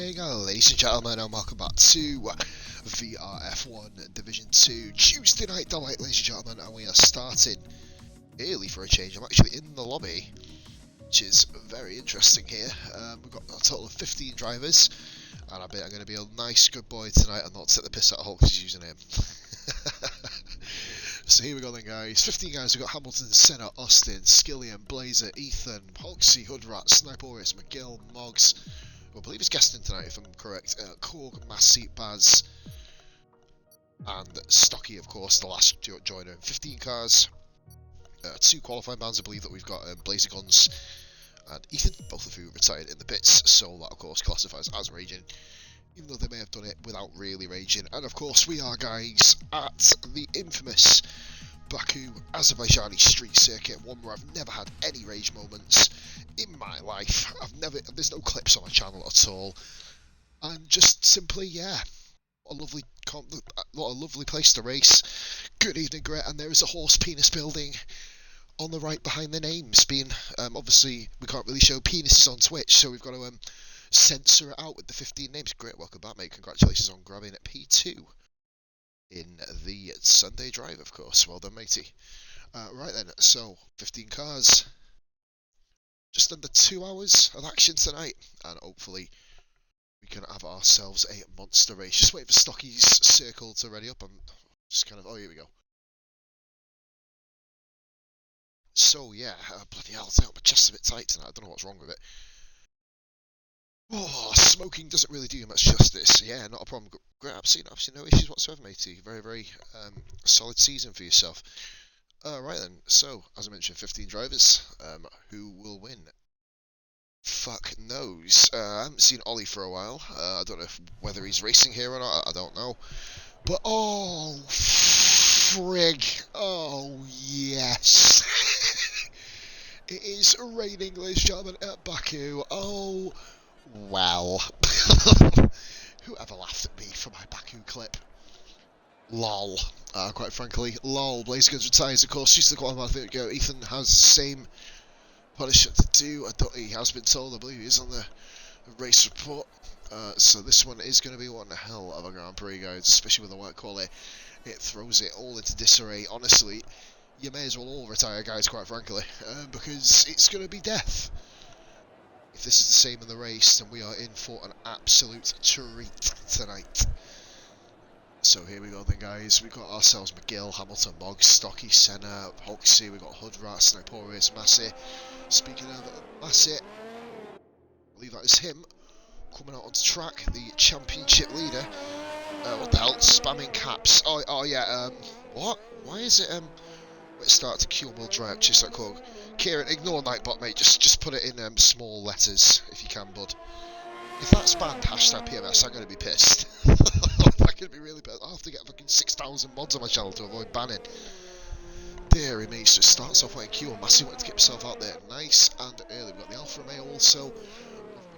morning, ladies and gentlemen, and welcome back to VRF1 Division 2 Tuesday Night Delight, ladies and gentlemen, and we are starting early for a change. I'm actually in the lobby, which is very interesting here. We've got a total of 15 drivers, and I bet I'm going to be a nice good boy tonight and not take the piss out of Hulk because he's using him. So here we go then, guys. 15 guys. We've got Hamilton, Senna, Austin, Skillian, Blazer, Ethan, Hoxie, Hoodrat, Sniporius, McGill, Moggs, who I believe is guesting tonight if I'm correct, Korg, Massey, Baz, and Stocky, of course, the last joiner. 15 cars, 2 qualifying bands. I believe that we've got Blazer Guns and Ethan, both of who retired in the pits, so that of course classifies as raging, even though they may have done it without really raging. And of course we are, guys, at the infamous Baku Azerbaijani street circuit, one where I've never had any rage moments in my life. There's no clips on my channel at all, and just simply, yeah, what a lovely place to race. Good evening, Gret, and there is a horse penis building on the right behind the names, being obviously we can't really show penises on Twitch, so we've got to censor it out with the 15 names. Great, welcome back, mate. Congratulations on grabbing P2 in the Sunday drive, of course. Well done, matey. Right then, so 15 cars, just under 2 hours of action tonight, and hopefully we can have ourselves a monster race. Just wait for Stocky's circle to ready up. I'm just kind of, oh, here we go. So yeah, bloody hell, my chest's a bit tight tonight. I don't know what's wrong with it. Oh, smoking doesn't really do you much justice. Yeah, not a problem. Great, absolutely no issues whatsoever, matey. Very solid season for yourself. Right then, so, as I mentioned, 15 drivers. Who will win? Fuck knows. I haven't seen Ollie for a while. I don't know whether he's racing here or not. I don't know. But, oh, frig. Oh, yes. It is raining, ladies and gentlemen, at Baku. Oh, well. Whoever laughed at me for my Baku clip? Lol. Quite frankly, lol. Blazer Guns retires, of course, used to the qualifying. There we go. Ethan has the same punishment to do. He has been told, I believe he is on the race report. So this one is going to be one hell of a Grand Prix, guys, especially with the white quality. It throws it all into disarray. Honestly, you may as well all retire, guys, quite frankly, because it's going to be death. If this is the same in the race, then we are in for an absolute treat tonight. So here we go then, guys. We've got ourselves McGill, Hamilton, Moggs, Stocky, Senna, Hoxie, we've got Hoodrat, Sniporius, Massey. Speaking of Massey, I believe that is him coming out onto track, the championship leader. What the hell? Spamming caps. Oh yeah, what? Why is it, let's start to Q and we'll dry up, just like Korg. Kieran, ignore Nightbot, mate, just put it in small letters, if you can, bud. If that's banned, hashtag PMS, I'm going to be pissed. I'm going to be really pissed. I'll have to get fucking 6,000 mods on my channel to avoid banning. Deary me, so it starts off with Q and Massey wanting to get himself out there nice and early. We've got the Alfa Romeo also,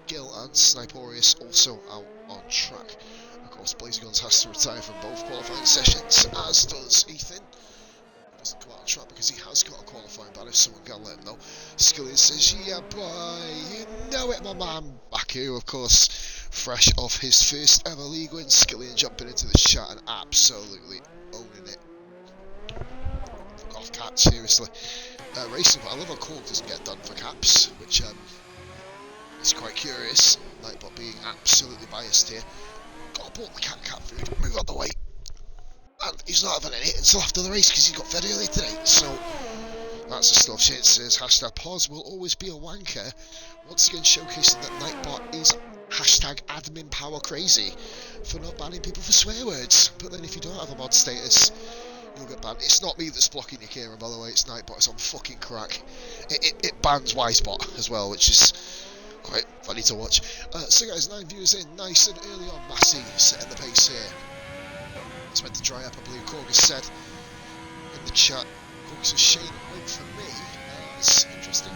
McGill and Sniporius also out on track. Of course, Blazer Guns has to retire from both qualifying sessions, as does Ethan. He doesn't come out on track because he has got a qualifying ban if someone can let him know. Skillian says, yeah boy, you know it, my man. Baku, of course, fresh off his first ever league win. Skillian jumping into the chat and absolutely owning it. Fuck off, Cat, seriously. Racing, but I love how Korg doesn't get done for caps, which is quite curious. Nightbot being absolutely biased here. Got bought the cat food, move out the way. And he's not having any until after the race because he got fed early today. So that's the stuff. Shane says hashtag pause will always be a wanker. Once again showcasing that Nightbot is hashtag admin power crazy for not banning people for swear words. But then if you don't have a mod status, you'll get banned. It's not me that's blocking your Kieran, by the way, it's Nightbot. It's on fucking crack. It bans Wisebot as well, which is quite funny to watch. So guys, 9 viewers in, nice and early on. Massey setting the pace here. It's meant to dry up, I believe Korg has said in the chat. Korg says Shane wait for me. It's interesting.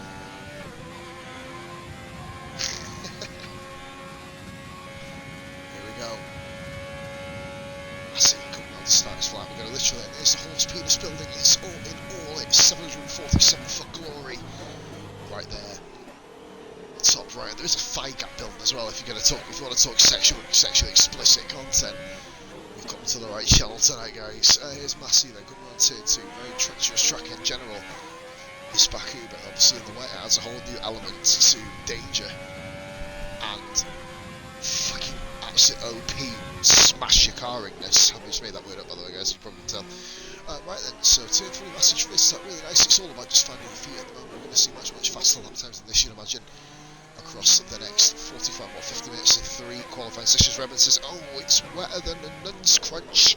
Here we go. Massey coming out to start his flag. We're going to literally, there's the horse penis building. It's all in all. It's 747 foot glory right there. the top right. There is a thigh gap building as well. If you're going to talk, if you want to talk sexually explicit content, we've come to the right channel tonight, guys. Here's Massey then, coming on turn 2. Very treacherous track in general. This Baku, but obviously in the wet it adds a whole new element to danger and fucking absolute OP smash your caringness. I've just made that word up, by the way, guys. You probably can tell. Right then, so turn 3 message for this. That really nice. It's all about just finding your feet at the moment. We're going to see much faster lap times than this, you'd imagine, across the next 45 or 50 minutes in 3 qualifying sessions. Redmond says, oh, it's wetter than a nun's crunch.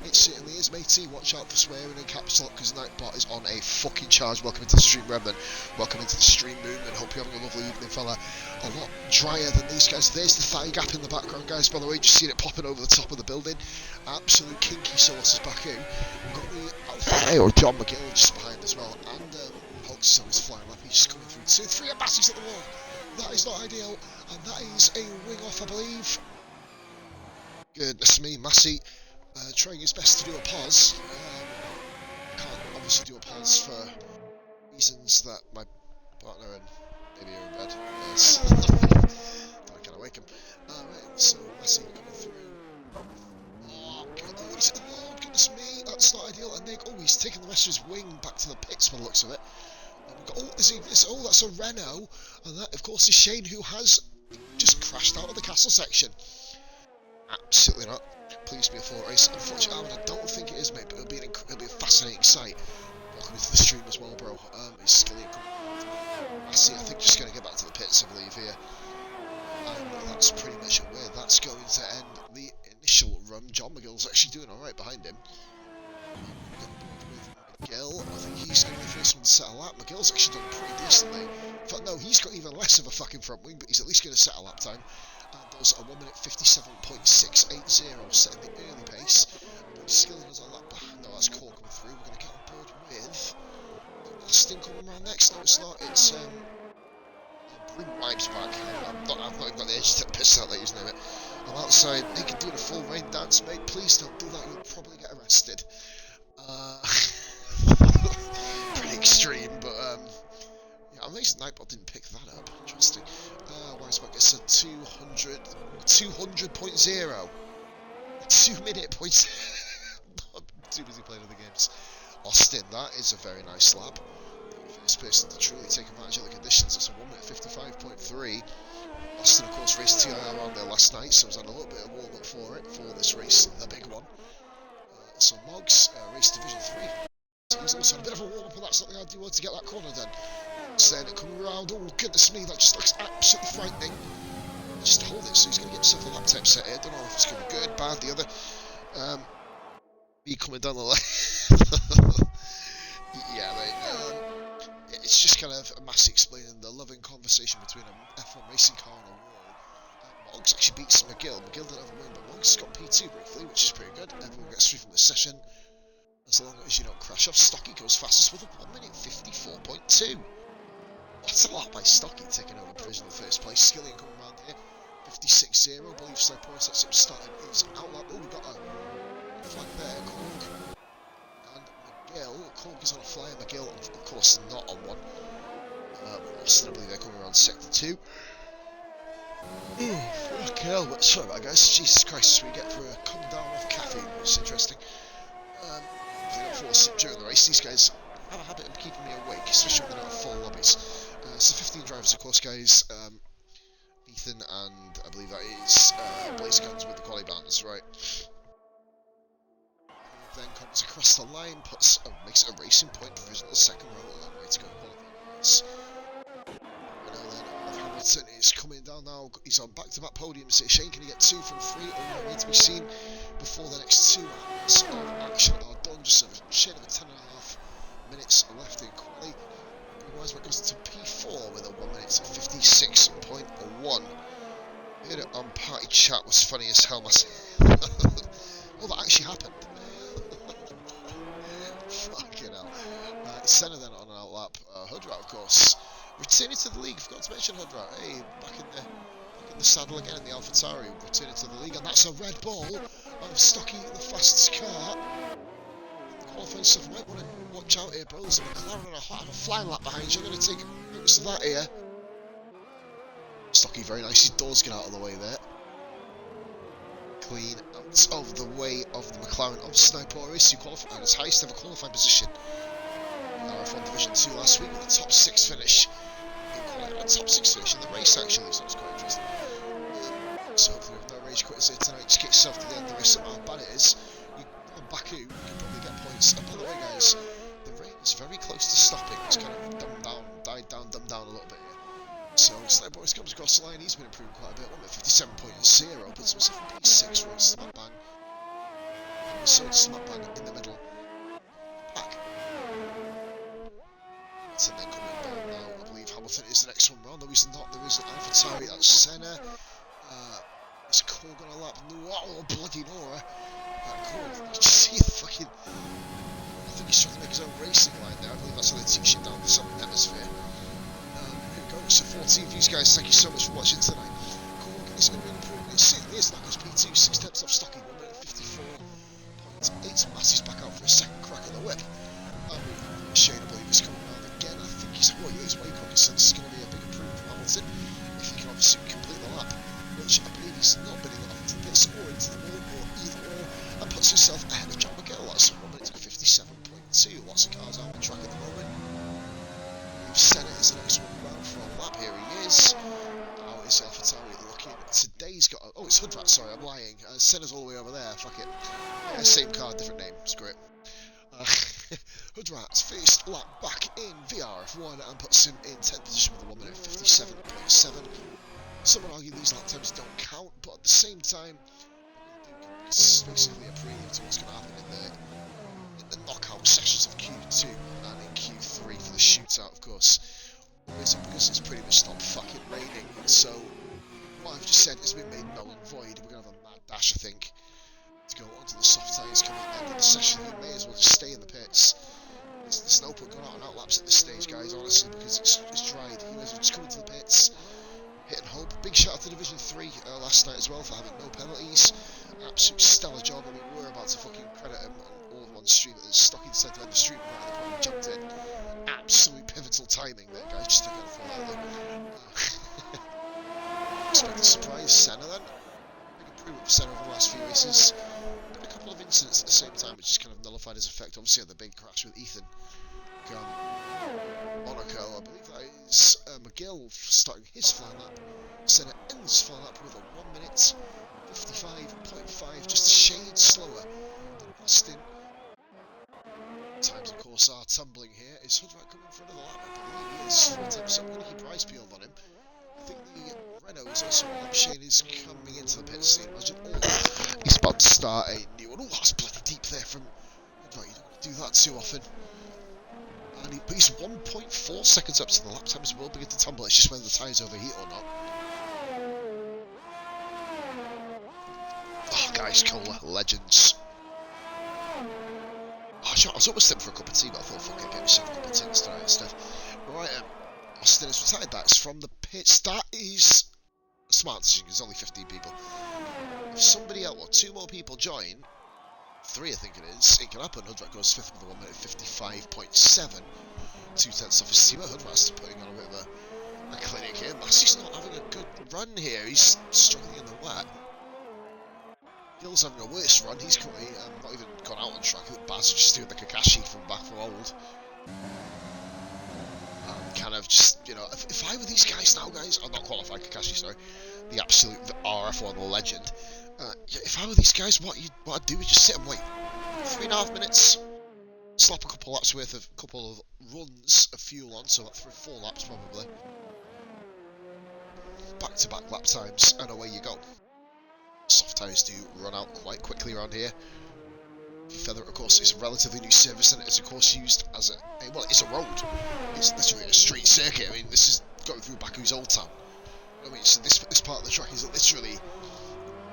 It certainly is, matey. Watch out for swearing in caps lock, because Nightbot is on a fucking charge. Welcome into the stream, Redmond. Welcome into the stream, Moonman. Hope you're having a lovely evening, fella. A lot drier than these guys. There's the thigh gap in the background, guys, by the way. Just seen it popping over the top of the building. Absolute kinky sauces back in. We've got the Alpha or John McGill just behind as well. And Hulk's on his flying lap. He's just coming through 2-3, and Massey's at the wall. That is not ideal. And that is a wing off, I believe. Goodness me, Massey. Trying his best to do a pause. Can't obviously do a pause for reasons that my partner and maybe are in bed. Yes. I can't wake him. Right, so Massey coming through. Oh, goodness me, that's not ideal. And Nick, he's taking the rest of his wing back to the pits by the looks of it. That's a Renault, and that, of course, is Shane, who has just crashed out of the castle section. Absolutely not. Please be a full race. Unfortunately, I don't think it is, mate, but it'll be a fascinating sight. Welcome into the stream as well, bro. Is Skillian coming? Massey, I think, just going to get back to the pits, I believe, here. And that's pretty much where that's going to end the initial run. John McGill's actually doing alright behind him. McGill, I think he's going to be the first one to settle up. McGill's actually done pretty decently. In fact, no, he's got even less of a fucking front wing, but he's at least going to settle lap time. And does a 1 minute 57.680, setting the early pace. But Skillian is on that behind. No, that's Cole coming through. We're going to get on board with Austin coming around next. No, it's not. It's Bring Rhymes back. I've not even got the edge to piss out like his name. I'm outside. They can do the full rain dance, mate. Please don't do that. You'll probably get arrested. Pretty extreme, but yeah, I'm amazed Nightbot didn't pick that up. Interesting. Wiseback gets a 200.0. 2 minute point. I'm too busy playing other games. Austin, that is a very nice lap. First person to truly take advantage of the conditions. That's a 1 minute 55.3. Austin, of course, raced TIR around there last night, so I was had a little bit of warm up for this race, the big one. So Moggs, race Division 3. So he's also had a bit of a warm up, and that's something I do want to get that corner done. Then it coming around. Oh goodness me, that just looks absolutely frightening. Just hold it, so he's going to get himself a lap time set here. Don't know if it's going to be good, bad, the other. Me coming down the lane. Yeah, mate. It's just kind of a Massey explaining the loving conversation between an F1 racing car and a wall. Moggs actually beats McGill. McGill didn't have a win, but Moggs got P2 briefly, which is pretty good. Everyone gets through from the session. As long as you don't crash off, Stocky goes fastest with a 1 minute 54.2. That's a lot by Stocky taking over provisional first place. Skillian coming around here. 56.0. I believe Slow Process him starting his outlet. Oh, we've got a flag there. Cork. And McGill. Cork is on a flyer. McGill, of course, not on one. Austin, I believe they're coming around sector 2. Fucking hell. Sorry about that, guys. Jesus Christ. We get for a come down off caffeine. It's interesting. During the race, these guys have a habit of keeping me awake, especially when they're not full lobbies. So 15 drivers, of course, guys. Ethan and I believe that is Blazer Guns with the quali bands, right? Then comes across the line, makes it a racing point, provisional second row, a long way to go qualifying. And then Hamilton is coming down now. He's on back-to-back podiums here. Shane, can he get 2 from 3? Only way to be seen before the next 2 hours of action are done. Just a shade of 10.5 minutes left in quali. Wiseback goes into P4 with a 1 minute 56.1. Heard it on party chat was funny as hell myself. Oh, that actually happened. Fucking hell. Senna then on an outlap. Hudrat, of course, returning to the league. Forgot to mention Hudrat. Hey, back in the saddle again in the AlphaTauri, returning to the league, and that's a Red Bull of Stocky, the fastest car. Qualifying stuff, you might want to watch out here, bro. There's a McLaren and a flying lap behind you. I'm going to take notice of that here. Stocky very nice, he does get out of the way there. Clean out of the way of the McLaren of Sniper Race, who qualified at his highest ever qualifying position. VRF1 Division 2 last week with a top 6 finish. A top 6 finish in the race actually, so that's quite interesting. So hopefully with no rage quitters here tonight, just get yourself to the end of the race. How bad it is, on Baku, you can probably get points. And by the way guys, the rain is very close to stopping. It's kind of died down a little bit here. So Sniper Boys comes across the line, he's been improving quite a bit. 1:57.0, puts himself in P6 for his smack bang. And so it's smack bang in the middle. Back. And then coming down now, I believe Hamilton is the next one round. No, he's not. There is an AlphaTauri, that's Senna. Is Cole gonna lap? No, oh, bloody Nora. Cole, did you see the fucking... I think he's trying to make his own racing line there. I believe that's how they teach it down the Southern Hemisphere. Here we go, so 14 views guys, thank you so much for watching tonight. Cole, it's going to be an improvement. Here's that goes P2, 6 tenths off Stocky, 1:54.8. Massey's back out for a second crack at the whip. Shane, I believe, is coming around again. I think he's way quicker, so this is going to be a big improvement for Hamilton. If he can obviously complete the lap, which I believe he's not been able to this or into the wall or either or, and puts himself ahead of John McGill. That's 1:57.2. Lots of cars out on track at the moment. Senna is the next one round for a lap. Here he is. How is AlphaTauri looking? Today's got. Oh, it's Hoodrat. Sorry, I'm lying. Senna's all the way over there. Fuck it. Same car, different name. Screw it. Hoodrat's first lap back in VRF1 and puts him in 10th position with a 1:57.7. Some would argue these lap times don't count, but at the same time, it's basically a prelude to what's going to happen in the knockout sessions of Q2 and in Q3 for the shootout, of course. Reason because it's pretty much stopped fucking raining, so what I've just said has been made null and void. We're going to have a mad dash, I think, to go onto the soft tyres coming at the end of the session. You may as well just stay in the pits. There's no point going out and out laps at this stage, guys, honestly, because it's dried. You may as well just come into the pits, hit and hope. Big shout out to Division 3 last night as well for having no penalties. Absolute stellar job. I mean, we're about to fucking credit him all in one stream. There's Stocky said to end the stream right at the point he jumped in. Absolute pivotal timing there, guys. Just to get a fall out there. Expect a surprise Senna then. Big improvement for Senna over the last few races. But a couple of incidents at the same time which just kind of nullified his effect. Obviously had the big crash with Ethan. Monaco, I believe that is McGill starting his flying lap. Senna ends flying lap with a 1:55.5, just a shade slower than Austin. Times, of course, are tumbling here. Is Hoodrat coming for another lap? I believe he is. 4 times, I'm going to keep your eyes peeled on him. I think the Renault is also on lap. Shane is coming into the pit scene. Imagine, he's about to start a new one. Oh, that's bloody deep there from Hoodrat. You don't want to do that too often. And but he's 1.4 seconds up, so the lap times will begin to tumble. It's just whether the tyres overheat or not. Oh, guys, Cola, legends. Oh, I was almost in for a cup of tea, but I thought, fuck it, get myself a cup of tea tonight instead. Right, Austin has retired. That's from the pits. That is a smart decision, because there's only 15 people. If somebody else, or 2 more people join, 3 I think it is, it can happen. Hoodrat goes 5th with a 1:55.7. 2 tenths off his team. Hoodrat's putting on a bit of a clinic here. Massey's not having a good run here. He's struggling in the wet. Gill's having a worse run. He's currently not even gone out on track. Baz is just doing the Kakashi from back from old. Kind of just, you know, if I were these guys now, guys, I'm not qualified Kakashi, sorry, the absolute RF1 legend. If I were these guys, what I'd do is just sit and wait 3.5 minutes, slap a couple laps worth of couple of runs of fuel on, so like 4 laps probably, back-to-back lap times, and away you go. Soft tyres do run out quite quickly around here. Feather, of course, is a relatively new service, and it's of course used as well, it's a road. It's literally a street circuit. I mean, this is going through Baku's old town. I mean, so this part of the track is literally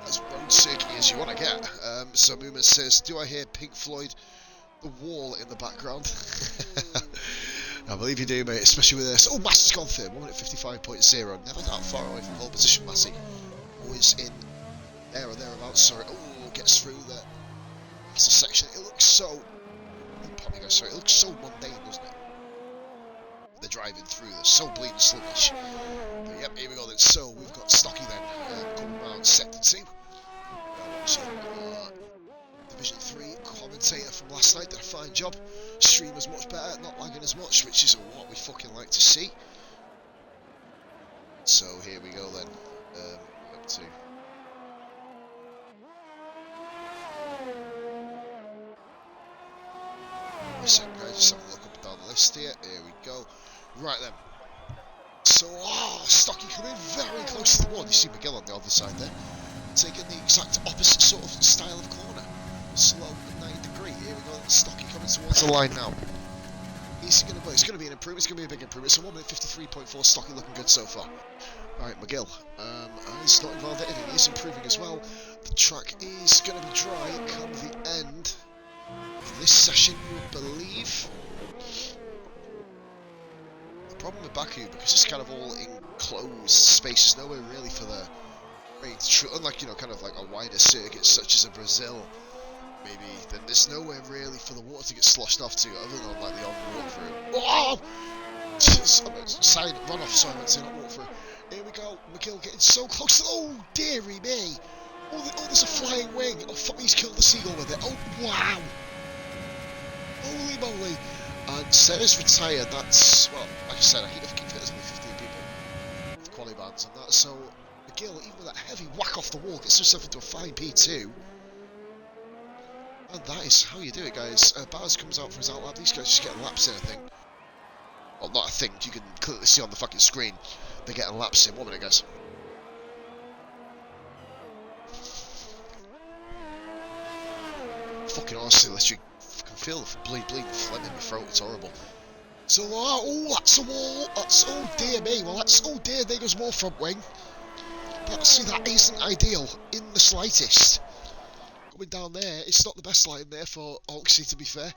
as road circuity as you want to get. So Moomin says, do I hear Pink Floyd, The Wall in the background? I believe you do, mate, especially with this. Oh, Massey's gone third, 1:55.0. Never that far away from pole position, Massey. Always in there or thereabouts. Sorry. Oh, gets through the section. It looks so. It looks so mundane, doesn't it? The driving through. They're so bleeding sluggish. But yep, here we go then. So we've got Stocky then coming round sector 2. Watching Division 3 commentator from last night did a fine job. Stream was much better, not lagging as much, which is what we fucking like to see. So here we go then. Up to. Wait a second, guys, just have a look up and down the list here. Here we go. Right then. So, Stocky coming very close to the wall. You see Miguel on the other side there, taking the exact opposite sort of style of corner. Slow at 9 degree. Here we go. Stocky coming towards the line now. It's going to be an improvement. It's going to be a big improvement. So 1 minute 53.4. Stocky looking good so far. Alright, McGill. He's not involved in anything. He's improving as well. The track is going to be dry come the end of this session, you would believe. The problem with Baku, because it's kind of all enclosed space, there's nowhere really for the rain to unlike, you know, kind of like a wider circuit such as a Brazil, maybe, then there's nowhere really for the water to get sloshed off to other than like the old walkthrough. Oh! Side run off, sorry, I meant to say not walkthrough. Here we go, McGill getting so close to, oh dearie me! Oh, there's a flying wing! Oh fuck, he's killed the seagull with it, oh wow! Holy moly! And Sarah's retired, that's, well, like I said, I hate if there's only 15 people with quali bands and that, so McGill, even with that heavy whack off the wall, gets himself into a fine P2. And that is how you do it, guys. Baz comes out for his outlap, these guys just getting laps in, I think. Well, not I think, you can clearly see on the fucking screen, they're getting laps in. 1 minute, guys. Fucking honestly, literally, can feel the bleeding phlegm in my throat, it's horrible. So, oh, that's a wall, that's, oh dear me, well that's, oh dear, there goes more front wing. But see, that isn't ideal in the slightest. Coming down there, it's not the best line there for Oxy, to be fair.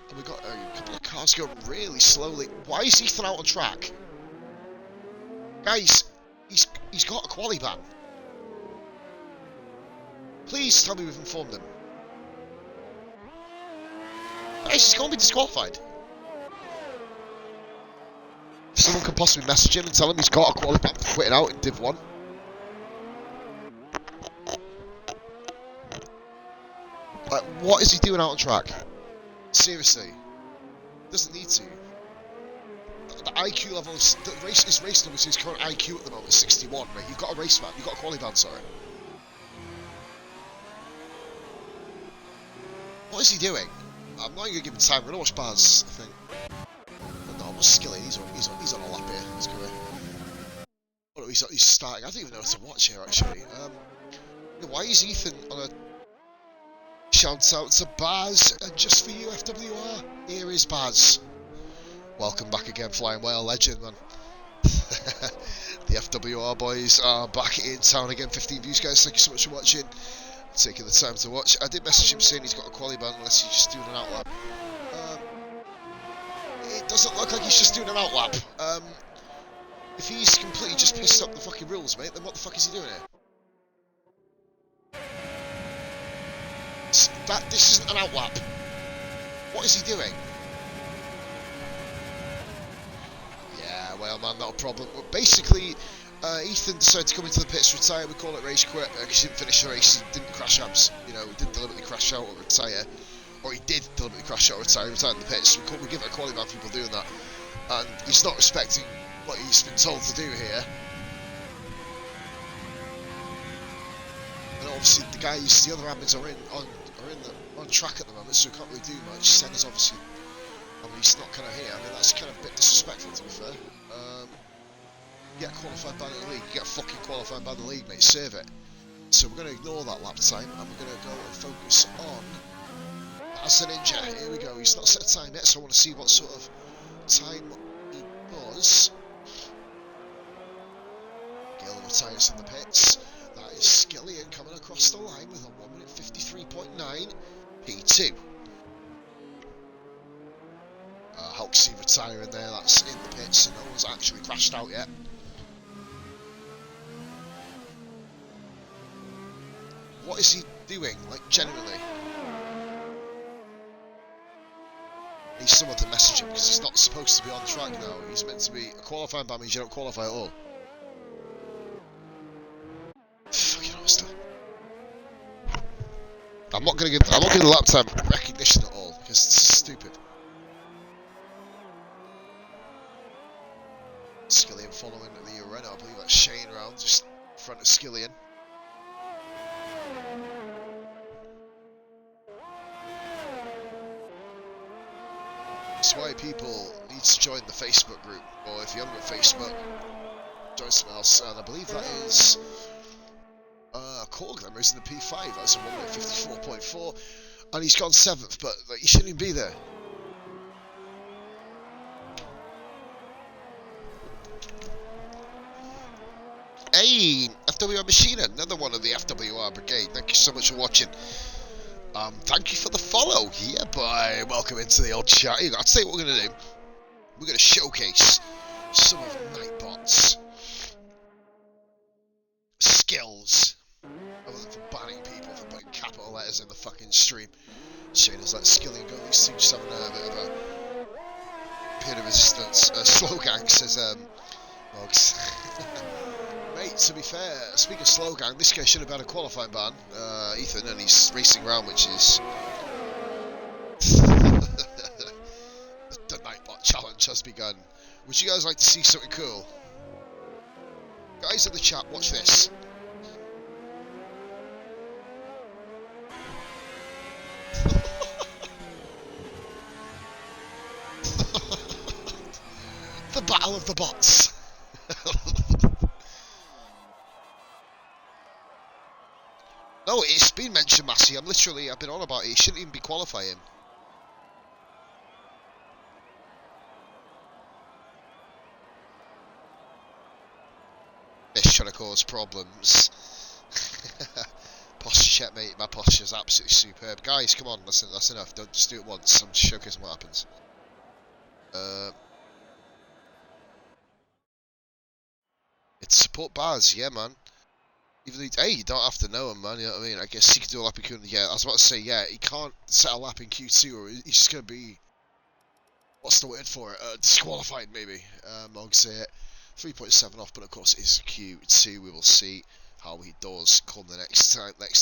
And we've got a couple of cars going really slowly. Why is Ethan out on track? Guys, he's got a quali ban. Please tell me we've informed him. Guys, he's going to be disqualified. Someone can possibly message him and tell him he's got a quali ban for quitting out in Div 1. Like, what is he doing out on track? Seriously. Doesn't need to. The IQ level, the race number, his current IQ at the moment is 61, mate. You've got a race ban, you've got a quali ban, sorry. What is he doing? I'm not even going to give him time, we're going to watch Baz, I think. No, I'm skilling, he's on a lap here, let's go here. Oh no, he's starting, I don't even know what to watch here actually. Why is Ethan on a... Shout out to Baz, and just for you FWR, here is Baz. Welcome back again, Flying Whale legend, man. The FWR boys are back in town again. 15 views, guys. Thank you so much for watching. Taking the time to watch. I did message him saying he's got a quali ban unless he's just doing an outlap. It doesn't look like he's just doing an outlap. If he's completely just pissed up the fucking rules, mate, then what the fuck is he doing here? This isn't an outlap. What is he doing? Yeah, well, man, not a problem. But basically, Ethan decided to come into the pits, retire. We call it race quit because he didn't finish the race. He didn't crash abs. You know, he didn't deliberately crash out or retire. Or he did deliberately crash out or retire. He retired in the pits. We give it a quality ban for people doing that. And he's not respecting what he's been told to do here. And obviously, the guys, the other admins are on track at the moment, so we can't really do much. Senna's obviously, I mean, he's not kind of here. I mean, that's kind of a bit disrespectful, to be fair. You get qualified by the league, you get fucking qualified by the league, mate. Serve it. So we're going to ignore that lap time, and we're going to go and focus on as a ninja. Here we go. He's not set a time yet, so I want to see what sort of time he was. Gill retires in the pits. That is Skillian coming across the line with a 1 minute 53.9 P2. Hulksy retiring there, that's in the pits, so no one's actually crashed out yet. What is he doing, like, genuinely? Need someone to message him because he's not supposed to be on track now. He's meant to be a qualifying ban means you don't qualify at all. Fucking hostile. I'm not gonna give the lap time recognition at all because this is stupid. Skillian following the Renault, I believe that's Shane round, just in front of Skillian. That's why people need to join the Facebook group, or if you haven't got Facebook, join something else. And I believe that is Korg, who's in the P5. That's a 1 minute 54.4, and he's gone 7th, but like, he shouldn't even be there. Hey, FWR Machina, another one of the FWR brigade. Thank you so much for watching. Thank you for the follow. Yeah, boy. Welcome into the old chat. I'll tell you what we're going to do. We're going to showcase some of Nightbot's skills. Other than for banning people for putting capital letters in the fucking stream. Shane is like Skilling go. These things just having a bit of a period of resistance. Slow gang says, Mugs. Mate, to be fair, speaking of slow gang, this guy should have had a qualifying ban, Ethan, and he's racing around, which is the Nightbot challenge has begun. Would you guys like to see something cool? Guys in the chat, watch this. The battle of the bots. No, it's been mentioned, Massey. I've been on about it. He shouldn't even be qualifying. This trying to cause problems. Posture check, mate. My posture is absolutely superb. Guys, come on. That's enough. Don't just do it once. I'm just showcasing what happens. It's support bars, yeah, man. Hey, you don't have to know him, man, you know what I mean? I guess he could do a lap he couldn't, yeah, I was about to say, yeah, he can't set a lap in Q2, or he's just going to be, what's the word for it, disqualified, maybe. I'll say it, 3.7 off, but of course it is Q2, we will see how he does come the next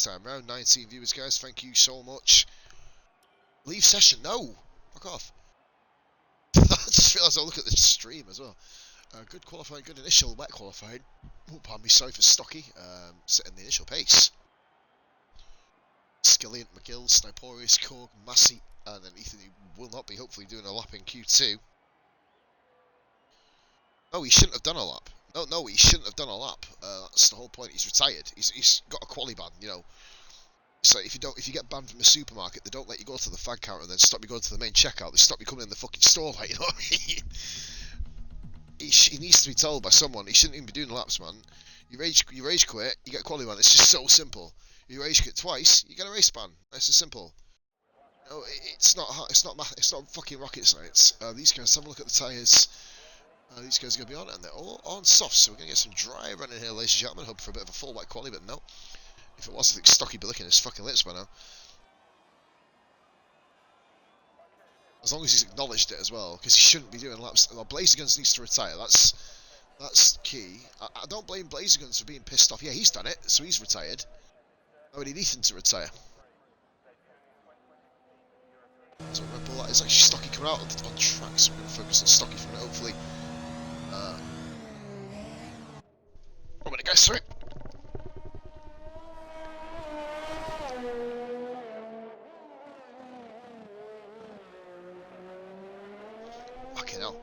time round. 19 viewers, guys, thank you so much. Leave session, no, fuck off. I just realised I'll look at the stream as well. Good qualifying, good initial wet qualifying. Oh, pardon me, sorry for Stocky, setting the initial pace. Skillian, McGill, Sniporius, Korg, Massey, and then Ethan, who will not be hopefully doing a lap in Q2. No, he shouldn't have done a lap. No, he shouldn't have done a lap. That's the whole point. He's retired. He's got a quali ban, you know. So if you get banned from a supermarket, they don't let you go to the fag counter and then stop you going to the main checkout. They stop you coming in the fucking store, like, you know what I mean? He needs to be told by someone. He shouldn't even be doing laps, man. You rage quit, you get a quali ban. It's just so simple. You rage quit twice, you get a race ban. It's as simple. No, it's not hard. It's not fucking rocket science. These guys, have a look at the tyres. These guys are gonna be on it, and they're all on soft. So we're gonna get some dry running here, ladies and gentlemen. Hoping for a bit of a full white quali, but no. If it was, I think Stocky be licking his fucking lips by now. As long as he's acknowledged it as well, because he shouldn't be doing laps. Well, Blazerguns needs to retire. That's key. I don't blame Blazerguns for being pissed off. Yeah, he's done it, so he's retired. I need Ethan to retire. So Red Bull, that is actually Stocky coming out on track, so we're going to focus on Stocky from it, hopefully. I'm going to go through it. Fucking hell.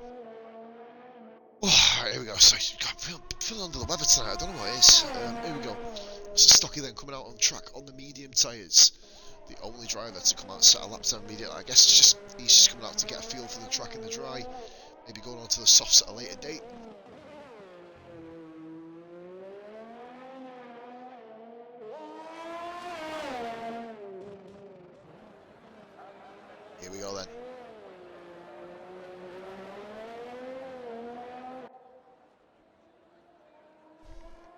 Oh, right, here we go. So, I'm feeling under the weather tonight. I don't know what it is. Here we go. So Stocky then coming out on track on the medium tyres. The only driver to come out and set a lap time immediately. I guess he's just coming out to get a feel for the track in the dry. Maybe going on to the softs at a later date. Here we go then.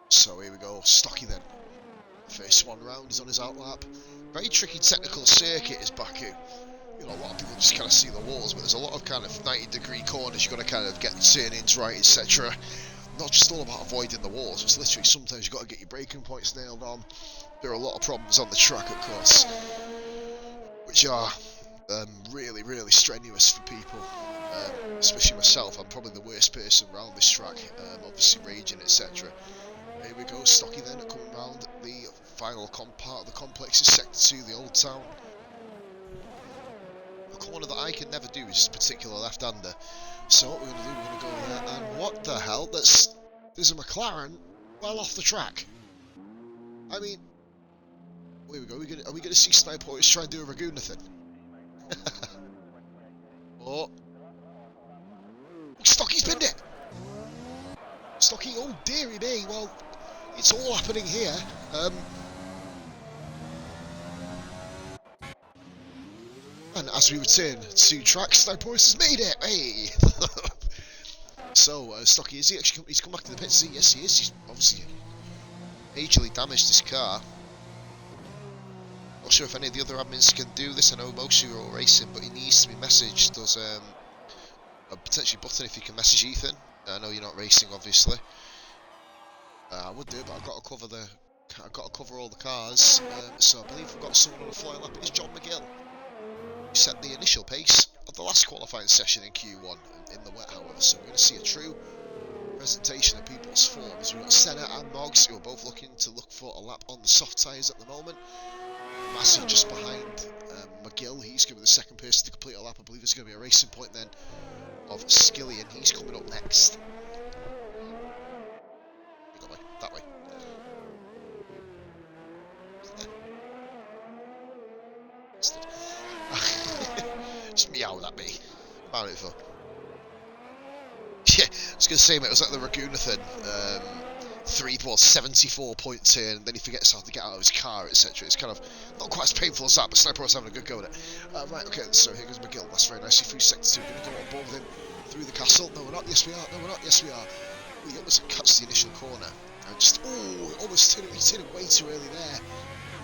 So here we go, Stocky then. First one round is on his outlap. Very tricky technical circuit is Baku. You know, a lot of people just kind of see the walls, but there's a lot of kind of 90-degree corners you've got to kind of get turn-ins right, etc. Not just all about avoiding the walls, it's literally sometimes you've got to get your braking points nailed on. There are a lot of problems on the track, of course, which are really, really strenuous for people, especially myself. I'm probably the worst person around this track, obviously raging, etc. Here we go, Stocky then, coming round the final part of the complex is Sector 2, the Old Town. A corner that I can never do is this particular left-hander. So what we're going to do, we're going to go there, and what the hell, there's a McLaren well off the track. I mean, here we go, are we going to see Sniper always try and do a Ragoon thing? Oh, Stocky's pinned it! Stocky, oh dearie me, well, it's all happening here. And as we return to track, Sniper has made it, hey! So, Stocky, is he actually he's come back to the pits? Yes, he is. He's obviously majorly damaged his car. Not sure if any of the other admins can do this. I know most of you are all racing, but he needs to be messaged. There's a potentially button if you can message Ethan. I know you're not racing, obviously. I would do, but I've got to cover all the cars. So I believe we've got someone on a flying lap. It's John McGill, who set the initial pace of the last qualifying session in Q1 in the wet, however. So we're going to see a true presentation of people's forms. We've got Senna and Moggs, who are both looking for a lap on the soft tyres at the moment. Massey just behind McGill. He's going to be the second person to complete a lap. I believe there's going to be a racing point then of Skilly, and he's coming up next. That way. Just meowed at me. About it for. Yeah, I was going to say, mate, it was like the Ragoonathan 74-point turn, and then he forgets how to get out of his car, etc. It's kind of not quite as painful as that, but Sniper was having a good go at it. Right, okay, so here goes McGill. That's very nicely through Sector 2. We're going to go on board with him through the castle. No, we're not. Yes, we are. No, we're not. Yes, we are. He almost cuts the initial corner. And just, almost turned it way too early there.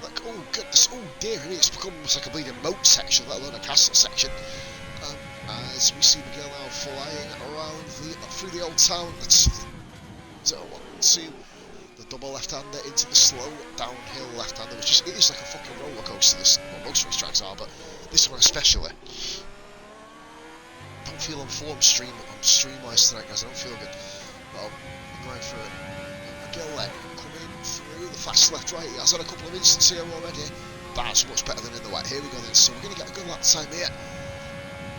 Like, oh goodness, oh dear, it's become almost like a bleeding moat section, let alone a castle section. As we see McGill now flying around through the Old Town. That's 1, 2, the double left-hander into the slow downhill left-hander, which is, it is like a fucking roller coaster. Well, most race tracks are, but this one especially. Don't feel on form stream-wise tonight, guys. I don't feel good. Well, we're going for it. McGill then coming through the fast left-right. He has had a couple of instances here already. That's much better than in the wet. Here we go then. So we're going to get a good lap time here.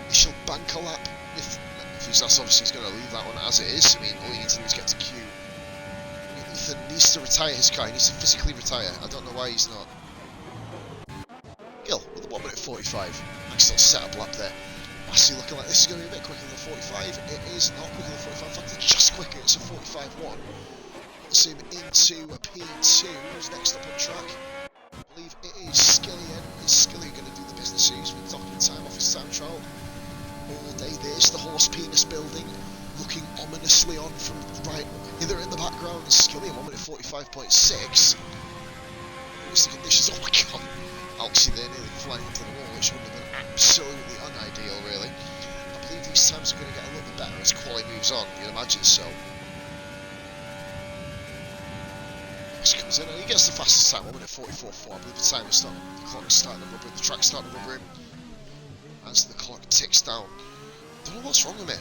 Initial banker lap. If he's obviously he's going to leave that one as it is. I mean, all you need to do is get to Q. I mean, Ethan needs to retire his car. He needs to physically retire. I don't know why he's not. Gill with a 1 minute 45. Nice little setup lap there. Massey looking like this is going to be a bit quicker than 45. It is not quicker than 45. In fact, it's just quicker. It's a 45-1. Let's him into a P2. Who's next up on track? I believe it is Skillian. Is Skilly going to do the business? He's been docking time off his time trial all day. There's the horse penis building looking ominously on from right either in the background. Skilly 1 minute 45.6. What's the conditions? Oh my god. Altsy there nearly flying into the wall, which would have been absolutely unideal, really. I believe these times are going to get a little bit better as quality moves on, you'd imagine so. Comes in and he gets the fastest time, 1 minute 44.4. I believe the time was starting, the clock is starting to rubber, the track's starting to rubber him. As the clock ticks down. Don't know what's wrong with me.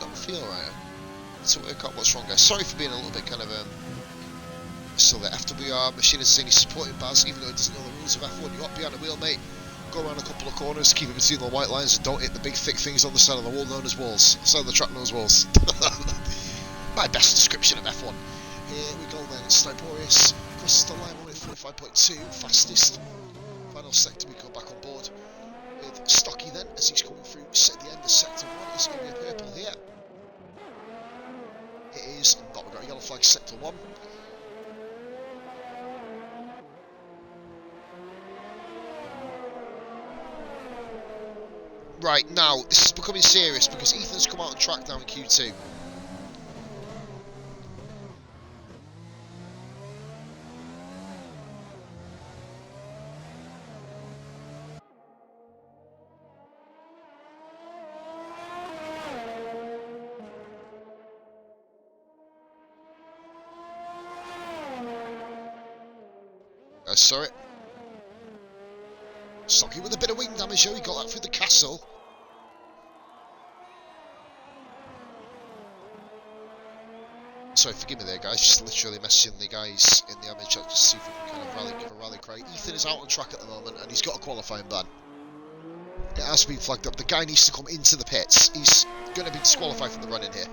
Don't feel right. Need to work out what's wrong, guys. Sorry for being a little bit kind of so the FWR machine is saying he's supporting Baz, even though he doesn't know the rules of F1. You got behind the wheel, mate. Go around a couple of corners, keep it between the white lines, and don't hit the big thick things on the side of the wall known as walls. Side of the track known as walls. My best description of F1. Here we go then, Sniporius crosses the line with 45.2, fastest. Final sector, we go back on board with Stocky then, as he's coming through at the end of sector 1. It's going to be a purple here. It is not, we've got a yellow flag sector 1. Right, now, this is becoming serious because Ethan's come out on track now in Q2. sorry. Stocky with a bit of wing damage though, he got that through the castle. Sorry, forgive me there guys, just literally messaging the guys in the image chat, just see if we can kind of give a rally cry. Ethan is out on track at the moment and he's got a qualifying ban. It has been flagged up, the guy needs to come into the pits, he's going to be disqualified from the run in here.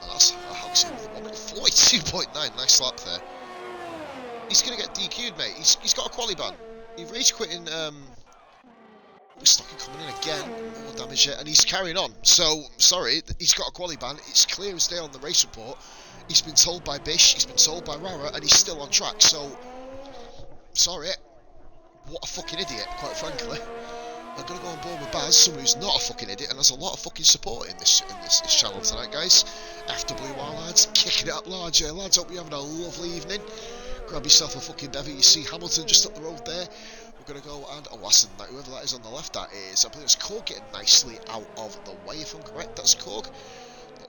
And that's Huxley with a 1:42.9, nice lap there. He's going to get DQ'd mate, he's got a quali ban. He rage quitting, Stocky coming in again, more damage there, and he's carrying on. So, sorry, he's got a quali ban, it's clear as day on the race report. He's been told by Bish, he's been told by Rara, and he's still on track, so, sorry. What a fucking idiot, quite frankly. I'm going to go on board with Baz, someone who's not a fucking idiot, and has a lot of fucking support in this channel tonight, guys. FWR lads, kicking it up large here, lads. Hope you're having a lovely evening. Grab yourself a fucking bevy. You see Hamilton just up the road there. We're going to go and, oh, that's whoever that is on the left, that is, I believe it's Korg getting nicely out of the way, if I'm correct. That's Korg.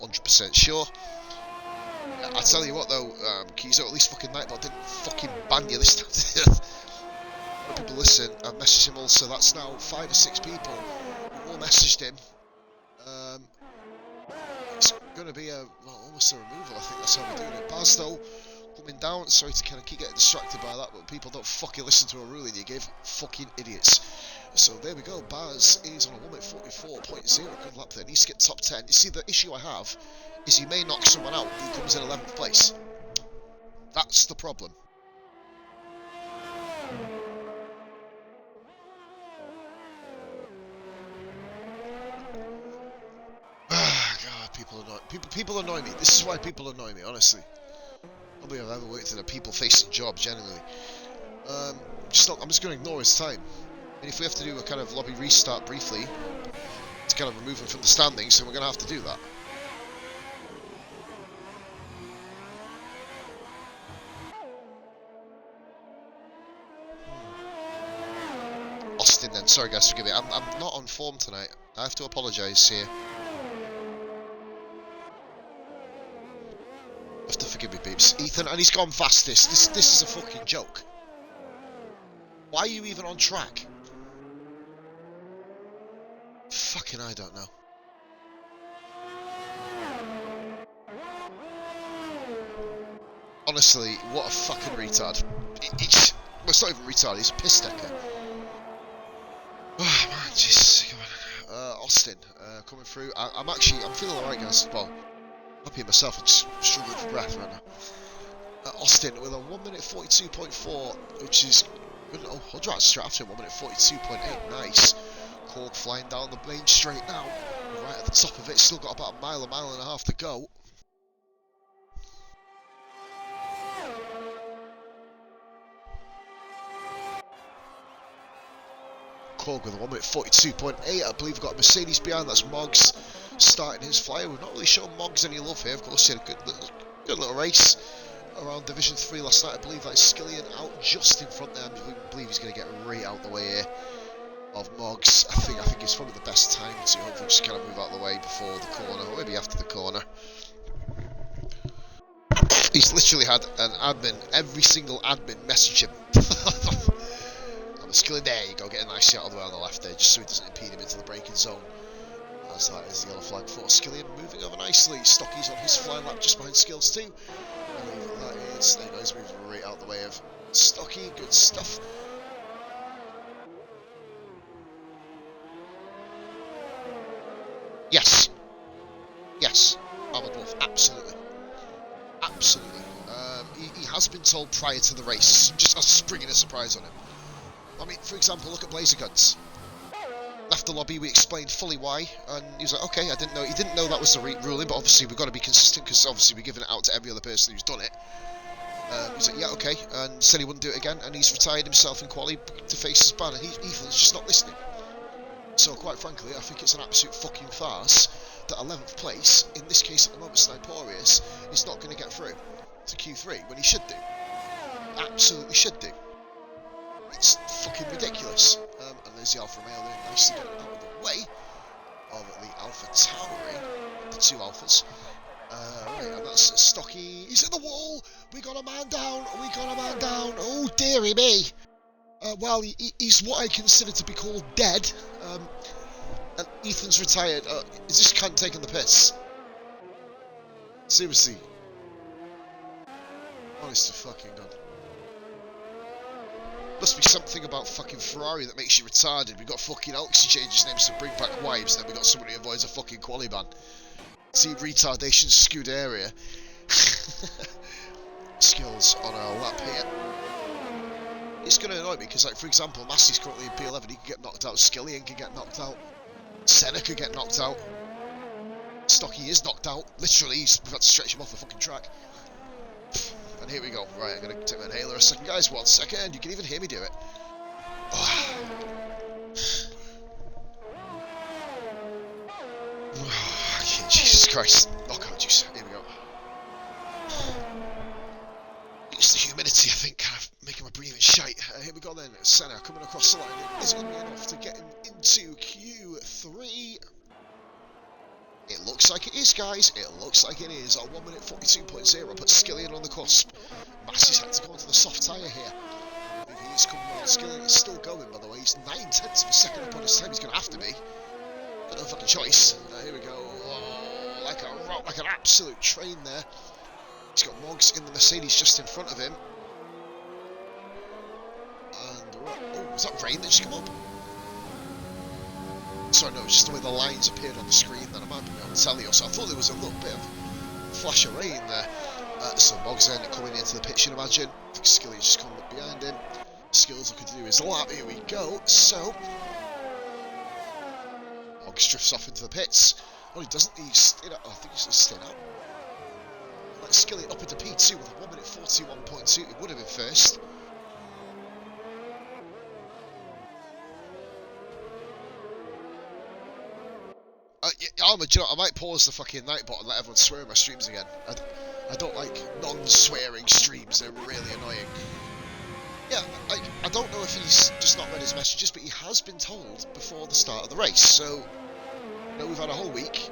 Not 100% sure. I tell you what, though, Kizo, at least fucking Nightbot didn't fucking ban you this time. People listen, I've messaged him also, that's now 5 or 6 people who all messaged him. It's going to be almost a removal, I think that's how we're doing it. Baz though, coming down, sorry to kind of keep getting distracted by that, but people don't fucking listen to a ruling you give, fucking idiots. So there we go, Baz is on a 1:44.0, good lap there, needs to get top 10. You see, the issue I have is he may knock someone out who comes in 11th place. That's the problem. People annoy me. This is why people annoy me, honestly. Probably I've ever worked in a people-facing job, generally. I'm just going to ignore his time. And if we have to do a kind of lobby restart briefly to kind of remove him from the standings, then we're going to have to do that. Austin then. Sorry guys, forgive me. I'm not on form tonight. I have to apologise here. Have to forgive me, peeps. Ethan, and he's gone fastest. This is a fucking joke. Why are you even on track? Fucking I don't know. Honestly, what a fucking retard. Well, it's not even retard, he's a piss decker. Oh man, jeez, come on. Austin, coming through. I'm feeling alright guys. Well, happy myself, I'm just struggling for breath right now. Austin with a 1:42.4, which is good. Oh, Hudrats straight after him, 1:42.8, nice. Korg flying down the main straight now, right at the top of it, still got about a mile and a half to go. Korg with a 1:42.8, I believe we've got a Mercedes behind, that's Moggs starting his flyer. We've not really shown Moggs any love here, of course he had a good little race around Division 3 last night. I believe that is Skillian out just in front there. I believe he's going to get right out the way here of Moggs. I think it's probably the best time to hopefully just kind of move out of the way before the corner, or maybe after the corner. He's literally had an admin, every single admin message him. Skillian, there you go, getting nicely out of the way on the left there, just so he doesn't impede him into the braking zone. As that is the yellow flag for Skillian, moving over nicely. Stocky's on his flying lap just behind Skills too. I believe that is, there he goes, moving right out the way of Stocky, good stuff. Yes, Armored Wolf, absolutely. He has been told prior to the race, just as springing a surprise on him. I mean, for example, look at Blazer Guns. Left the lobby, we explained fully why, and he was like, okay, I didn't know. He didn't know that was the ruling, but obviously we've got to be consistent, because obviously we're giving it out to every other person who's done it. He was like, yeah, okay, and said he wouldn't do it again, and he's retired himself in quali to face his ban, and Ethan's just not listening. So, quite frankly, I think it's an absolute fucking farce that 11th place, in this case at the moment, Sniporius, is not going to get through to Q3, when he should do. Absolutely should do. It's fucking ridiculous. And there's the Alfa Romeo there, nicely getting out of the way of the Alpha Tauri, the two Alphas. Right, and that's Stocky. He's in the wall. We got a man down. We got a man down. Oh, dearie me. Well, he's what I consider to be called dead. And Ethan's retired. Is this cunt taking the piss? Seriously. Honest to fucking God. Must be something about fucking Ferrari that makes you retarded. We got fucking Alexi changes names to bring back wives, then we got somebody who avoids a fucking quali ban. See, retardation skewed area. Skills on our lap here. It's going to annoy me because, like, for example, Massey's currently in P11. He can get knocked out. Skillian can get knocked out. Senna could get knocked out. Stocky is knocked out. Literally, we've had to stretch him off the fucking track. And here we go. Right, I'm going to take my inhaler a second, guys. 1 second. You can even hear me do it. Oh. Jesus Christ. Knockout juice. Here we go. It's the humidity, I think, kind of making my breathing shite. Here we go then. Senna coming across the line. Is it going to be enough to get him into Q3? It looks like it is, guys. It looks like it is. On 1 minute 42.0, put Skillian on the cusp. Massey's had to go onto the soft tyre here. He is coming on. Skillian is still going, by the way. He's 9/10 of a second up on his time. He's going to have to be. Got no fucking choice. Here we go. Oh, like an absolute train there. He's got Moggs in the Mercedes just in front of him. And oh, was that rain that just come up? Sorry, no, it's just the way the lines appeared on the screen that I might be able to tell you. So I thought there was a little bit of flash of rain there. So Moggs then coming into the pitch, you'd imagine. I think Skilly's just coming up behind him. Skills looking to do his lap. Here we go. So Moggs drifts off into the pits. Oh, he doesn't. He's stayed out. Oh, I think he's just stayed out. Like Skilly up into P2 with 1 minute 41.2. He would have been first. You know, I might pause the fucking Nightbot and let everyone swear in my streams again. I don't like non-swearing streams, they're really annoying. Yeah, I don't know if he's just not read his messages, but he has been told before the start of the race, so you know, we've had a whole week.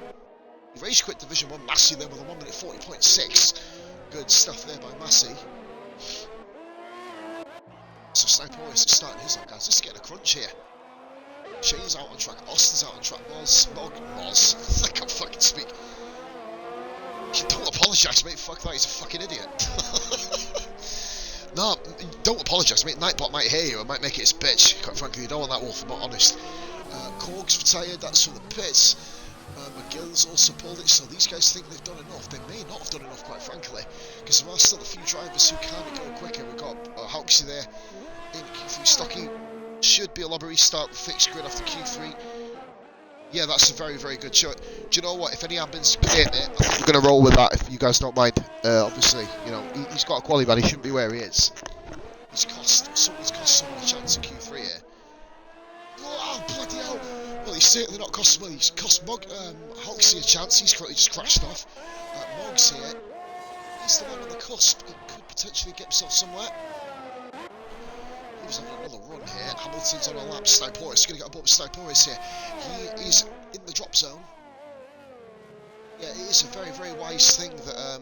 He race quit Division 1, Massey there with a 1 minute 40.6. Good stuff there by Massey. So Sniporis is starting his up, guys. This is getting a crunch here. Shane's out on track, Austin's out on track, Moz, I can't fucking speak. Don't apologise, mate, fuck that, he's a fucking idiot. No, don't apologise, mate, Nightbot might hear you, I might make it his bitch, quite frankly, you don't want that wolf, I'm not honest. Korg's retired, that's from the pits. McGill's also pulled it, so these guys think they've done enough. They may not have done enough, quite frankly, because there are still a few drivers who can go quicker. We've got Hauksy there in Q3, Stocky. Should be a lobby restart with fixed grid after Q3. Yeah, that's a very, very good shot. Do you know what? If any happens, I think we're going to roll with that if you guys don't mind. Obviously, you know, he's got a quali ban, he shouldn't be where he is. Someone's cost someone a chance in Q3 here. Oh, bloody hell. Well, he's certainly not cost, well, he's cost Hauksy a chance. He's currently just crashed off. Moggs here. He's the one on the cusp. He could potentially get himself somewhere. He's having another run here. Hamilton's on a lap. Sniporis going to get above Sniporis here. He is in the drop zone. Yeah, it is a very, very wise thing that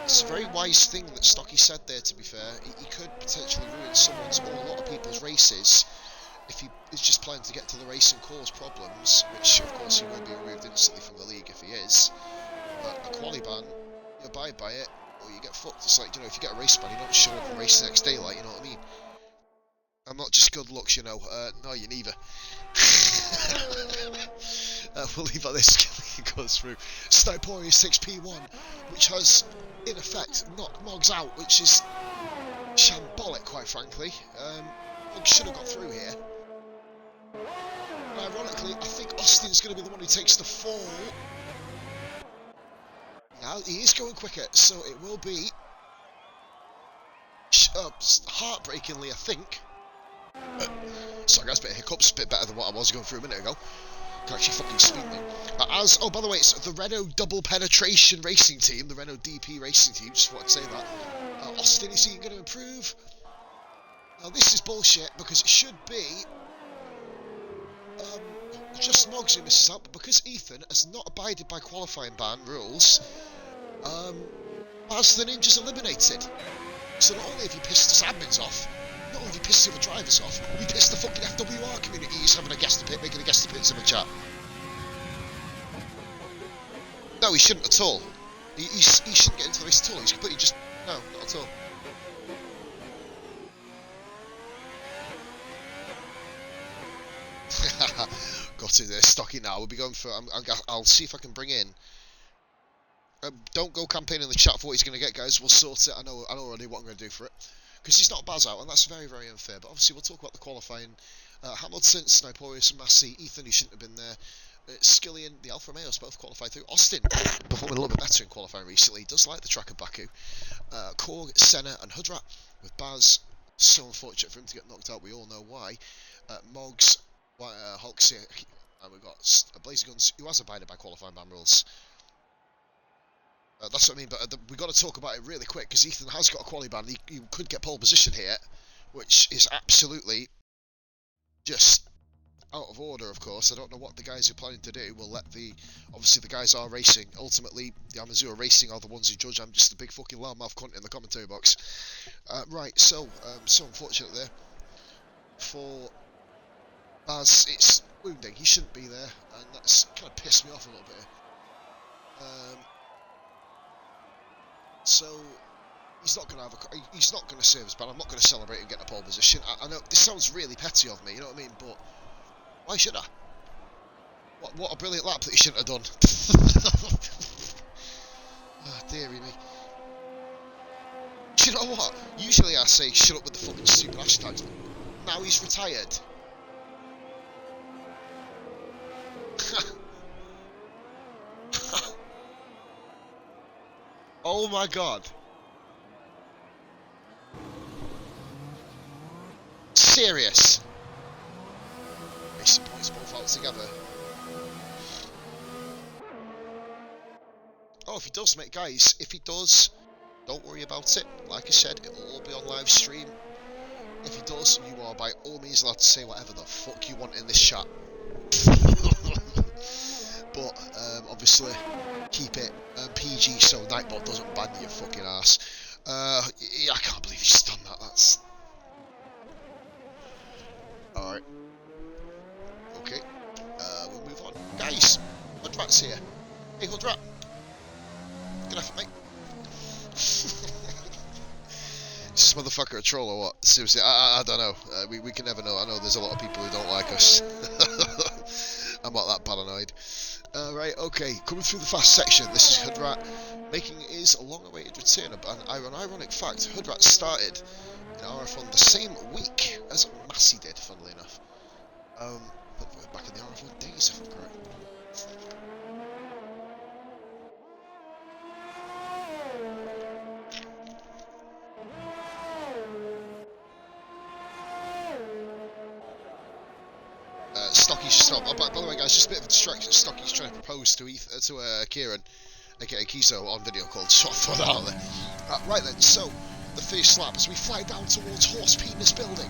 it's a very wise thing that Stocky said there. To be fair, he could potentially ruin someone's or a lot of people's races if he is just planning to get to the race and cause problems. Which, of course, he will be removed instantly from the league if he is. A quali ban, you abide by it. Or you get fucked. It's like, you know, if you get a race ban, you don't show up and race the next day, like, you know what I mean? I'm not just good looks, you know. No, you neither. We'll leave like this. He goes through. Snipori 6P1, which has, in effect, knocked Moggs out, which is shambolic, quite frankly. Moggs should have got through here. Ironically, I think Austin's going to be the one who takes the fall. Now he is going quicker, so it will be heartbreakingly, I think. Sorry guys, bit of hiccups, bit better than what I was going through a minute ago. Can actually fucking speak now. Oh, by the way, it's the Renault Double Penetration Racing Team, the Renault DP Racing Team. Just thought I'd say that. Austin, is he going to improve? Now this is bullshit because it should be just Moggs who misses out, but because Ethan has not abided by qualifying ban rules, Baz the Ninja's eliminated. So not only have you pissed us admins off, not only have you pissed the other drivers off, we pissed the fucking FWR community. He's having a guest pit, making a guest pits in the chat. No, he shouldn't at all. He shouldn't get into the race at all. He's completely just... No, not at all. Got it there, stocky now. We'll be going for... I'll see if I can bring in... don't go campaigning in the chat for what he's going to get, guys. We'll sort it. I know already what I'm going to do for it. Because he's not Baz out, and that's very, very unfair. But obviously, we'll talk about the qualifying. Hamilton, Sniporius, Massey, Ethan, who shouldn't have been there. Skillian, the Alfa Romeos both qualified through. Austin, performing a little bit better in qualifying recently. He does like the track of Baku. Korg, Senna, and Hudrat, with Baz. So unfortunate for him to get knocked out. We all know why. Moggs, Hulks, and we've got Blazer Guns, who has abided by qualifying ban rules. That's what I mean, but we've got to talk about it really quick, because Ethan has got a quali ban. He could get pole position here, which is absolutely just out of order, of course. I don't know what the guys are planning to do. We'll let obviously the guys are racing. Ultimately, the Amazura Racing are the ones who judge. I'm just a big fucking loudmouth cunt in the commentary box. Right, so unfortunate there. For Baz, it's wounding. He shouldn't be there, and that's kind of pissed me off a little bit. So he's not going to serve as ban. I'm not going to celebrate him getting a pole position. I know this sounds really petty of me, you know what I mean? But why should I? What a brilliant lap that he shouldn't have done. Oh, dearie me. Do you know what? Usually I say shut up with the fucking stupid hashtags. Now he's retired. Oh my god. Serious? Racing points both out together. Oh, if he does, mate, guys, if he does, don't worry about it. Like I said, it'll all be on live stream. If he does, you are by all means allowed to say whatever the fuck you want in this chat. But obviously keep it PG so Nightbot doesn't ban your fucking ass. I can't believe he's done that. That's alright. Okay. We'll move on. Guys, Hudrat's here. Hey Hudrat. Good effort, mate. Is this motherfucker a troll or what? Seriously, I don't know. We can never know. I know there's a lot of people who don't like us. I'm not that paranoid. Right, okay, coming through the fast section, this is Hudrat making his long-awaited return. An ironic fact, Hudrat started in VRF1 the same week as Massey did, funnily enough. But we're back in the VRF1 days, if I'm correct. Stocky's stop. Oh, by the way, guys, just a bit of a distraction. Stocky's trying to propose to Kieran, aka Kiso, on video call. So I'll throw that out there. Right then, so the first lap as we fly down towards Horse Penis Building.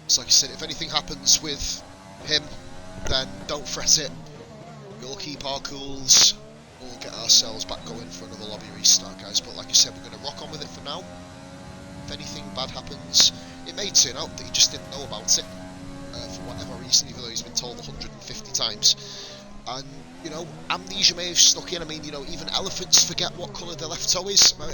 So, like I said, if anything happens with him, then don't fret it. We'll keep our cools. We'll get ourselves back going for another lobby restart, guys. But like I said, we're going to rock on with it for now. If anything bad happens, it may turn out that he just didn't know about it for whatever reason, even though he's been told 150 times. And, you know, amnesia may have snuck in. I mean, you know, even elephants forget what colour their left toe is. I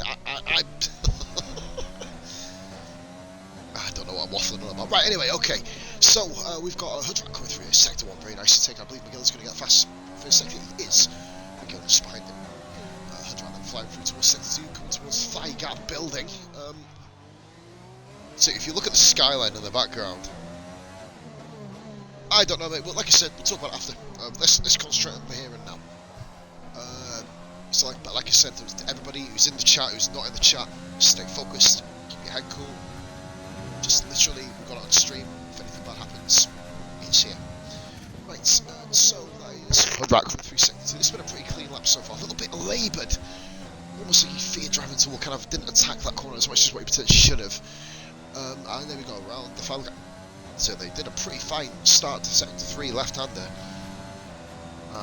don't know what I'm waffling on about. Right, anyway, okay. So, we've got a Hudrat coming through here, Sector 1, very nice to take. I believe McGill's going to get fast first sector. He is. McGill just behind him. Hudrat then flying through towards Sector 2, coming towards Thigh Gap Building. So if you look at the skyline in the background, I don't know, mate, but like I said, we'll talk about it after. Let's concentrate on the here and now. So like I said, to everybody who's in the chat, who's not in the chat, stay focused, keep your head cool. Just literally, we've got it on stream. If anything bad happens, it's here. Right, so that is Hudrat coming through Sector 2. This has been a pretty clean lap so far. A little bit laboured. Almost like he feared driving tool, kind of didn't attack that corner as much as what he potentially should have. And there we go, around the final gap. Hamilton. They did a pretty fine start to sector 3 left-hander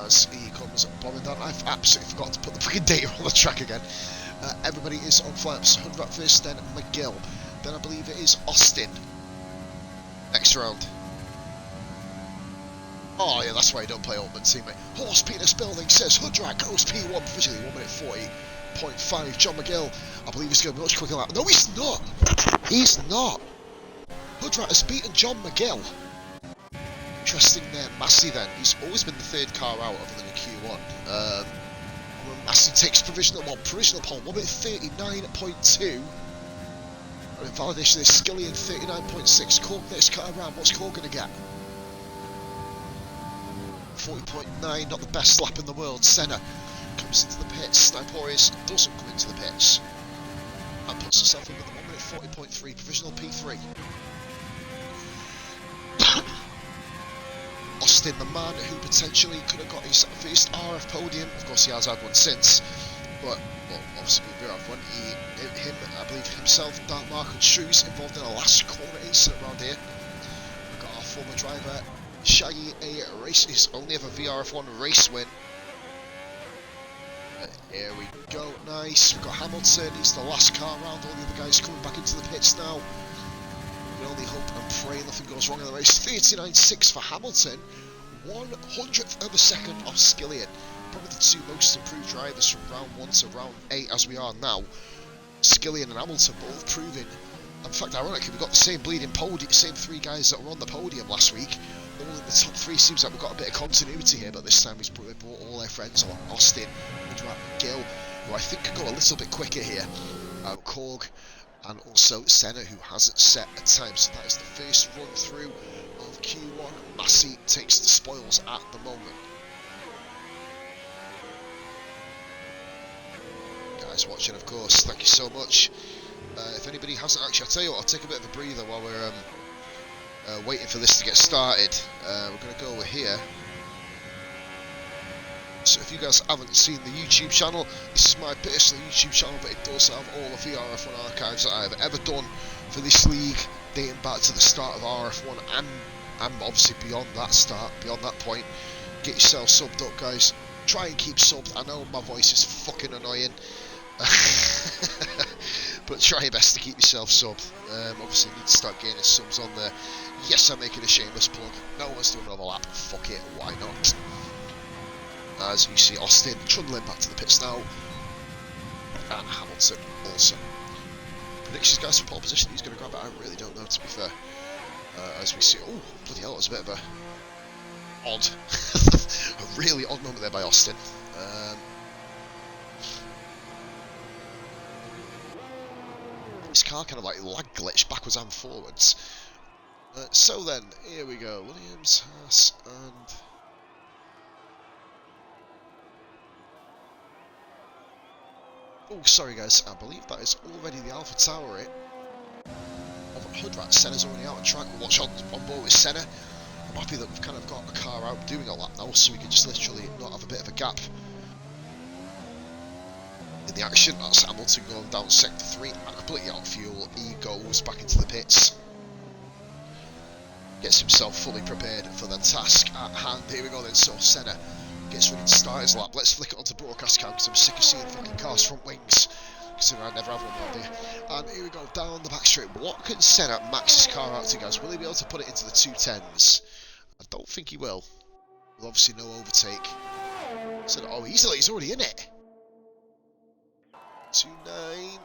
as he comes bombing down. I've absolutely forgot to put the freaking data on the track again. Everybody is on flaps. Hoodrat first, then McGill, then I believe it is Austin next round. Oh yeah, that's why you don't play Ultimate Teammate. Horse Penis Building says Hoodrat goes P1 provisionally, 1 minute 40.5. John McGill, I believe he's going to be much quicker than that. No, he's not! He's not! Hoodrat has beaten John McGill. Interesting there, Massey then. He's always been the third car out other than a Q1. Massey takes provisional pole, 1 minute 39.2. And in validation, there's Skillian 39.6. Cork next car around. What's Cork going to get? 40.9, not the best lap in the world. Senna comes into the pits. Sniporius doesn't come into the pits. And puts himself in with a 1 minute 40.3, provisional P3. Austin, the man who potentially could have got his first RF podium. Of course, he has had one since. But, well, obviously with VRF1, him, I believe himself, Dark Mark and Shoes involved in a last corner incident around here. We've got our former driver, Shaggy, a race, his only ever VRF1 race win. Here we go, nice. We've got Hamilton, he's the last car round, all the other guys coming back into the pits now. We only hope and pray nothing goes wrong in the race. 39.6 for Hamilton, 1/100th of a second off Skillian. Probably the two most improved drivers from round 1 to round 8 as we are now. Skillian and Hamilton both proving. In fact, ironically, we've got the same bleeding podium, same 3 guys that were on the podium last week. All in the top 3. Seems like we've got a bit of continuity here, but this time they brought all their friends on. Austin, Gill, who I think could go a little bit quicker here. Korg, and also Senna, who hasn't set a time. So that is the first run through of Q1. Massey takes the spoils at the moment. Guys watching, of course, thank you so much. If anybody hasn't actually, I'll tell you what, I'll take a bit of a breather while we're waiting for this to get started. We're going to go over here. So if you guys haven't seen the YouTube channel, this is my personal YouTube channel, but it does have all the VRF1 archives that I've ever done for this league, dating back to the start of RF1 and obviously beyond that start, beyond that point. Get yourself subbed up, guys. Try and keep subbed. I know my voice is fucking annoying. But try your best to keep yourself subbed. Obviously need to start gaining subs on there. Yes, I'm making a shameless plug. No one's doing another lap. Fuck it, why not? As you see Austin trundling back to the pits now. And Hamilton also. Predictions, guys, for pole position. Who's going to grab it? I really don't know, to be fair. As we see, oh, bloody hell, that was a bit of a odd, a really odd moment there by Austin. This car kind of like lag glitched backwards and forwards. So then, here we go. Williams, Haas, and oh, sorry guys, I believe that is already the Alpha Tower of Hoodrat. Senna's already out on track. We'll watch on board with Senna. I'm happy that we've kind of got a car out doing a lap now, so we can just literally not have a bit of a gap in the action. That's Hamilton going down sector 3 and completely out of fuel. He goes back into the pits. Gets himself fully prepared for the task at hand. Here we go then, so Senna gets ready to start his lap. Let's flick it onto broadcast cam because I'm sick of seeing fucking cars front wings, considering I never have one around here. And here we go, down the back straight. What can Senna max his car out to, guys? Will he be able to put it into the 210s? I don't think he will. With obviously no overtake. So, oh, easily, he's already in it. 2.9.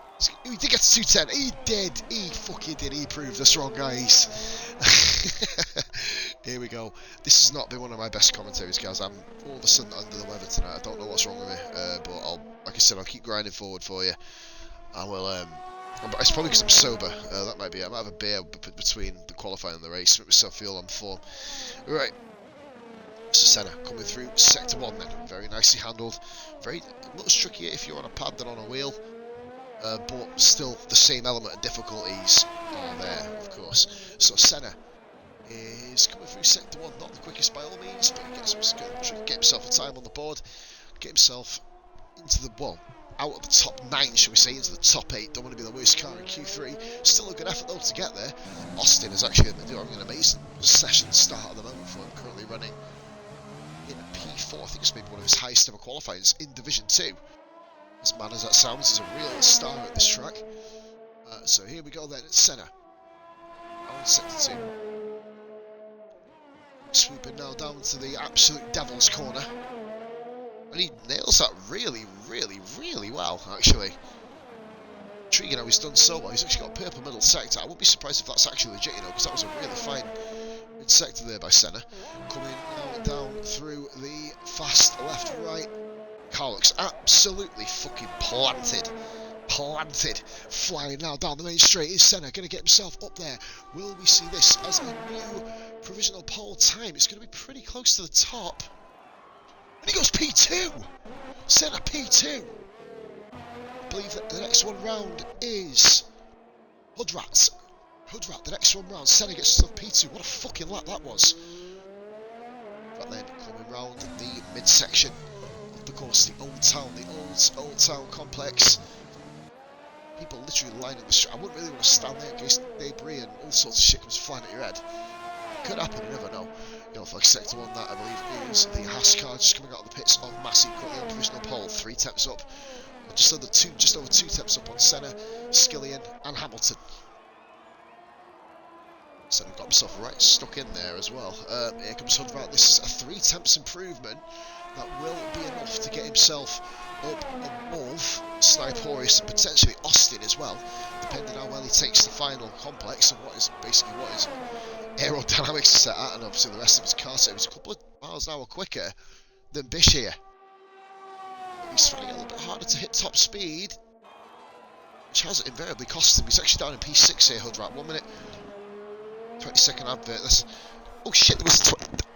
He did get to 2.10. He did. He fucking did. He proved us wrong, guys. Here we go. This has not been one of my best commentaries, guys. I'm all of a sudden under the weather tonight. I don't know what's wrong with me, but like I said, I'll keep grinding forward for you. I will. It's probably because I'm sober. That might be it. I might have a beer between the qualifying and the race. Make myself feel on form. Right. So Senna coming through sector 1 then. Very nicely handled. Very much trickier if you're on a pad than on a wheel. But still the same element of difficulties are there, of course. So Senna is coming through sector 1, not the quickest by all means, but he gets get himself a time on the board, get himself into the, well, out of the top 9, shall we say, into the top 8. Don't want to be the worst car in Q3. Still a good effort though to get there. Austin is actually doing an amazing session start at the moment for him, currently running in P4. I think it's maybe one of his highest ever qualifiers in Division 2. As mad as that sounds, he's a real star at this track. So here we go then at Senna. On sector 2. Swooping now down to the absolute devil's corner. And he nails that really, really, really well, actually. Intriguing how he's done so well. He's actually got a purple middle sector. I wouldn't be surprised if that's actually legit, you know, because that was a really fine mid-sector there by Senna. Coming now down through the fast left-right. Car looks absolutely fucking planted. Flying now down the main straight. Is Senna going to get himself up there? Will we see this as a new provisional pole time? It's going to be pretty close to the top. And he goes P2! Senna P2! I believe that the next one round is Hudrat, the next one round. Senna gets stuff P2. What a fucking lap that was. But then coming round the midsection of the course, the Old Town, the old Town complex. People literally lining the street. I wouldn't really want to stand there in case debris and all sorts of shit comes flying at your head. Could happen, you never know. You know, for like sector 1, that I believe is the Haas car just coming out of the pits of Massey, currently on provisional pole, 3 temps up, just over 2 temps up on Senna, Skillian, and Hamilton. Senna got himself right stuck in there as well. Here comes Hudrat. This is a 3 temps improvement that will be enough to get himself up above Sniporius and potentially Austin as well, depending on how well he takes the final complex and what is aerodynamics set at, and obviously the rest of his car set. He's a couple of miles an hour quicker than Bish here. But he's finding it a little bit harder to hit top speed, which has invariably cost him. He's actually down in P6 here, Hudrat. 1 minute, 20-second advert. Oh shit,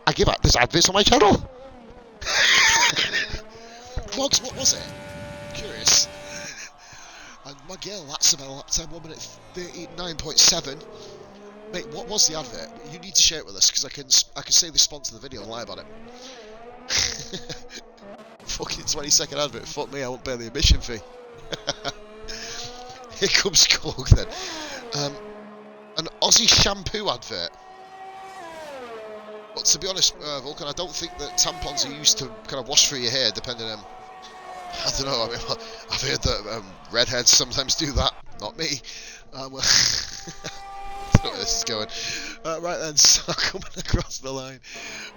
I give out, there's adverts on my channel. Clogs, what was it? I'm curious. And Miguel, that's about lap time, 1 minute 39.7. Mate, what was the advert? You need to share it with us, because I can say the sponsor of the video and lie about it. Fucking 20-second advert, fuck me, I won't pay the admission fee. Here comes Cog then. An Aussie shampoo advert. But to be honest, Vulcan, I don't think that tampons are used to kind of wash through your hair, depending on... I don't know, I mean, I've heard that redheads sometimes do that. Not me. Well, I don't know where this is going. Right then, so coming across the line.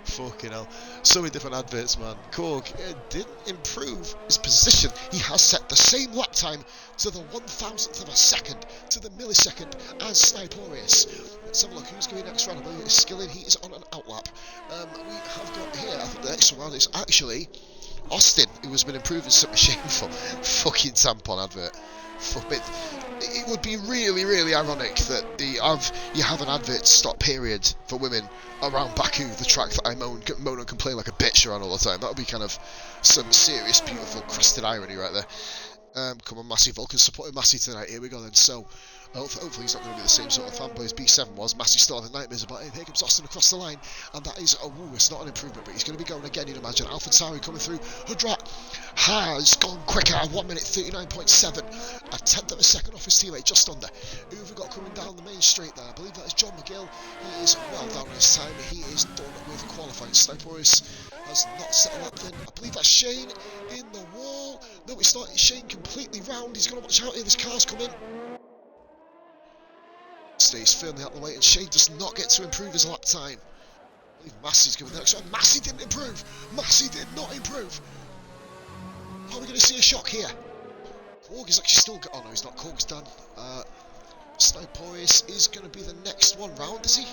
Fucking hell. So many different adverts, man. Korg didn't improve his position. He has set the same lap time to the 1,000th of a second, to the millisecond, as Sniporius. Let's have a look. Who's going next round? I believe it's Skilling. He is on an outlap. We have got here, I think the next round is actually Austin, who has been improving something shameful. Fucking tampon advert. Fuck it. It would be really, really ironic that you have an advert stop period for women around Baku, the track that I moan and complain like a bitch around all the time. That would be kind of some serious, beautiful, crusted irony right there. Come on, Massey. Vulcan supporting Massey tonight. Here we go then. So, hopefully he's not going to be the same sort of fanboy as B7 was. Massey still having nightmares about him. Here comes Austin across the line. And that is, it's not an improvement, but he's going to be going again, you'd imagine. AlphaTauri coming through. Hudrat has gone quicker. 1 minute 39.7. A tenth of a second off his teammate, just under. Who have we got coming down the main straight there? I believe that is John McGill. He is well down on his time. He is done with qualifying. Sniporius has not set a lap then. I believe that's Shane in the wall. No, it's not. It's Shane completely round. He's going to watch out here. This car's coming. Stays firmly out the way, and Shane does not get to improve his lap time. I believe Massey's going the next round. Massey didn't improve. Massey did not improve. Are we going to see a shock here? Korg is actually still... Oh no, he's not. Korg's done. Sniporius is going to be the next one round, is he?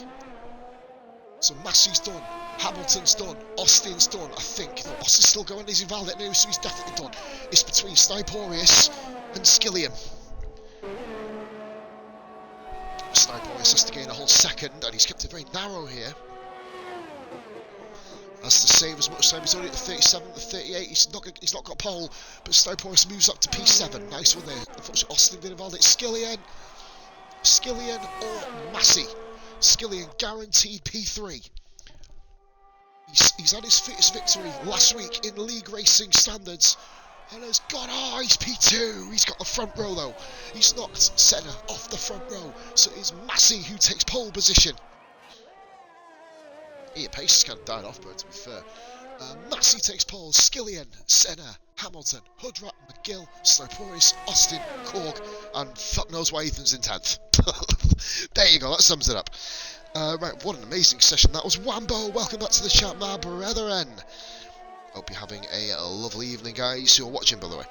So Massey's done. Hamilton's done. Austin's done, I think. No, Austin's still going. He's invalid now, so he's definitely done. It's between Sniporius and Skillian. Sniporius has to gain a whole second, and he's kept it very narrow here. Has to save as much time. He's only at the 37, the 38. He's not got pole, but Sniporius moves up to P7. Nice one there. Unfortunately, Austin been involved. It's Skillian or Massey. Skillian guaranteed P3. He's had his fittest victory last week in league racing standards And has gone, oh, he's P2. He's got the front row though. He's knocked Senna off the front row. So it's Massey who takes pole position. Here, pace kind of died off, but to be fair. Massey takes pole, Skillian, Senna, Hamilton, Hudrat, McGill, Sloporis, Austin, Korg, and fuck knows why Ethan's in 10th. There you go, that sums it up. Right, what an amazing session that was. Wambo, welcome back to the chat, my brethren. Hope you're having a lovely evening, guys, who are watching, by the way.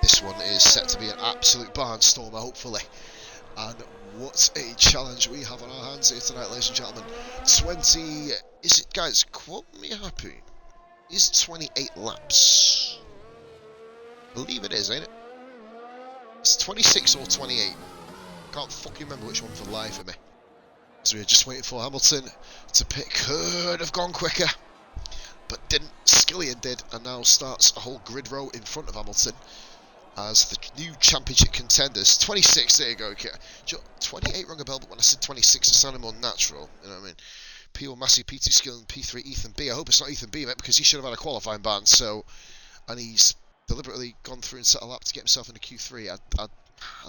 This one is set to be an absolute barnstormer, hopefully. And what a challenge we have on our hands here tonight, ladies and gentlemen. 20... Is it, guys, quote me happy. Is it 28 laps? I believe it is, ain't it? It's 26 or 28. Can't fucking remember which one for the life of me. So we're just waiting for Hamilton to pit. Could have gone quicker, but didn't. Skillian did, and now starts a whole grid row in front of Hamilton as the new championship contenders. 26, there you go. 28 rung a bell, but when I said 26, it sounded more natural. You know what I mean? P1 Massey, P2 Skillian, P3 Ethan B. I hope it's not Ethan B, mate, because he should have had a qualifying ban. So, and he's deliberately gone through and set a lap to get himself into Q3. I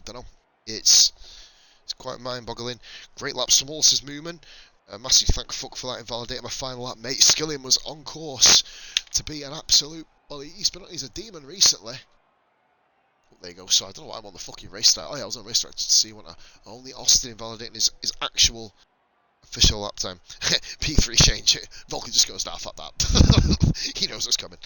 don't know. It's quite mind-boggling. Great laps from all, says Moomin. Massey, thank fuck for that, invalidating my final lap, mate. Skillian was on course to be an absolute... Well, he's a demon recently. There you go. So I don't know why I'm on the fucking race start. Oh yeah, I was on race start to see what only Austin invalidating his actual official lap time. P3 change. Vulcan just goes, nah, fuck that. He knows what's coming.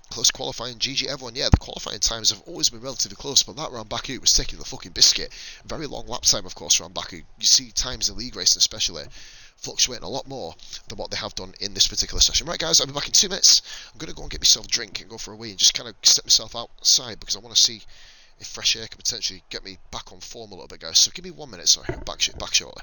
Close qualifying, GG everyone. Yeah, the qualifying times have always been relatively close, but that round Baku was taking the fucking biscuit. Very long lap time, of course, around Baku. You see times in league racing especially fluctuating a lot more than what they have done in this particular session. Right, guys, I'll be back in 2 minutes. I'm going to go and get myself a drink and go for a wee and just kind of step myself outside because I want to see if fresh air can potentially get me back on form a little bit, guys. So give me 1 minute, sorry. Back shortly.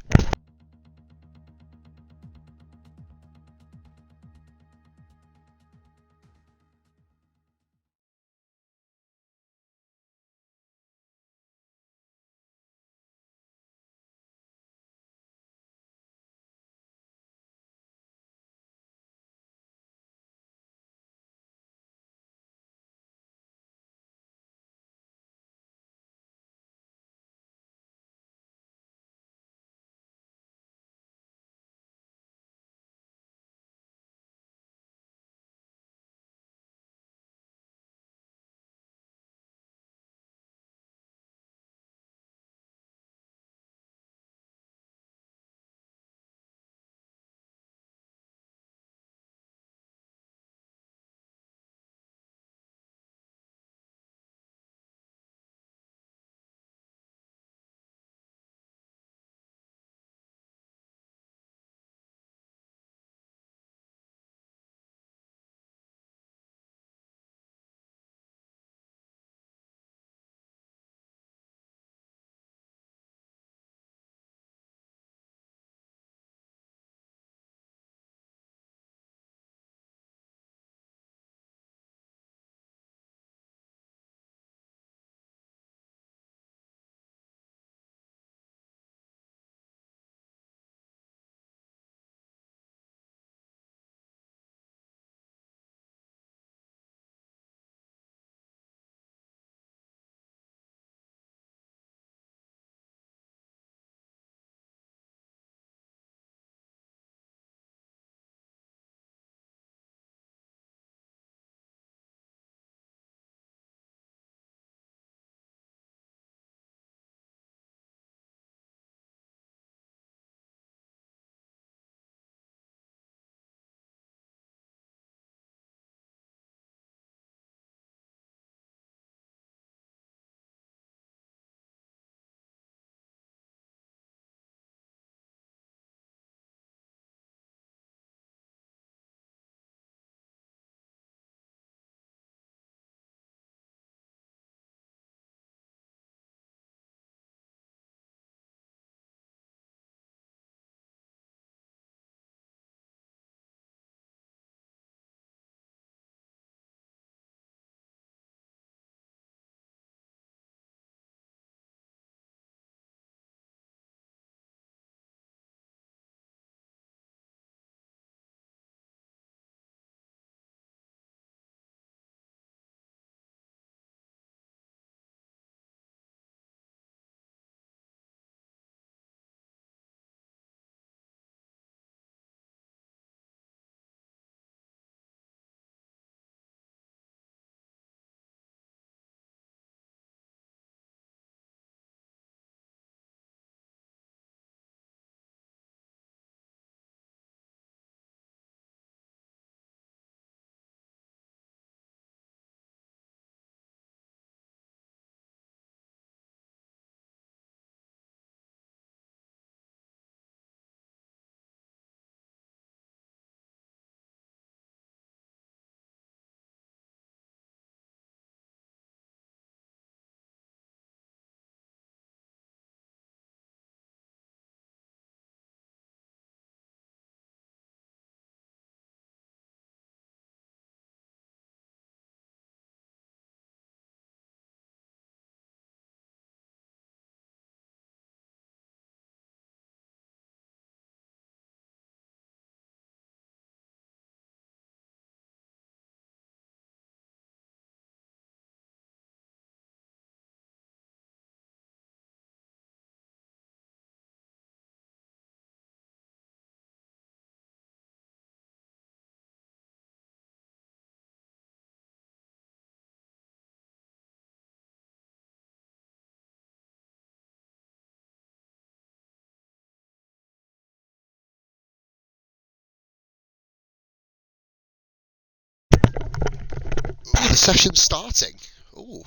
session starting. Ooh.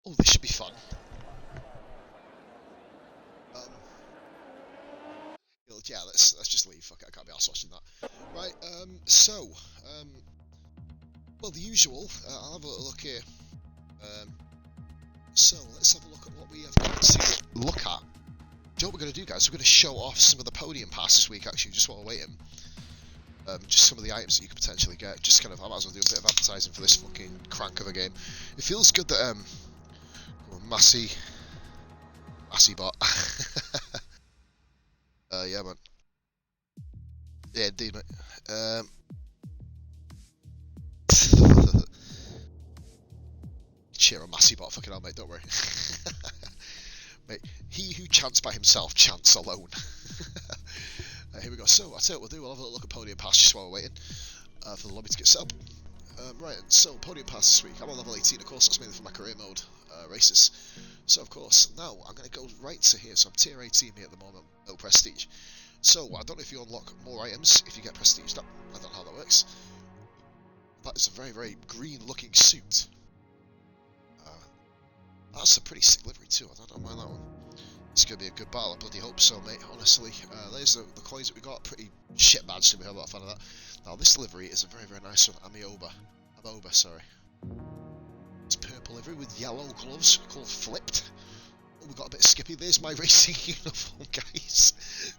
Oh, this should be fun. Yeah, let's just leave. Fuck it, I can't be arsed watching that. Right, well, the usual. I'll have a little look here. So let's have a look at what we have got to look at. Do you know what we're going to do, guys? We're going to show off some of the podium pass this week, actually, just while we're waiting. Just some of the items that you could potentially get. Just kind of, I might as well do a bit of advertising for this fucking crank of a game. It feels good that, Massey bot. Yeah, man. Yeah, indeed, mate. Cheer on Massey bot, fucking hell, mate, don't worry. Mate, he who chants by himself chants alone. Here we go. So, I'll tell you what we'll do. We'll have a look at Podium Pass just while we're waiting for the lobby to get set up. Right, so Podium Pass this week. I'm on level 18, of course. That's mainly for my career mode races. So, of course, now I'm going to go right to here. So, I'm tier 18 here at the moment, no prestige. So, I don't know if you unlock more items if you get prestige. I don't know how that works. That is a very, very green-looking suit. That's a pretty sick livery too. I don't mind that one. It's going to be a good battle. I bloody hope so, mate, honestly. There's the coins that we got. Pretty shit badge to be. I'm not a fan of that. Now, this livery is a very, very nice one. Amoeba, sorry. It's purple livery with yellow gloves called Flipped. Oh, we got a bit skippy. There's my racing uniform, guys.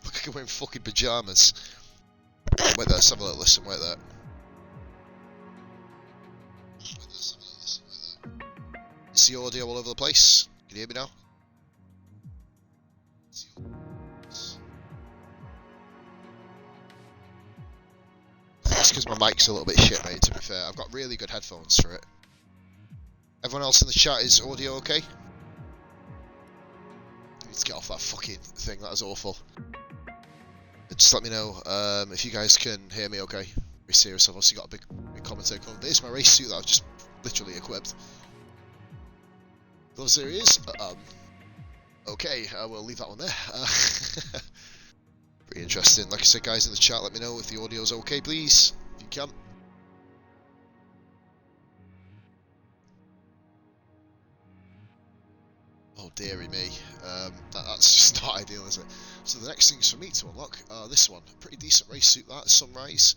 Look like I'm wearing fucking pyjamas. Wait there, let's have a little listen. Wait there. Is the audio all over the place? Can you hear me now? That's because my mic's a little bit shit, mate, to be fair. I've got really good headphones for it. Everyone else in the chat, is audio okay? I need to get off that fucking thing, that is awful. Just let me know if you guys can hear me okay. Be serious, I've obviously got a big commentator code. There's my race suit that I've just literally equipped. Gloves there he is. Okay, we'll leave that one there. Pretty interesting. Like I said, guys in the chat, let me know if the audio's okay, please, if you can. Oh dearie me, that's just not ideal, is it? So the next thing's for me to unlock. This one, pretty decent race suit. That Sunrise,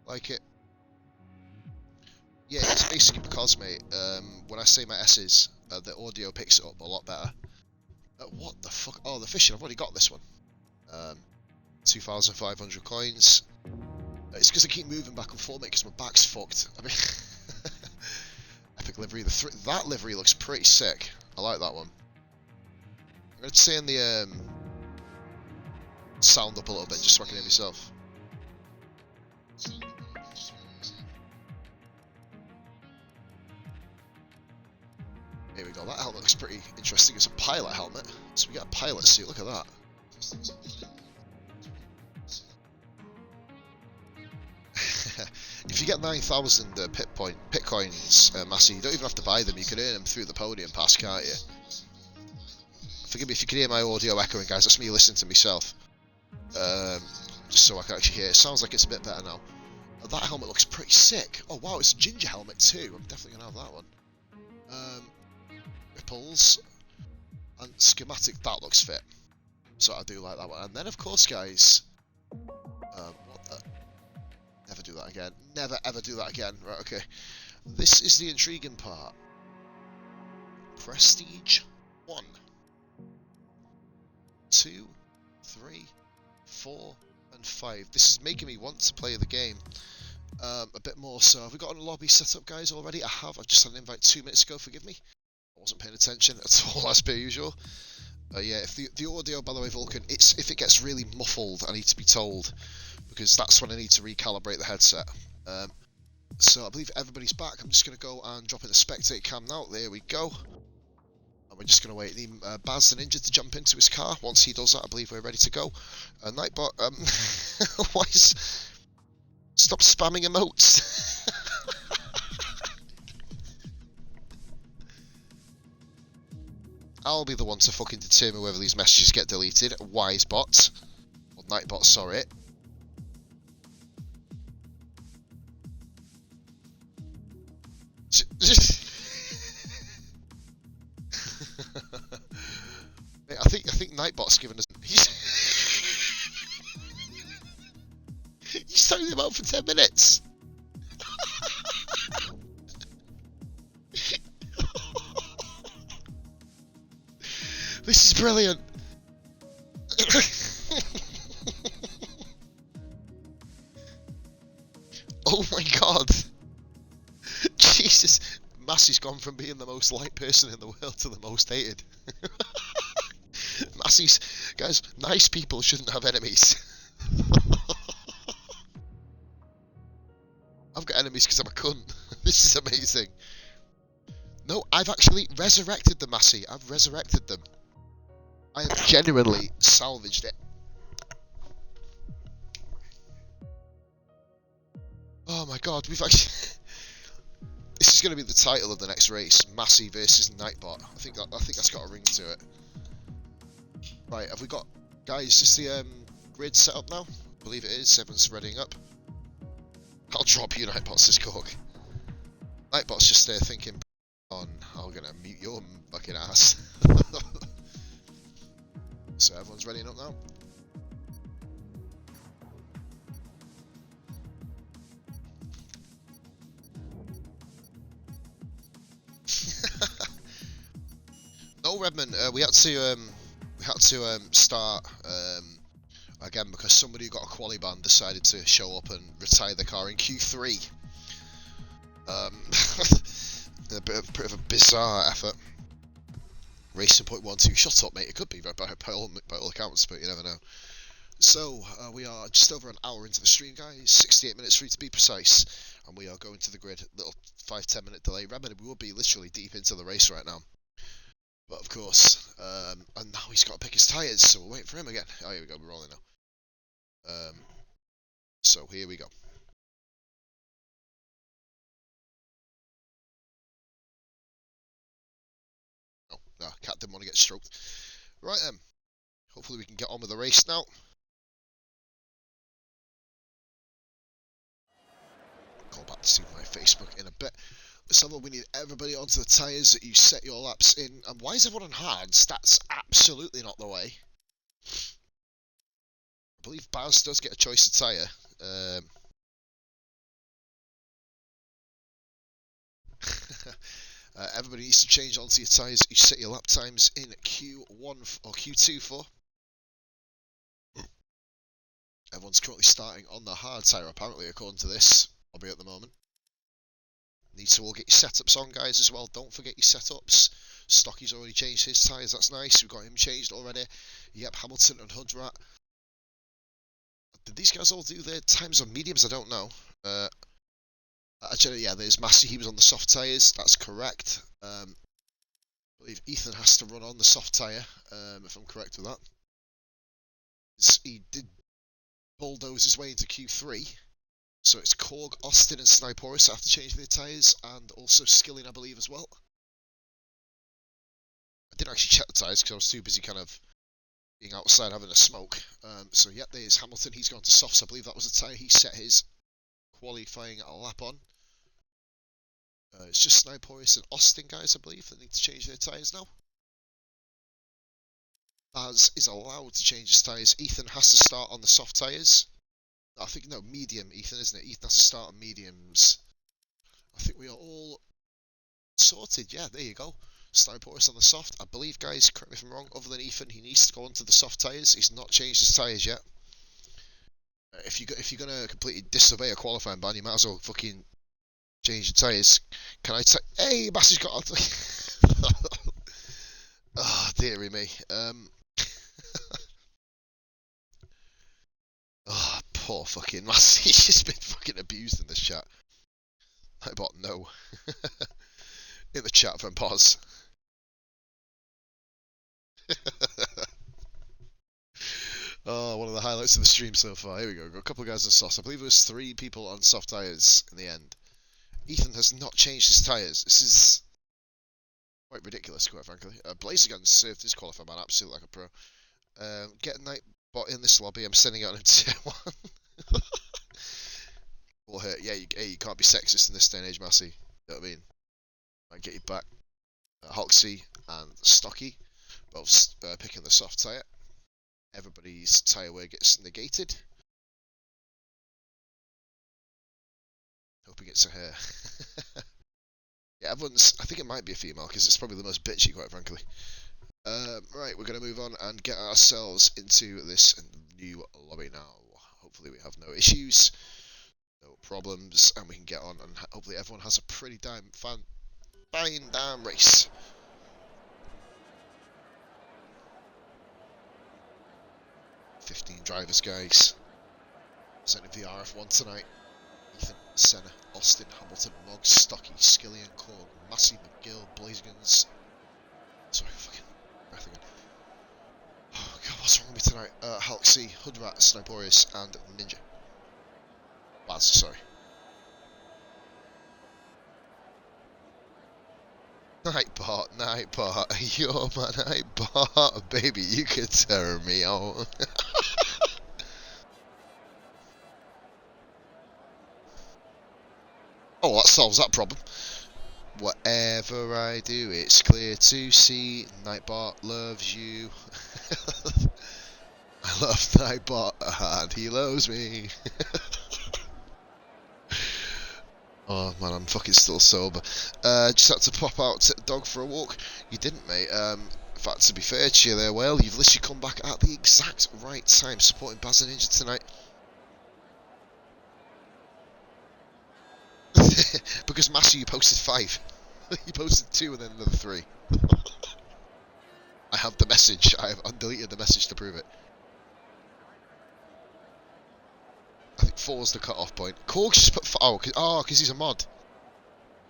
like it. Yeah, it's basically because, mate, when I say my S's, the audio picks it up a lot better. What the fuck? Oh, the fishing. I've already got this one. 2,500 coins. It's because I keep moving back and forth, mate, because my back's fucked. I mean, epic livery. That livery looks pretty sick. I like that one. I'm going to turn the sound up a little bit just so I can hear myself. Here we go, that helmet looks pretty interesting. It's a pilot helmet, so we get a pilot suit, look at that. If you get 9,000 pit coins, Massey, you don't even have to buy them, you can earn them through the podium pass, can't you? Forgive me if you can hear my audio echoing, guys, that's me listening to myself. Just so I can actually hear. It sounds like it's a bit better now. That helmet looks pretty sick. Oh wow, it's a ginger helmet too, I'm definitely going to have that one. Ripples and schematic, that looks fit, so I do like that one. And then of course, guys, what the, never do that again, never ever do that again. Right, okay, this is the intriguing part. Prestige 1, 2, 3, 4 and 5. This is making me want to play the game a bit more. So have we got a lobby set up, guys, already? I have. I've just had an invite 2 minutes ago, forgive me. I wasn't paying attention at all, as per usual. Yeah, if the audio, by the way, Vulcan, if it gets really muffled, I need to be told, because that's when I need to recalibrate the headset. So I believe everybody's back. I'm just going to go and drop in the spectator cam now. There we go. And we're just going to wait the Baz the Ninja to jump into his car. Once he does that, I believe we're ready to go. Nightbot, why is... Stop spamming emotes. I'll be the one to fucking determine whether these messages get deleted. Wisebot. Or Nightbot, sorry. Mate, I think Nightbot's given us. He's talking about for 10 minutes. This is brilliant. Oh my god. Jesus. Massey's gone from being the most liked person in the world to the most hated. Massey's, guys, nice people shouldn't have enemies. I've got enemies because I'm a cunt. This is amazing. No, I've actually resurrected the Massey. I've resurrected them. I have genuinely salvaged it. Oh my god, we've actually... This is going to be the title of the next race, Massey versus Nightbot. I think that's got a ring to it. Right, have we got... Guys, just the grid set up now? I believe it is. Everyone's readying up. I'll drop you, Nightbot, says Cork. Nightbot's just there thinking, on, I'm going to mute your fucking ass. So everyone's readying up now? No, Redman. We had to start again because somebody who got a quali ban decided to show up and retire the car in Q3. A bit of a bizarre effort. Racing point 1-2. Shut up, mate. It could be by all accounts, but you never know. So we are just over an hour into the stream, guys. 68 minutes for you to be precise, and we are going to the grid. Little 5-10 minute delay. Redman, we will be literally deep into the race right now. But of course, and now he's got to pick his tyres, so we're waiting for him again. Oh, here we go, we're rolling now. So here we go. Oh, no, cat didn't want to get stroked. Right then, hopefully we can get on with the race now. Go back to see my Facebook in a bit. So we need everybody onto the tyres that you set your laps in. And why is everyone on hards? That's absolutely not the way. I believe Baz does get a choice of tyre. Everybody needs to change onto your tyres that you set your lap times in Q1 or Q2 for. Everyone's currently starting on the hard tyre, apparently, according to this, hobby at the moment. Need to all get your setups on, guys, as well. Don't forget your setups. Stocky's already changed his tyres, that's nice. We've got him changed already. Yep, Hamilton and Hudrat. Did these guys all do their times on mediums? I don't know. Actually, yeah, there's Massey. He was on the soft tyres. That's correct. I believe Ethan has to run on the soft tyre, if I'm correct with that. He did bulldoze his way into Q3. So it's Korg, Austin and Sniporis have to change their tyres, and also Skilling, I believe, as well. I didn't actually check the tyres because I was too busy kind of being outside having a smoke. So yeah, there's Hamilton. He's gone to softs. I believe that was the tyre he set his qualifying lap on. It's just Sniporis and Austin, guys, I believe, that need to change their tyres now. Baz is allowed to change his tyres. Ethan has to start on the soft tyres. I think, no, medium, Ethan, isn't it? Ethan has to start on mediums. I think we are all sorted. Yeah, there you go. Sniporis on the soft. I believe, guys, correct me if I'm wrong, other than Ethan, he needs to go onto the soft tyres. He's not changed his tyres yet. If you're going to completely disobey a qualifying ban, you might as well fucking change your tyres. Can I Hey, Massey's got... Oh, dearie me. Oh, poor fucking Massey. He's just been fucking abused in this chat. I bought no. In the chat from pause. Oh, one of the highlights of the stream so far. Here we go. Got a couple of guys on sauce. I believe it was 3 people on soft tyres in the end. Ethan has not changed his tyres. This is quite ridiculous, quite frankly. Blazergun served his qualifying man absolutely like a pro. Get Nightbot in this lobby. I'm sending out him tier 1. Will hurt. Yeah, you can't be sexist in this day and age, Massey. You know what I mean? Might get you back. Hoxie and Stocky both picking the soft tyre. Everybody's tyre wear gets negated. Hope he gets a hair. Yeah, everyone's. I think it might be a female because it's probably the most bitchy, quite frankly. Right, we're going to move on and get ourselves into this new lobby now. Hopefully we have no issues, no problems, and we can get on, and hopefully everyone has a pretty fine damn race. Drivers, guys. Sent a VRF1 tonight. Ethan, Senna, Austin, Hamilton, Moggs, Stocky, Skillian, Korg, Massey, McGill, Blazegans. Sorry, fucking breath again. Oh god, what's wrong with me tonight? Halksey, Hoodrat, Sniporius, and Ninja. Baz, sorry. Nightbot, you're my Nightbot, baby, you could tear me out. Oh, that solves that problem. Whatever I do, it's clear to see. Nightbot loves you. I love Nightbot, and he loves me. Oh man, I'm fucking still sober. Just had to pop out to the dog for a walk. You didn't, mate. In fact, to be fair to you there, well, you've literally come back at the exact right time, supporting Baz and Ninja tonight. Because Massey, you posted 5. You posted 2 and then another 3. I have the message. I have undeleted the message to prove it. I think 4's the cut-off point. Korg's just put... Oh, because he's a mod.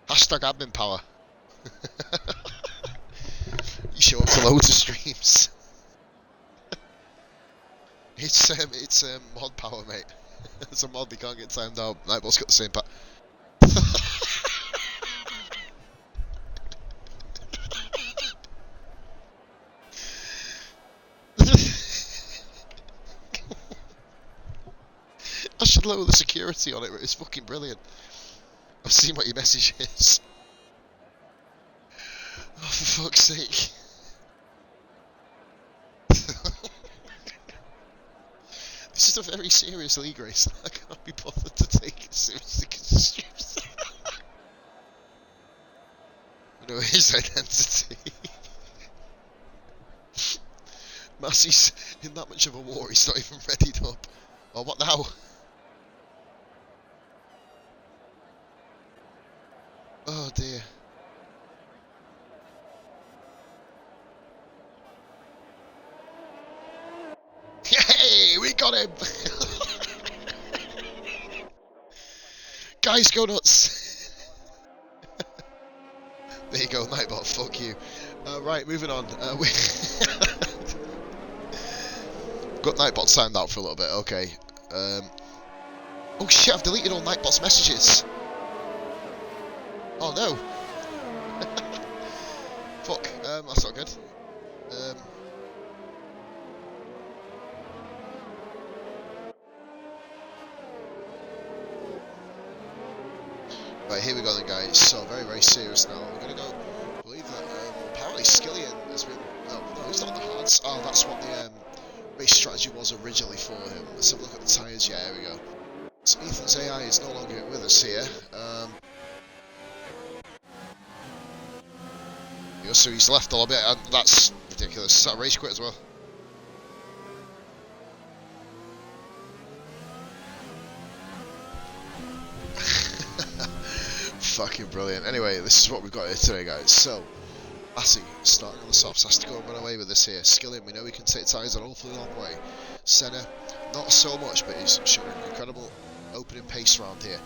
Hashtag admin power. You show up to loads of streams. It's mod power, mate. It's a mod, they can't get timed out. Nightbot's got the same pack. I should lower the security on it, it's fucking brilliant. I've seen what your message is. Oh, for fuck's sake. This is a very serious league race. I can't be bothered to take it seriously because it's streams. You know his identity. Massey's in that much of a war, he's not even readied up. Oh, what now? Oh dear. Hey, we got him! Guys, go nuts! There you go, Nightbot, fuck you. Right, moving on. We got Nightbot timed out for a little bit, okay. Oh shit, I've deleted all Nightbot's messages. Oh no. Fuck, that's not good. Right, here we go then, guys. So, very, very serious now. We're gonna go. I believe that apparently Skillian has been. No, he's not on the hards. Oh, that's what the race strategy was originally for him. Let's have a look at the tyres. Yeah, here we go. So Ethan's AI is no longer with us here. So he's left a little bit, and that's ridiculous. Is that a race quit as well? Fucking brilliant. Anyway, this is what we've got here today, guys. So, Massey, starting on the softs, has to go and run away with this here. Skillian, we know he can take tyres an awfully long way. Senna, not so much, but he's showing an incredible opening pace round here.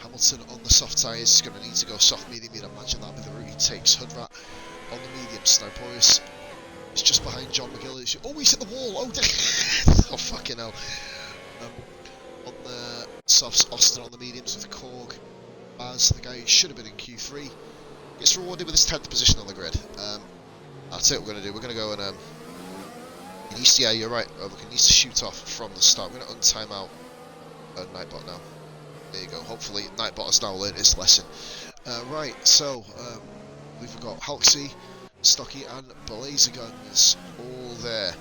Hamilton on the soft tyres is going to need to go soft medium. You'd imagine that'll be the route he takes. Hoodrat on the medium. Sniporius is just behind John McGill. Oh, he's hit the wall. Oh, oh fucking hell. On the softs, Austin on the mediums with Korg. Baz, the guy who should have been in Q3, gets rewarded with his 10th position on the grid. That's it. We're going to do. We're going to go and he needs to, yeah, you're right. Look, he needs to shoot off from the start. We're going to untime out Nightbot now. There you go. Hopefully, Nightbot has now learned his lesson. Right. So believe we've got Halksey, Stocky and Blazer Guns all there.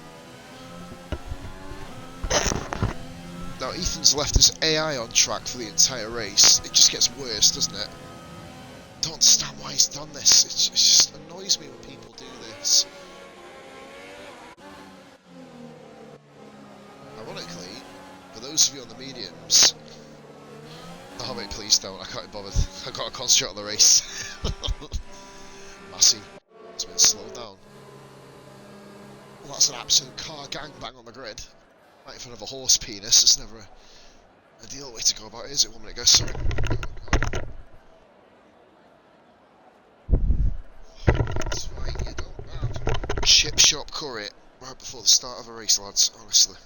Now Ethan's left his AI on track for the entire race. It just gets worse, doesn't it? Don't understand why he's done this. It just annoys me when people do this. Ironically, for those of you on the mediums... Oh wait, please don't. I can't be bothered. I've got to concentrate on the race. Massey has been slowed down. Well, that's an absolute car gangbang on the grid. Right in front of a horse penis. It's never a ideal way to go about it, is it? 1 minute ago, sorry. That's right, you don't have chip shop curry right before the start of a race, lads, honestly.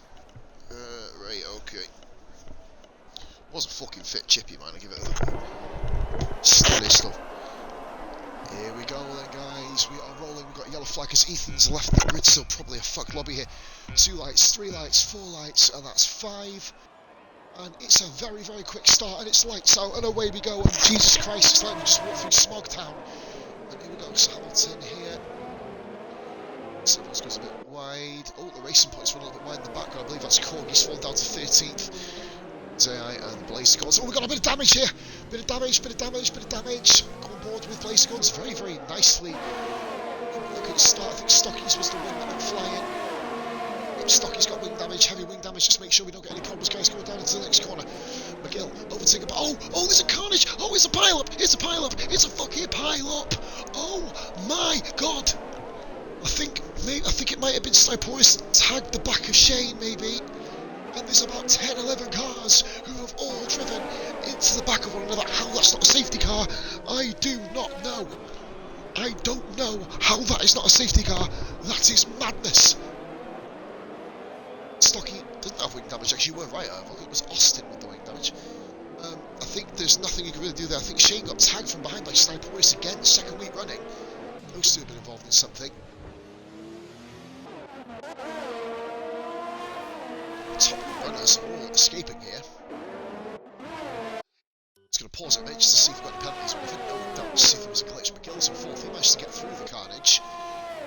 Right, okay. Wasn't fucking fit chippy, man, I give it a steady stuff. Here we go then, guys. We are rolling. We've got a yellow flag as Ethan's left the grid, so probably a fuck lobby here. 2 lights, 3 lights, 4 lights, and that's 5. And it's a very, very quick start, and it's lights out, and away we go. And Jesus Christ, it's like we just walked through Smog Town. And here we go, so Hamilton here. So this goes a bit wide. Oh, the racing points were a little bit wide in the background. I believe that's Corgi's fallen down to 13th. AI and Blazer Guns. Oh, we've got a bit of damage here. Bit of damage. Come on board with Blazer Guns. Very, very nicely. Look at the start. I think Stocky's was the wing that went flying. Stocky's got wing damage, heavy wing damage. Just make sure we don't get any problems, guys. Going down into the next corner. McGill overtaking. Oh, there's a carnage. Oh, it's a pile up. It's a fucking pile up. Oh my God. I think it might have been Sniporis tagged the back of Shane, maybe. And there's about 10, 11 cars who have all driven into the back of one another. How that's not a safety car, I do not know. I don't know how that is not a safety car. That is madness. Stocky doesn't have wing damage. Actually, you were right, Irvine. It was Austin with the wing damage. I think there's nothing you can really do there. I think Shane got tagged from behind by Sniporis again, second week running. Those two have been involved in something. Top runners are all escaping here. It's going to pause it a bit just to see if we've got any penalties or anything. No, don't see if there was a glitch. McGill's in fourth. He managed to get through the carnage.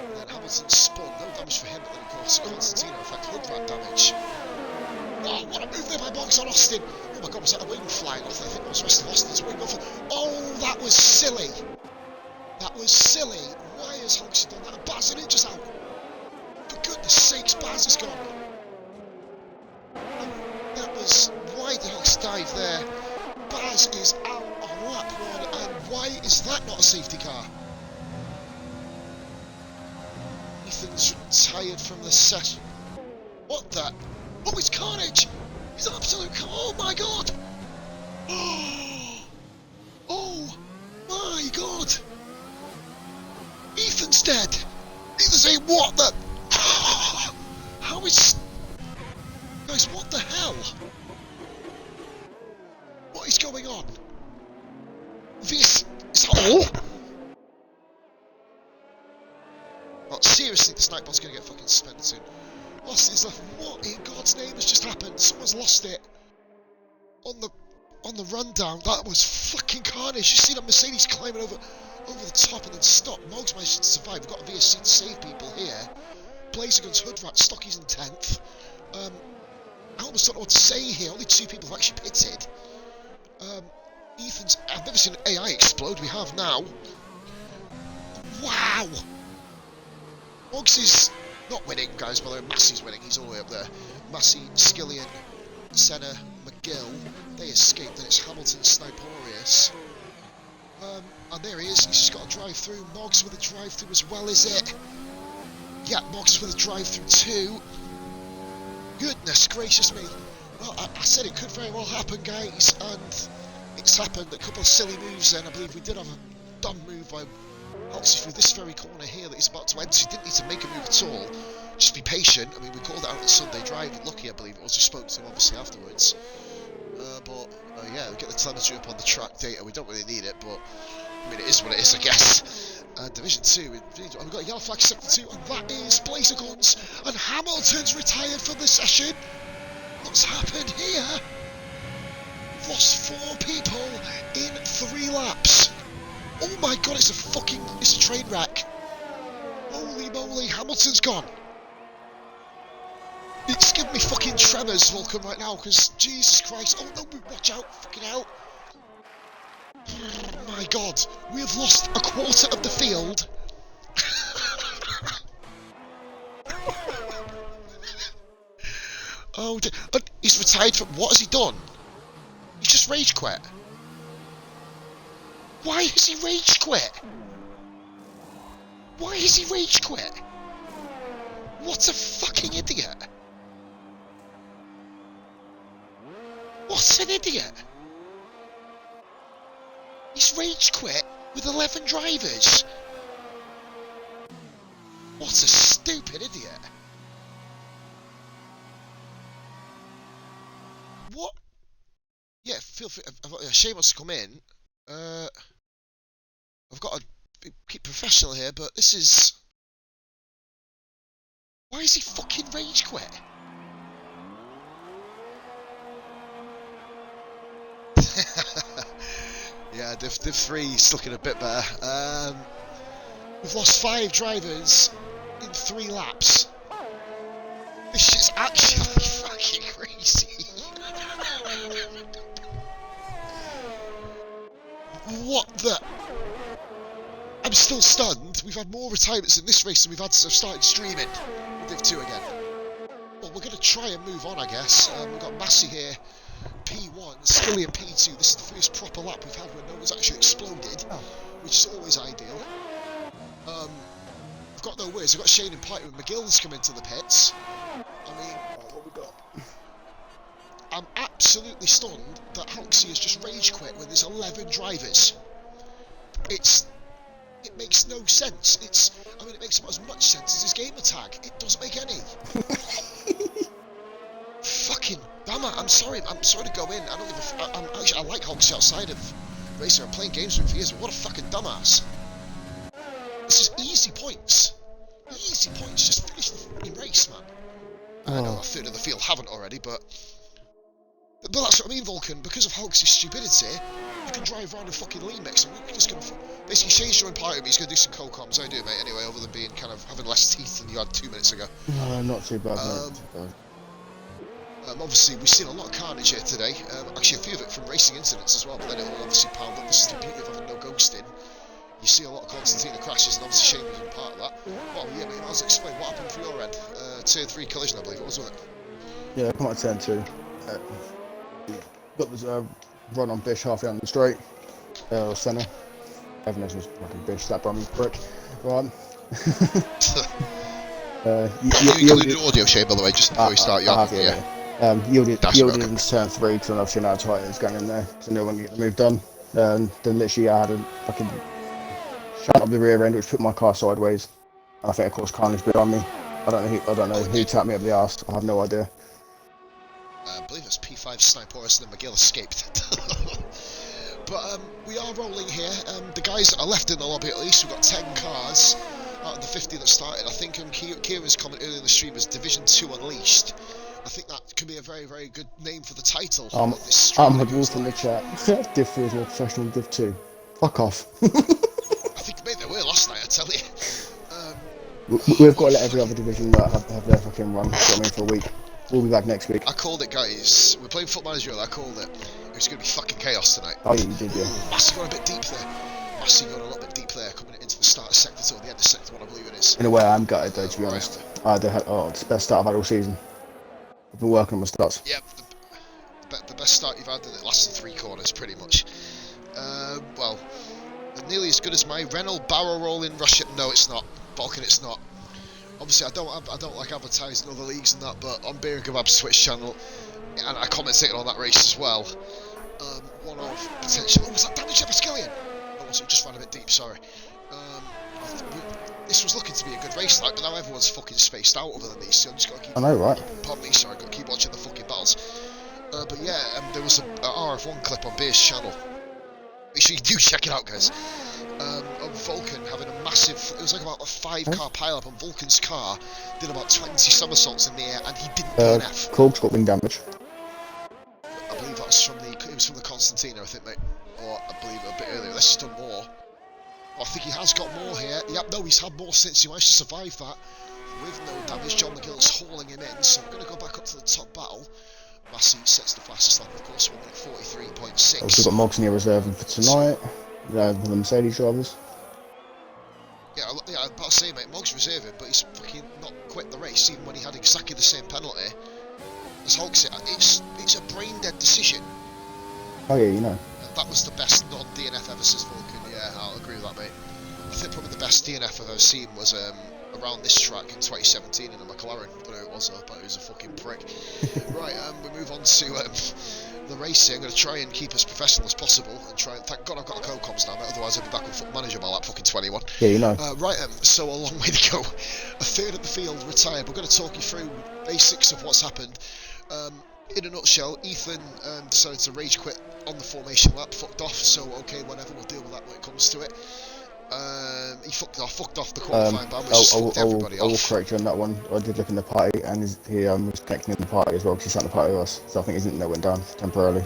And then Hamilton spun. No damage for him, but then of course Constantino effect hood rat damage. Oh, what a move there by Boggs on Austin. Oh my God, was that a wing flying off? I think it was the rest of Austin's wing off. Oh, that was silly. That was silly. Why has Hoxie done that? Baz and Ninja's out. For goodness sakes, Baz is gone. That was... Why did Hox dive there? Baz is out on lap 1, and why is that not a safety car? Ethan's retired from the session. What the? Oh, it's carnage! It's absolute oh my God! Oh my God! Ethan's dead! Ethan's saying, what the? How is... Guys, what the hell? What is going on? This is... Oh! Well, seriously, the Snipebot's gonna get fucking suspended soon. Austin's left. What in God's name has just happened? Someone's lost it. On the rundown, that was fucking carnage. You see that Mercedes climbing over the top and then stop. Moggs managed to survive. We've got a VSC to save people here. Blazer Guns, Hood Rat, Stocky's in 10th. I almost don't know what to say here. Only 2 people have actually pitted. Ethan's... I've never seen an AI explode. We have now. Wow! Moggs is not winning, guys, by the way. Massey's winning. He's all the way up there. Massey, Skillian, Senna, McGill. They escaped. Then it's Hamilton, Sniporius. And there he is. He's just got a drive-through. Moggs with a drive-through as well, is it? Yeah, Moggs with a drive-through too. Goodness gracious me. Well, I said it could very well happen, guys, and it's happened. A couple of silly moves then. I believe we did have a dumb move by Hoxie through this very corner here that he's about to enter. He didn't need to make a move at all. Just be patient. I mean, we called it out on Sunday Drive. Lucky, I believe it was. We spoke to him, obviously, afterwards. Yeah, we get the telemetry up on the track data. We don't really need it, but, I mean, it is what it is, I guess. Division 2, we've got a yellow flag sector 2, and that is Blazer Guns, and Hamilton's retired from the session. What's happened here? Lost 4 people in 3 laps. Oh my my god, it's a train wreck. Holy moly, Hamilton's gone. It's giving me fucking tremors, Vulcan, right now, because Jesus Christ. Oh no, watch out, fucking hell. My god, we have lost a quarter of the field. Oh, he's retired from. What has he done? He's just rage quit. Why has he rage quit? Why has he rage quit? What a fucking idiot. What an idiot. He's rage quit with 11 drivers. What a stupid idiot. What? Yeah, feel free. Shane wants to come in. I've got to keep professional here, but this is... Why is he fucking rage quit? Yeah, Div 3's looking a bit better. We've lost 5 drivers in 3 laps. This shit's actually fucking crazy. What the... I'm still stunned. We've had more retirements in this race than we've had since I've started streaming with Div 2 again. Well, we're going to try and move on, I guess. We've got Massey here, P1, Skillian P2. This is the first proper lap we've had where no one's actually exploded, which is always ideal. I've got no words. I've got Shane and Piper and McGill's come into the pits. I mean, what we got? I'm absolutely stunned that Hoxie has just rage quit when there's 11 drivers. It makes no sense. I mean, it makes about as much sense as his gamer tag. It doesn't make any. Fucking damn it! I'm sorry to go in. I like Hoxie outside of racing. I'm playing games with him for years, but what a fucking dumbass. This is easy points. Easy points. Just finish the fucking race, man. I know a third of the field haven't already, but that's what I mean, Vulcan. Because of Hoxie's stupidity, you can drive around in fucking lean mix, and we're just gonna basically Shane's joined part of me. He's gonna do some co-coms. How you doing, mate? Anyway, other than being kind of having less teeth than you had 2 minutes ago. No, not too bad. Obviously, we've seen a lot of carnage here today. Actually, a few of it from racing incidents as well. But then it'll obviously piled up. This is the beauty of having no ghosting. You see a lot of Constantina crashes, and obviously Shane was in part of that. Well, yeah, mate, I'll explain what happened for your end. Tier 3 collision, I believe it was, wasn't it? Yeah, come on, turn 2. Got this run on Bish halfway down the straight. Centre. Everyone knows fucking Bish, that bummy prick. Right. You included audio, Shane, by the way, just before you start. Yielded into turn 3 because obviously now Titan's going in there, so no one can get the move done. Then literally I had a fucking shut up the rear end, which put my car sideways. I think it caused carnage behind me. I don't know who tapped me up the arse. I have no idea. I believe it's P5 Sniporus and then McGill escaped. But we are rolling here. The guys are left in the lobby at least. We've got 10 cars out of the 50 that started. I think Kieran's comment earlier in the stream was Division 2 Unleashed. I think that could be a very, very good name for the title. I'm with Wolf in the chat. Div 3 is more professional than Div 2. Fuck off. I think, mate, they were last night, I tell you. We've got to let every other division have their fucking run. For a week. We'll be back next week. I called it, guys. We're playing Foot Manager, I called it. It was going to be fucking chaos tonight. Oh, yeah, you did, yeah. Massey got a bit deep there. Massey got a little bit deep there, coming into the start of Sector 2, or the end of Sector 1, I believe it is. In a way, I'm gutted, though, to be honest. It's the best start I've had all season. I've been working on my stats. Yeah, the best start you've had, and it lasted 3 corners, pretty much. Well, nearly as good as my Renault barrel roll in Russia. No, it's not. Balkan, it's not. Obviously, I don't like advertising other leagues and that, but on Beer and Kebab's Twitch channel, and I commentated on that race as well. One of potential. Oh, was that damage ever Skillian? Oh, was it just ran a bit deep? Sorry. This was looking to be a good race, like, but now everyone's fucking spaced out other than these, so I'm just got to keep. I know, right? Pardon me, sorry, got to keep watching the fucking battles. But yeah, there was a RF1 clip on Beer's channel. Make sure you do check it out, guys. Of Vulcan having a massive, it was like about a 5-car pile-up on Vulcan's car, did about 20 somersaults in the air, and he didn't get an F. Cork's got wing damage. I believe that was from the Constantina, I think, mate. Or I believe a bit earlier, unless he's done more. I think he has got more here. Yep, no, he's had more since he managed to survive that with no damage. John McGill's hauling him in, so we're going to go back up to the top battle. Massey sets the fastest lap, of course, 1 minute 43.6. Also got Mogs in here reserving for tonight. The Mercedes drivers. Yeah, I'm about to say, mate, Mog's reserving, but he's fucking not quit the race, even when he had exactly the same penalty as Hogsett. It's a brain-dead decision. Oh yeah, you know. That was the best non-DNF ever, says Vulcan. Yeah, I'll agree with that, mate. I think probably the best DNF I've ever seen was around this track in 2017 in a McLaren. I don't know who it was though, but it was a fucking prick. Right, we move on to the racing. I'm going to try and keep as professional as possible and try and thank God I've got a co-coms now, mate, otherwise I'd be back with Foot Manager by like fucking 21. Yeah, you know. Right, so a long way to go. A third of the field retired. We're going to talk you through basics of what's happened. In a nutshell, Ethan decided to rage quit on the formation lap, fucked off, so okay, whatever, we'll deal with that when it comes to it. He fucked off the qualifying ban, which fucked everybody off. I will correct you on that one. I did look in the party, and he was connecting in the party as well, because he sat in the party with us, so I think his internet went down temporarily.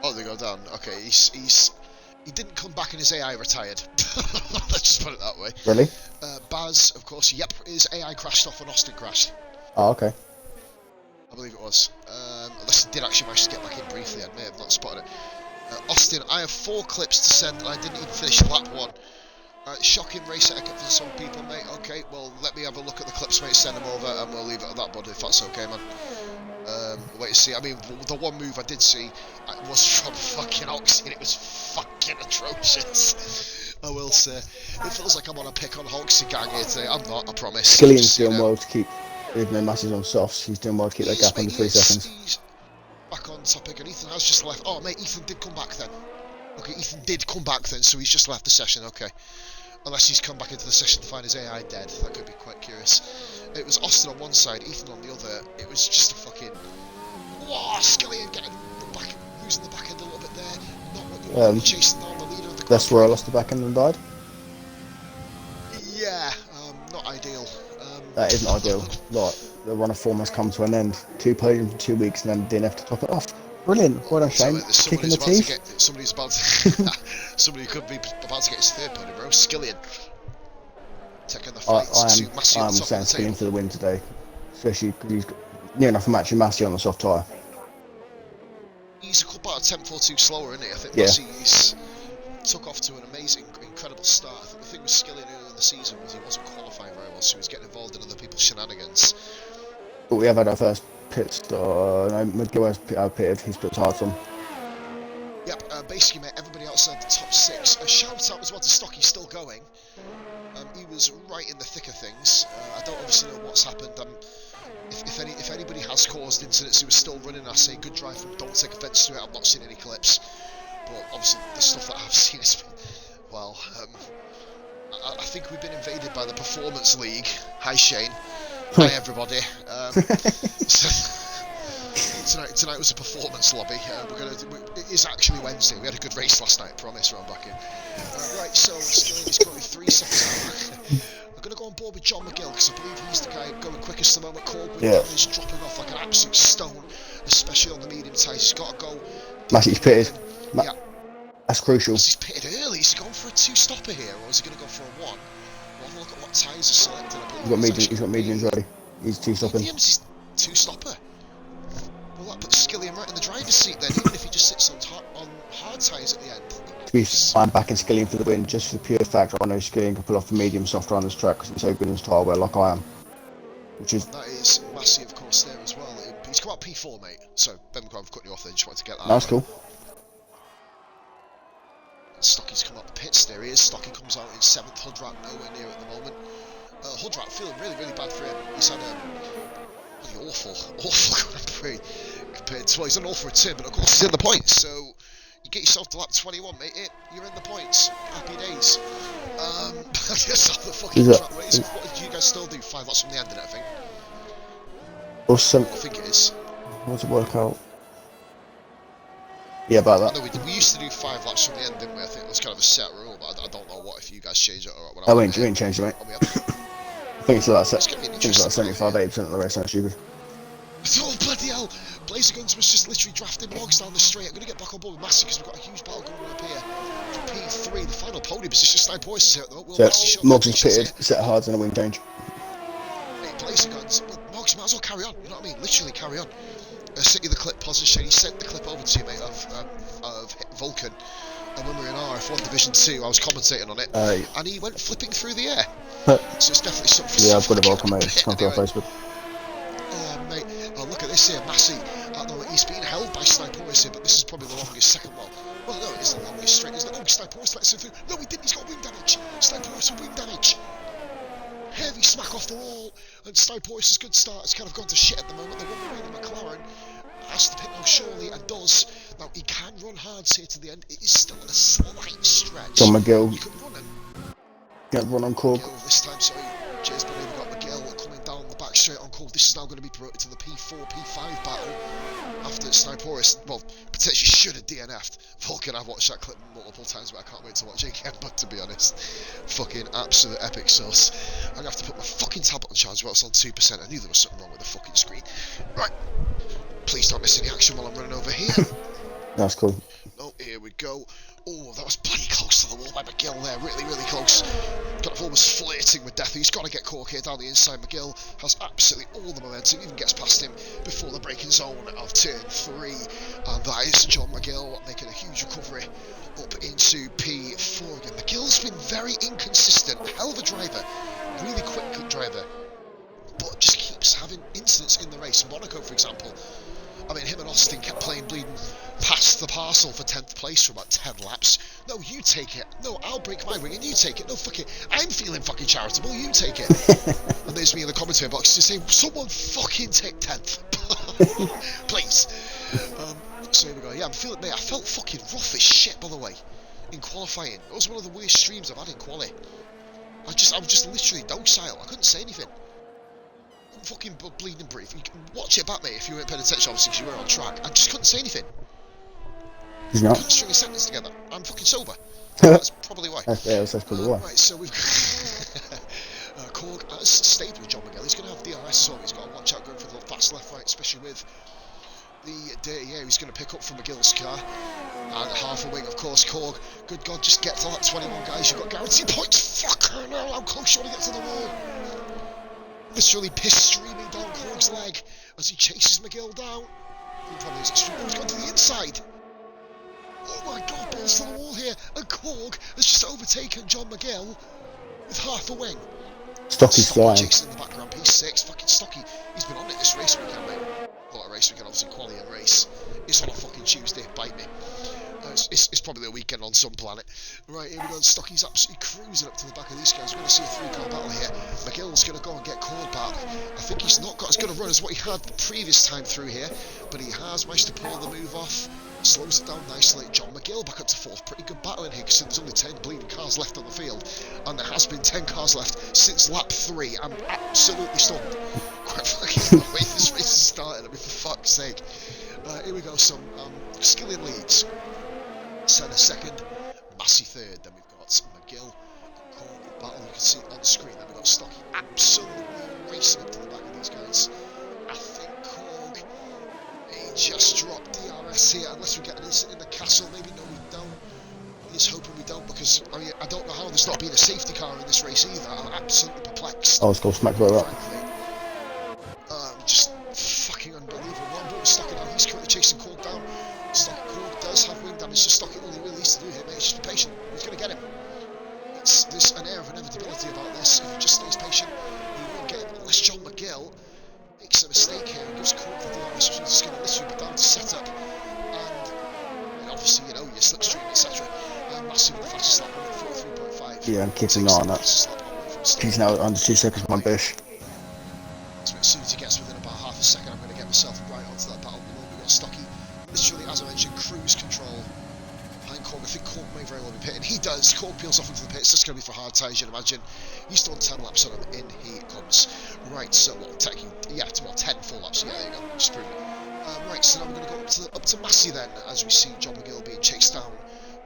Oh, they go down. Okay, he didn't come back and his AI retired. Let's just put it that way. Really? Baz, of course, yep, his AI crashed off when Austin crashed. Oh, okay. I believe it was. Unless he did actually manage to get back in briefly, I may have not spotted it. Austin, I have 4 clips to send and I didn't even finish lap 1. Shocking race etiquette for some people, mate. Okay, well, let me have a look at the clips, mate, send them over and we'll leave it at that, bud, if that's okay, man. Wait to see. I mean, the one move I did see was from fucking Oxy and it was fucking atrocious. I will say. It feels like I'm on a pick on Hogsett gang here today. I'm not, I promise. Skillion's doing well to keep, even though Massey's on softs, he's doing well to keep that gap under 3 seconds. He's back on topic, and Ethan has just left. Oh, mate, Ethan did come back then. Okay, Ethan did come back then, so he's just left the session, okay. Unless he's come back into the session to find his AI dead. That could be quite curious. It was Austin on one side, Ethan on the other. It was just a fucking... Whoa, Skillion getting the back, losing the back end a little bit there. Not what you want to be chasing down the leader of the... That's where I lost the back end and died? Yeah, not ideal. That isn't ideal. Like, the run of form has come to an end. 2 podiums in 2 weeks and then DNF to top it off. Brilliant. Well done, Shane. Kicking the teeth. Somebody could be about to get his 3rd podium, bro. Skillion. Taking the fight. I am saying Skillion for the win today. Especially because he's got near enough matching Massey on the soft tyre. He's about a 10th or 2 slower, isn't he? I think yeah. Massey's took off to an amazing, incredible start. I think the thing with Skillion earlier in the season was he wasn't qualifying very well, so he was getting involved in other people's shenanigans. But we have had our first pit stop. No, McGill has pitted. He's put hard on. Yep, basically, mate, everybody outside the top 6. A shout out as well to Stocky, still going. He was right in the thick of things. I don't obviously know what's happened. If anybody has caused incidents who was still running, I say good drive from. Don't take offence to it. I've not seen any clips, but obviously the stuff that I've seen has been, well, I think we've been invaded by the Performance League. Hi Shane. Hi everybody. Tonight was a performance lobby. It is actually Wednesday. We had a good race last night, I promise, round back in. Right, so Skillion is currently 3 seconds out. I'm going to go on board with John McGill because I believe he's the guy going quickest at the moment. Corwin is dropping off like an absolute stone, especially on the medium tyres. He's got to go. Massey's pitted. Yeah. That's crucial. He's pitted early. Is he going for a 2-stopper here, or is he going to go for a 1? We'll have a look at what tyres are selected. He's got mediums ready. He's 2-stopping. Mediums is 2-stopper. Well, that puts Skillion right in the driver's seat then, even if he just sits on hard tyres at the end. I'm backing Skillion for the win, just for the pure fact I know Skillion can pull off the medium softer on this track because he's so good in his tyre wear like I am. That is Massey, of course, there as well. He's come out P4, mate. So, Ben McGrath cutting you off there, just wanted to get that. That's cool. Stocky's come up the pits, there he is. Stocky comes out in 7th, Hudrat nowhere near at the moment. Hudrat feeling really, really bad for him. He's had a really awful Grand Prix compared to, well, he's done all for a turn, but of course he's in the points, so you get yourself to lap 21, mate. You're in the points. Happy days. I guess off the fucking track race. What did you guys still do? 5 laps from the end, didn't it, I think? Awesome. I think it is. What's it work out? Yeah, about that. I know we used to do 5 laps from the end, didn't we? I think it was kind of a set rule, but I don't know what if you guys changed it or what. We ain't changed it, mate. I think it's like 75-80% of the race, that's stupid. Oh, bloody hell! Blazer Guns was just literally drafting Moggs down the straight. I'm going to get back on board with Massey because we've got a huge battle going on up here for P3. The final podium position. Sniper Horse is here at the moment. So Moggs is pitted, set of hards and a wing change. Blazer Guns. Well, Moggs might as well carry on. You know what I mean? Literally carry on. Sent you the clip, positive Shane. He sent the clip over to you, mate, of Vulcan. And when we were in RF1 Division 2, I was commentating on it, and he went flipping through the air. So it's definitely something for I've got a Vulcan, mate. It's come through our Facebook. Mate, look at this here, Massey. He's being held by Sniperis here, but this is probably the longest second one. Well, no, it's the longest straight, isn't it? Oh, Sniperis lets him through. No, he didn't. He's got wing damage. Sniperis with wing damage. Heavy smack off the wall, and Sniperis' good start has kind of gone to shit at the moment. The one away the McLaren has to pit now, surely, and does. Now, he can run hards here to the end. It is still a slight stretch. John McGill. You can run him. Get run on Cork. This time, sorry. Cheers, buddy. We've got McGill coming down the back straight on Cork. This is now going to be promoted to the P4, P5 battle after Sniperis, well, potentially should have DNF'd. Vulcan, I've watched that clip multiple times, but I can't wait to watch it again. But to be honest, fucking absolute epic sauce. I'm going to have to put my fucking tablet on charge while it's on 2%. I knew there was something wrong with the fucking screen. Right. Please don't miss any action while I'm running over here. That's cool. Oh, here we go. Oh, that was bloody close to the wall by McGill there. Really, really close. Kind of almost flirting with death. He's got to get Cork here down the inside. McGill has absolutely all the momentum. Even gets past him before the braking zone of turn 3. And that is John McGill making a huge recovery up into P4 again. McGill's been very inconsistent. A hell of a driver. Really quick driver. But just keeps having incidents in the race. Monaco, for example. I mean, him and Austin kept playing bleeding past the parcel for 10th place for about 10 laps. No, you take it. No, I'll break my wing and you take it. No, fuck it. I'm feeling fucking charitable. You take it. And there's me in the commentary box just saying, someone fucking take 10th. Please. So here we go. Yeah, I'm feeling, mate, I felt fucking rough as shit, by the way, in qualifying. It was one of the worst streams I've had in quali. I was just literally docile. I couldn't say anything. Fucking bleeding brief. You can watch it back, mate, if you weren't paying attention, obviously, because you were on track. I just couldn't say anything. He's not. Couldn't string a sentence together. I'm fucking sober. That's probably why. Yeah, that's probably why. Right, so we've Korg has stayed with John McGill. He's going to have DRS as well. He's got to watch out going for the fast left right, especially with the dirty air he's going to pick up from McGill's car. And half a wing, of course, Korg. Good God, just get to that 21, guys. You've got guaranteed points. Fuck her now. How close you want to get to the wall? Literally piss streaming down Korg's leg as he chases McGill down. He probably isn't streaming. Oh, he's gone to the inside. Oh my God, balls to the wall here. And Korg has just overtaken John McGill with half a wing. Stocky's flying. Chasing in the background, P6. Fucking Stocky. He's been on it this race weekend, mate. Well, a race weekend, obviously, quality and race. It's on a fucking Tuesday, bite me. It's probably a weekend on some planet. Right, here we go. Stocky's absolutely cruising up to the back of these guys. We're going to see a 3-car battle here. McGill's going to go and get Korg back. I think he's not got as good a run as what he had the previous time through here, but he has managed to pull the move off. Slows it down nicely. John McGill back up to 4th. Pretty good battle in here because there's only 10 bleeding cars left on the field, and there has been 10 cars left since lap 3. I'm absolutely stunned. Quite frankly, the way this race is started. I mean, for fuck's sake. Here we go. Some Skilling leads. Senna 2nd, Massey 3rd. Then we've got McGill and Korg battle. You can see it on the screen. Then we've got Stocky absolutely racing up to the back of these guys. I think Korg, he just dropped DRS here. Unless we get an incident in the castle, maybe no, we don't. He's hoping we don't, because I mean, I don't know how there's not been a safety car in this race either. I'm absolutely perplexed. Oh, it's called smack right up. Just fucking unbelievable. Well done, Stocky now. He's currently chasing Korg down. Korg does have wing damage, so Stocky, all he really needs to do here, mate, is just be patient. He's going to get him. There's an air of inevitability about this. If he just stays patient, he will get him. Unless John McGill makes a mistake here and gives Korg the DRS, which is going to literally be down to setup. And obviously, you know, your slipstream, etc. Massive with the fastest lap at 43.5. Yeah, I'm keeping an eye on that. He's now under 2 seconds behind Bish. So as soon as he gets within about half a second, I'm going to get myself right onto that battle. We've got Stocky, literally, as I mentioned, cruise control behind Korg. I think Korg may very well be pitting. He does. Korg peels off into the pits. This is going to be for hard tyres, you'd imagine. He's done 10 laps on him. In he comes. Right, so, well, yeah, it's about 10 full laps. Yeah, there you go. Just prove it. Right, so now we're going to go up to Massey then, as we see John McGill being chased down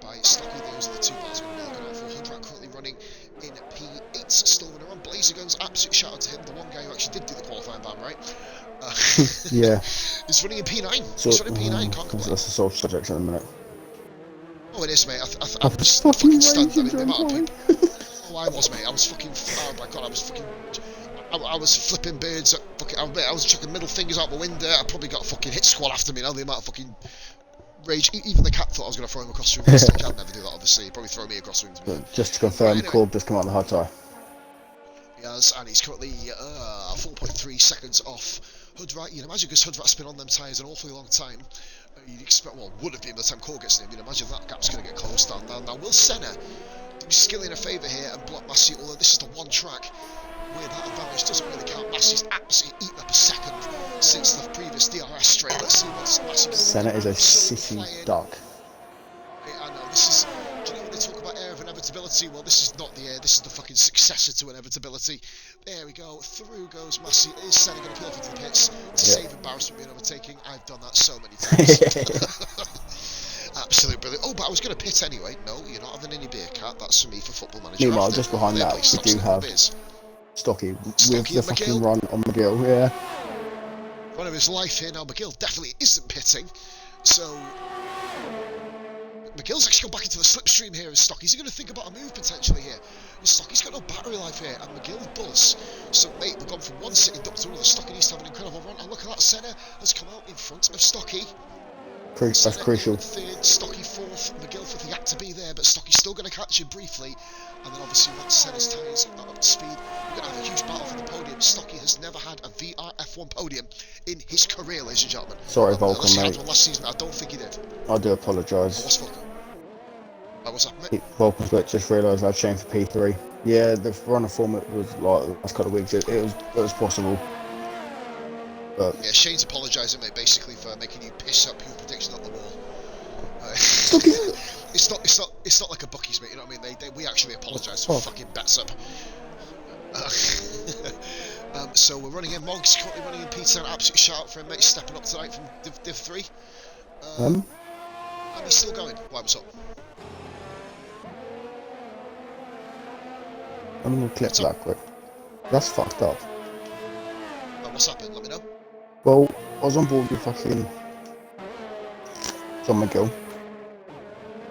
by Stocky. Those are the 2 bars we're going to be looking out for. Hoodrat currently running in P8, still running around. Blazer Guns, absolute shout out to him, the one guy who actually did do the qualifying ban, right? Yeah. He's running in P9. So, He's running P9, can't complain. that's a sore subject in a minute. Oh, it is, mate. I I'm was just fucking stunned. I raging mean, the during amount of mine. people. Oh, I was, mate. I was fucking. Oh my god, I was fucking. I was flipping birds. I was chucking middle fingers out the window. I probably got a fucking hit squad after me. Now the amount of fucking rage. Even the cat thought I was going to throw him across the room. He can't never do that, obviously. He'd probably throw me across the room. To me. Just to confirm, Right, anyway. Corb just come out of the hard tire. Yes, and he's currently 4.3 seconds off Hoodrat. You'd imagine because Hoodrat's been on them tyres an awfully long time. You'd expect, well, would have been by the time Cole gets in. You'd imagine that gap's going to get closed down. Now, will Senna do Skilling a favour here and block Massey? Although this is the one track where that advantage doesn't really count. Massey's absolutely eaten up a second since the previous DRS straight. Let's see what's Massey. Senna is a city duck. I know, this is. Do you know when they talk about air of inevitability? Well, this is not the air, this is the fucking successor to inevitability. There we go, through goes Massey. Is Senna going to pull off into the pits to save embarrassment being overtaking? I've done that so many times. Absolutely brilliant. Oh, but I was going to pit anyway. No, you're not having any beer, cat. That's for me for Football Manager. Meanwhile, just behind that, we do have Stocky with the fucking run on McGill, yeah. Run of his life here now. McGill definitely isn't pitting. So McGill's actually gone back into the slipstream here as Stocky's going to think about a move potentially here. Stocky's got no battery life here, and McGill does. So, mate, we've gone from one sitting duck to another. Stocky needs to have an incredible run. And look at that, Senna has come out in front of Stocky. That's crucial. Third, Stocky fourth, McGill for the act to be there, but Stocky's still going to catch him briefly. And then obviously once Senna's tyres are up to speed, we're going to have a huge battle for the podium. Stocky has never had a VRF1 podium in his career, ladies and gentlemen. Sorry, Vulcan, mate. He had one last season. I don't think he did. I do apologise. What's Vulcan? What's that, mate? Vulcan's got just realised I've changed for P3. Yeah, the run of format was like the last couple of weeks. It was possible. But yeah, Shane's apologising, mate, basically for making you piss up your prediction on the wall. It's not like a bookies, mate. You know what I mean? We actually apologise for fucking bets up. So we're running in. Mog's currently running in P10. Absolute shout out for him, mate. Stepping up tonight from Div 3. And he's still going. Why? What's up? I'm gonna clip that quick. That's fucked up. What's happened? Let me know. Well, I was on board with fucking John McGill.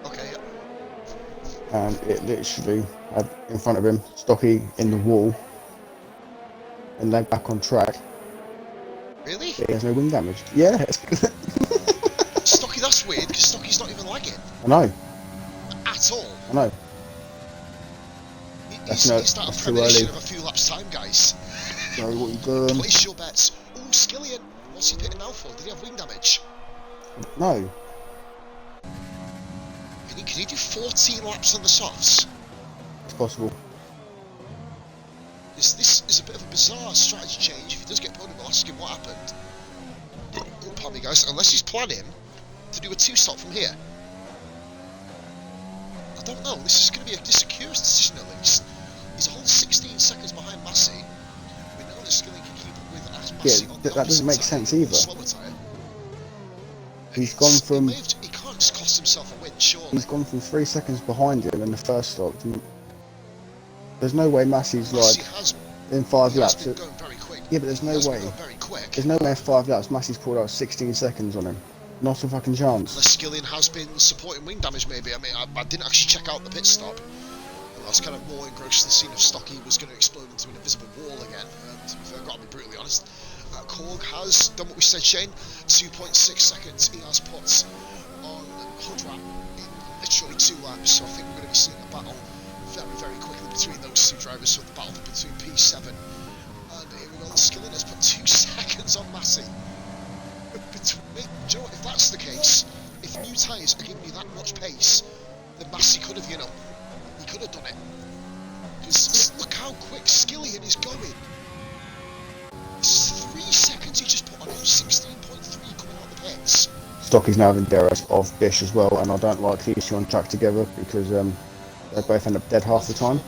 Okay, yeah. And it literally had in front of him Stocky in the wall and leg back on track. Really? He has no wing damage. Yeah. Stocky, that's weird because Stocky's not even lagging. I know. At all. I know. He's that a premonition of a few laps time, guys. Sorry, what you doing? Place your bets. Oh, Skillian. What's he pitting now for? Did he have wing damage? No. Can he do 14 laps on the softs? It's possible. This is a bit of a bizarre strategy change. If he does get podium, we'll ask him what happened. Oh, pardon me, guys. Unless he's planning to do a two-stop from here. I don't know. This is going to be a curious decision at least. He's a whole 16 seconds behind Massey. We know that Skilling can keep up with as Massey on the that doesn't make sense either. Slower tyre. He's gone from... He can't just cost himself a win, surely. He's gone from 3 seconds behind him in the first stop. There's no way Massey's like... in 5 laps. Been going very quick. Yeah, but there's no way. Very quick. There's no way in 5 laps Massey's pulled out 16 seconds on him. Not a fucking chance. Unless Skillian has been supporting wing damage, maybe. I mean, I didn't actually check out the pit stop. I was kind of more engrossed in the scene of Stocky was going to explode into an invisible wall again. To be fair, I've got to be brutally honest. Korg has done what we said, Shane. 2.6 seconds he has put on Hoodrat in literally 2 laps. So I think we're going to be seeing a battle very, very quickly between those two drivers. So the battle between P7 and here we go. Skillian has put 2 seconds on Massey. Joe, if that's the case, if new tyres are giving you that much pace, then Massey could have, he could have done it. Because look how quick Skillian is going. This is 3 seconds he just put on him, 16.3 coming out the pits. Stocky's now having DRS off Bish as well, and I don't like these two on track together because they both end up dead half the time.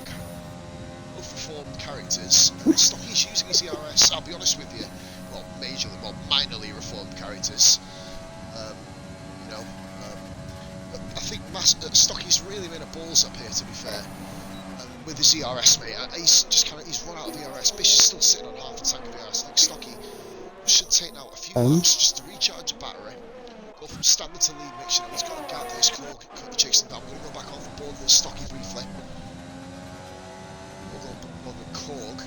Both reformed characters. Stocky's using his ERS, I'll be honest with you. Well, minorly reformed characters. I think Stocky's really made a balls up here, to be fair. With his ERS, mate, he's run out of ERS. Bish is still sitting on half a tank of ERS. I think Stocky should take now a few laps just to recharge the battery. Go from standard to lead, make sure he's got a gap. There's Cork currently chasing that. I'm going to go back on the board with Stocky briefly. We'll go on with Cork.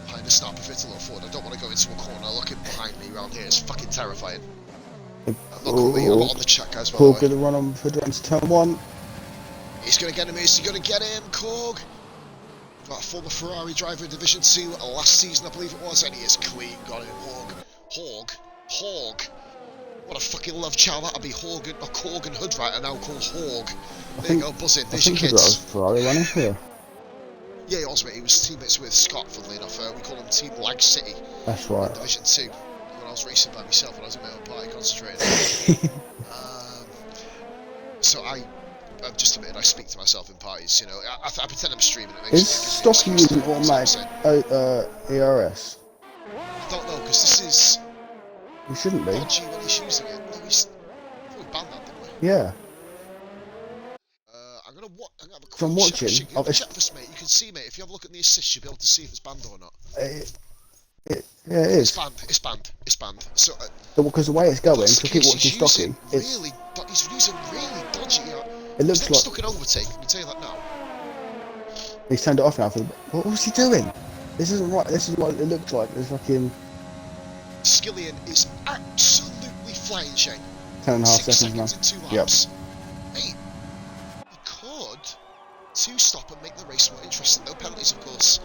Behind the snap if it's a little forward. I don't want to go into a corner looking behind me around here. It's fucking terrifying. I'm not on the track, guys, by the way. Cork going to run on for into turn 1. He's going to get him, he's going to get him, Korg. That former Ferrari driver in Division 2 last season, I believe it was, and he is clean, got him, Hawg. What a fucking love child that'd be, Korg and Hood right are now called Hawg. There you go, buzzing, there's your kids. Ferrari running here. Yeah, he was, mate, he was teammates with Scott, funnily enough, we call him Team Lag City. That's right. In Division 2, when I was racing by myself, when I was in my own party concentrating. So I've just admitted I speak to myself in parties, you know. I pretend I'm streaming. Is Stocky using automatic ERS? I don't know, because this is... He shouldn't be. Dodgy when he's using it. No, he's... We banned that, didn't we? Yeah. I'm gonna have a quick From watching... check this, mate. You can see, mate, if you have a look at the assist, you'll be able to see if it's banned or not. Yeah, it is. It's banned. So, because the way it's going, to keep watching Stocky, he's using really dodgy... It looks like... stuck in overtake, I can tell you that now. He's turned it off now. What was he doing? This isn't right. This is what it looks like. It's fucking... Skillian is absolutely flying, Shane. 10.5 6 seconds in 2 now. laps. Yep. Mate, he could 2-stop and make the race more interesting. No penalties, of course,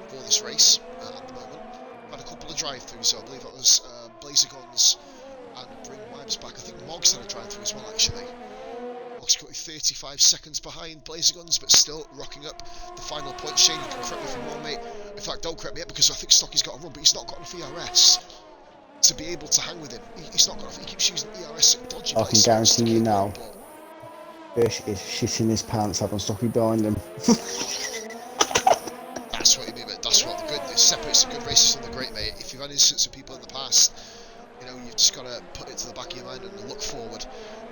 for this race at the moment. We've had a couple of drive-throughs, so I believe that was Blazer Guns and Bring Wibes back. I think Moggs had a drive-through as well, actually. Moggs currently 35 seconds behind Blazer Guns, but still rocking up the final point. Shane, you can correct me if I'm wrong, mate. In fact, don't correct me yet, because I think Stocky's got a run, but he's not got enough ERS to be able to hang with him. He's not got enough. He keeps using ERS at dodgy I places. can guarantee you now, Bish is shitting his pants having Stocky behind him. That's what you mean, mate. That's what the good separates the good races from the great, mate. If you've had instances of people in the past, you know, you've just got to put it to the back of your mind and look forward.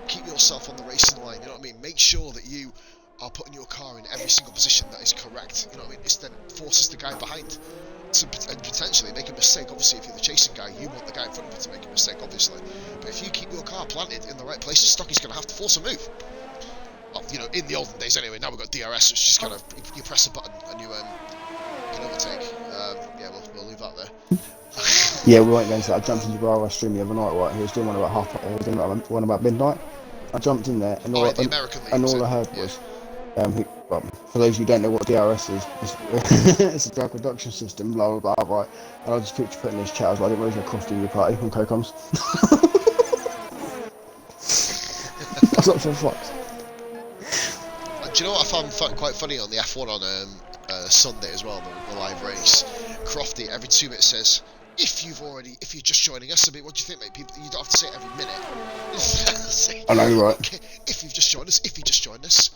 Keep yourself on the racing line, you know what I mean? Make sure that you are putting your car in every single position that is correct, you know what I mean? This then forces the guy behind to potentially make a mistake. Obviously, if you're the chasing guy, you want the guy in front of you to make a mistake, obviously. But if you keep your car planted in the right place, Stocky's going to have to force a move. Well, you know, in the olden days anyway, now we've got DRS, so it's just kind of, you press a button and you can overtake. Yeah, we'll leave that there. Yeah, we won't go into that. I jumped into VRF stream the other night, right? He was doing one about midnight. I jumped in there, and all I heard was, for those who don't know what DRS is, it's a drag reduction system, blah blah blah, right? And I just put in this chat, I was like, I didn't really cross through your party on co-coms. I was like, for fuck's. Do you know what I found quite funny on the F1 on Sunday as well, the live race? Crofty every 2 minutes says, if you're just joining us, I mean, what do you think, mate? People, you don't have to say it every minute. I know, you're right. Okay, if you just joined us.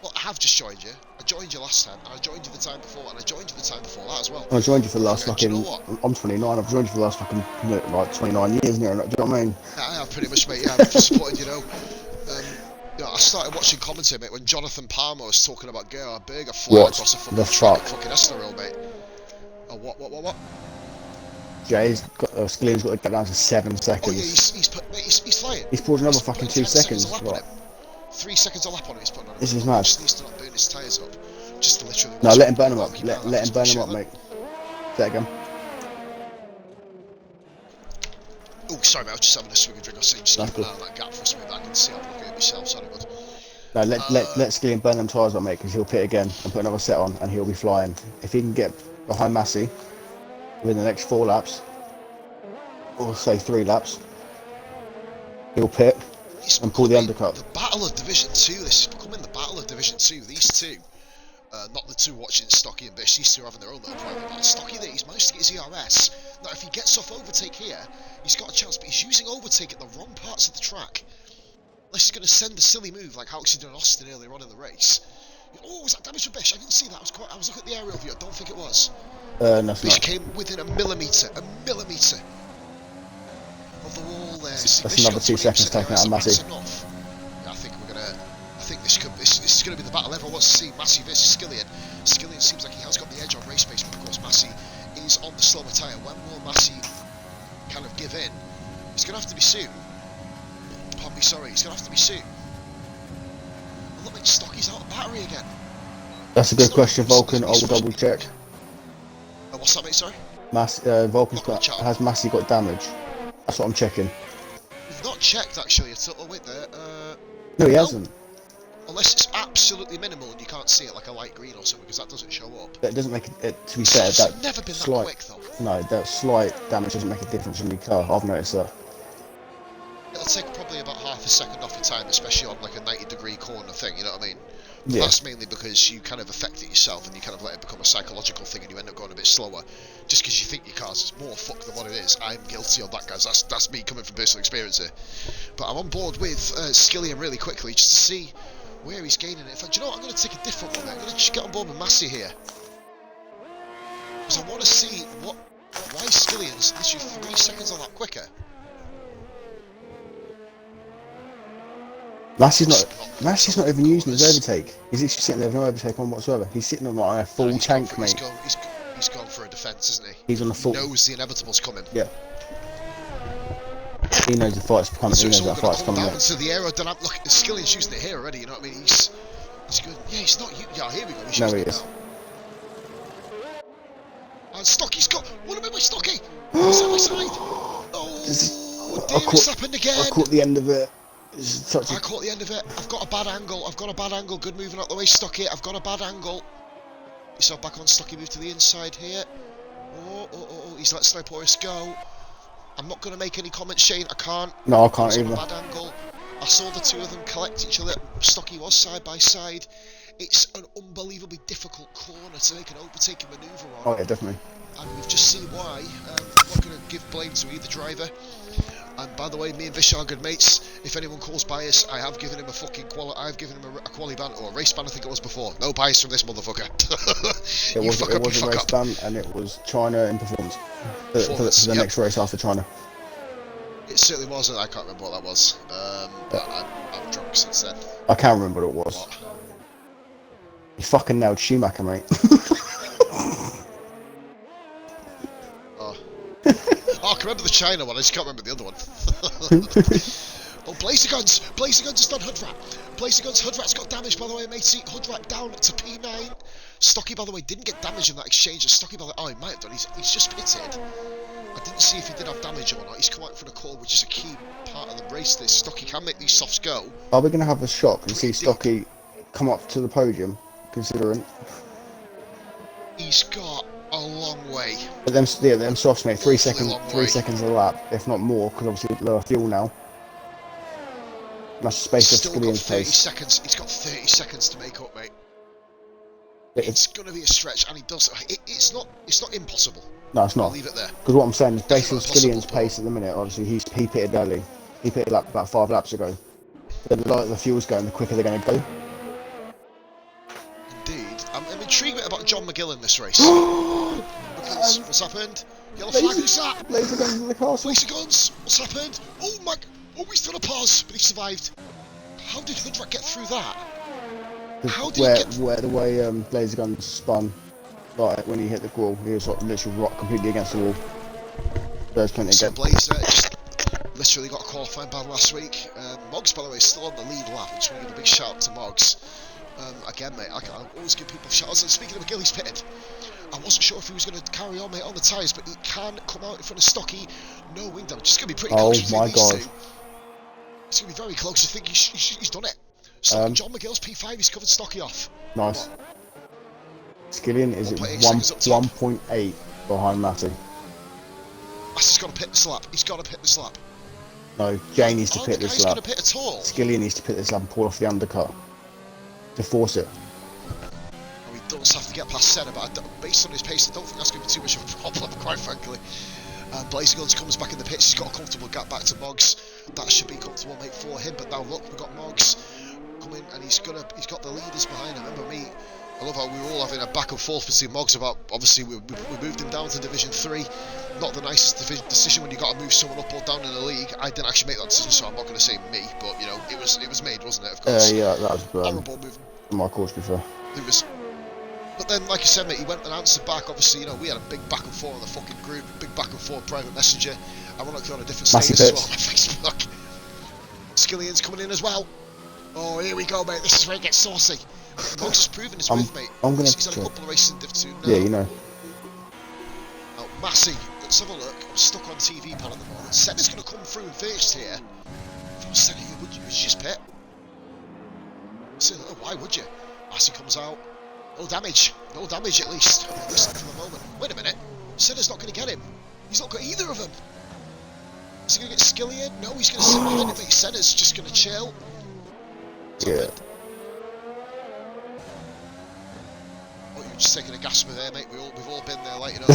Well, I have just joined you. I joined you last time, and I joined you the time before, and I joined you the time before that as well. I joined you for the last fucking... You know I'm 29, I've joined you for the last fucking, like, 29 years now, do you know what I mean? I have pretty much, mate, yeah, I've supported, you know. I started watching commentary, mate, when Jonathan Palmer was talking about Gerhard Berger flying across a fucking track at fucking Estoril, mate. Oh, what? Jay's got, Skillian's got to get down to 7 seconds. Oh yeah, he's flying. He's pulled another fucking 2 seconds. Right. 3 seconds a lap on him, he's putting on him. This is mad. He just needs to not burn his tyres up. Just to literally... No, let him burn him up. Let him burn him up, mate. Say that again. Oh, sorry, mate, I was just having a swig of drink. I was saying, just keep an eye on that gap for a minute. I can see I'm looking at myself, sorry, bud. No, let Skillian burn them tyres up, mate, because he'll pit again and put another set on, and he'll be flying. If he can get behind Massey within the next 4 laps, or say 3 laps, he'll pit and pull the undercut. The battle of Division 2, this is becoming the battle of Division 2. These two, not the two watching Stocky and Bish, these two are having their own little private battle. Stocky there, he's managed to get his ERS. Now, if he gets off overtake here, he's got a chance, but he's using overtake at the wrong parts of the track. Unless he's going to send a silly move like Alex did on Austin earlier on in the race. Oh, was that damage for Bish? I didn't see that. I was looking at the aerial view. I don't think it was. No, Bish came within a millimetre of the wall there. That's another 2 seconds taken out of Massey. Yeah, I think this is going to be the battle everyone wants to see. Massey versus Skillian. Skillian seems like he has got the edge on race pace, but of course Massey is on the slower tyre. When will Massey kind of give in, it's going to have to be soon. Pardon me, sorry, it's going to have to be soon. And look, mate, Stocky's out of battery again. That's a good question, Vulcan. I will double check. What's that, mate? Sorry. Vulcan's has Massey got damage? That's what I'm checking. We've not checked actually at all. Oh wait, there. No, he hasn't. Unless it's absolutely minimal and you can't see it, like a light green or something, because that doesn't show up. That doesn't make it. To be fair, that never been slight, that quick though. No, that slight damage doesn't make a difference in the car. I've noticed that. It'll take probably about half a second off your time, especially on like a 90-degree corner thing. You know what I mean? Yeah. That's mainly because you kind of affect it yourself and you kind of let it become a psychological thing, and you end up going a bit slower, just because you think your car's is more fucked than what it is. I'm guilty on that, guys. That's me coming from personal experience here. But I'm on board with Skillian really quickly just to see where he's gaining it. In fact, do you know what? I'm going to take a different one. I'm going to just get on board with Massey here, because I want to see why Skillian's literally 3 seconds a lap quicker. Massey's not even using his overtake. He's literally sitting there with no overtake on whatsoever. He's sitting on like a full tank, mate. He's gone for a defence, isn't he? He's on the full. He knows the inevitable's coming. Yeah. He knows the fight's coming. So he knows that fight's coming. Down to the aerodynamic. Look, Skillian's using it here already. You know what I mean? He's good. Yeah, he's not. Yeah, here we go. He's using it now. And Stocky's got. What about my Stocky? Side by side. Oh, dear, it's happened again. I caught the end of it. I caught the end of it. I've got a bad angle. Good moving out the way, Stocky. I've got a bad angle. He's now back on Stocky. Move to the inside here. Oh. He's let Snowporus go. I'm not going to make any comments, Shane. I can't. No, I can't either. On a bad angle. I saw the two of them collect each other. Stocky was side by side. It's an unbelievably difficult corner to make an overtaking manoeuvre on. Oh yeah, definitely. And we've just seen why. I'm not going to give blame to either driver. And by the way, me and Vish are good mates. If anyone calls bias, I have given him a fucking I've given him a quali ban or a race ban. I think it was before. No bias from this motherfucker. It was a race ban, and it was China in performance for the next race after China. It certainly wasn't. I can't remember what that was. But I'm drunk since then. I can't remember what it was. What? You fucking nailed Schumacher, mate. I can remember the China one, I just can't remember the other one. Oh, Blazerguns! Blazerguns has done Hoodrat. Blazerguns, Hoodrat's got damaged, by the way, matey. Hoodrat down to P9. Stocky, by the way, didn't get damage in that exchange. And Stocky, by the way, oh, he might have done. He's just pitted. I didn't see if he did have damage or not. He's come out for the call, which is a key part of the race. This Stocky can make these softs go. Are we going to have a shock and see Stocky come up to the podium, considering? He's got a long way. But them softs, mate, 3 seconds a lap, if not more, because obviously lower fuel now. That's the space of Skillian's pace. Seconds. He's got 30 seconds to make up, mate. It's going to be a stretch, and he does. It's not impossible. No, it's not. I'll leave it there. Because what I'm saying is, based on Skillian's pace at the minute, obviously he pitted early. He pitted like about 5 laps ago. The lighter the fuel's going, the quicker they're going to go. Indeed. I'm intrigued about John McGill in this race. Because what's happened? Yellow flag, who's that? Laser guns in the castle. Laser guns, what's happened? Oh my, he's done a pause, but he survived. How did Hoodrat get through that? Where the way laser guns spun, like when he hit the wall, he was like literally rock completely against the wall. There's plenty so Blazer just literally got a qualifying ban last week. Moggs, by the way, is still on the lead lap. I just want to give a big shout out to Moggs. Again, mate, I always give people shout-outs. And speaking of McGill, he's pitted. I wasn't sure if he was going to carry on, mate, on the tyres, but he can come out in front of Stocky. No wing damage. It's going to be pretty close between these two. It's going to be very close. I think he's done it. So John McGill's P5, he's covered Stocky off. Nice. Skillian is at 1.8 behind Matty. He's got to pit this lap. He's got to pit this lap. No, Jay needs to pit this lap. Going to pit at all. Skillian needs to pit this lap and pull off the undercut to force it. He does have to get past Senna, but based on his pace, I don't think that's going to be too much of a problem, quite frankly. Blazerguns comes back in the pits. He's got a comfortable gap back to Moggs. That should be comfortable, mate, for him. But now look, we've got Moggs coming, and he's got the leaders behind him. Remember me? I love how we were all having a back and forth between Moggs about. Obviously, we moved him down to Division 3. Not the nicest decision when you got to move someone up or down in the league. I didn't actually make that decision, so I'm not going to say me, but you know, it was made, wasn't it? Of course. Yeah, that was horrible move. My course before. It was. But then, like I said, mate, he went and answered back. Obviously, you know, we had a big back and forth on the fucking group, big back and forth private messenger. Ironically on a different Massive status as bits. well on Facebook. Skillian's coming in as well. Oh, here we go, mate. This is where it gets saucy. Most has proven his worth, mate. I'm gonna He's had a couple of races in Div 2 now. Yeah, you know. Oh, Massey. Let's have a look. I'm stuck on TV pod at the moment. Senna's going to come through first here. If I was Senna, would you just pit? Oh, why would you? Massey comes out. No damage. No damage at least. Listen for the moment. Wait a minute. Senna's not going to get him. He's not got either of them. Is he going to get Skillian? No, he's going to sit behind him, mate. Senna's just going to chill. Yeah. Oh, you're just taking a gasp there, mate. We've all been there, like, you know.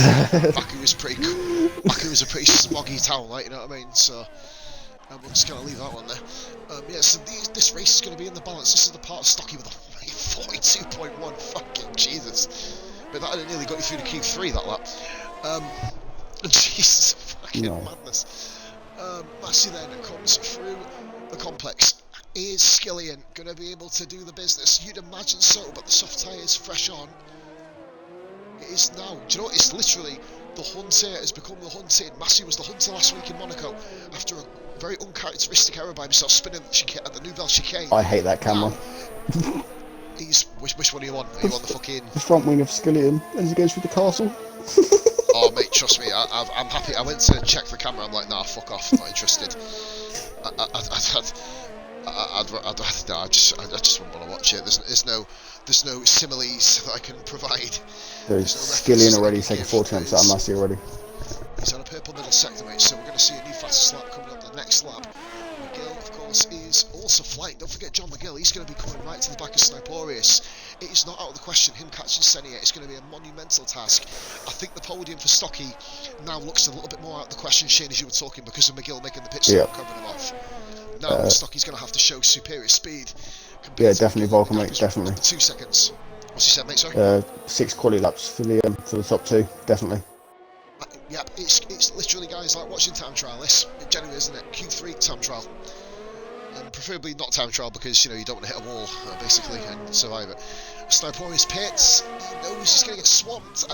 Baku was pretty cool. Baku was a pretty smoggy town, like, you know what I mean? So we're just going to leave that one there. Yeah, so this race is going to be in the balance. This is the part of Stocky with a 42.1. Fucking Jesus. But that nearly got you through to Q3, that lap. Jesus, fucking madness. Massey then comes through the complex. Is Skillian going to be able to do the business? You'd imagine so, but the soft tyres fresh on. It is now. Do you know what? It's literally the hunter has become the hunted. Massey was the hunter last week in Monaco after a very uncharacteristic error by himself spinning at the Nouvelle chicane. I hate that camera. He's which one are you on? Are you on the fucking the front wing of Skillian as he goes through the castle? Oh mate, trust me, I'm happy. I went to check the camera. I'm like, nah, fuck off. I'm not interested. I just wouldn't want to watch it. There's no similes that I can provide. There's Skillian already taking 40 laps out of Massey already. He's on a purple middle sector, mate, so we're going to see a new fastest lap coming up the next lap. McGill, of course, is also flying. Don't forget John McGill, he's going to be coming right to the back of Sniporius. It is not out of the question him catching Senia. It's going to be a monumental task. I think the podium for Stocky now looks a little bit more out of the question, Shane, as you were talking, because of McGill making the pit stop and covering him off. Now Stocky's going to have to show superior speed. Yeah, definitely Volker, mate, definitely. 2 seconds. What's he said, mate, sorry? 6 quality laps for the top 2, definitely. Yeah, it's literally, guys, like watching time trial. This it genuinely isn't it? Q3 time trial, and preferably not time trial because you know you don't want to hit a wall basically and survive it. Sniporius pits. He knows he's going to get swamped.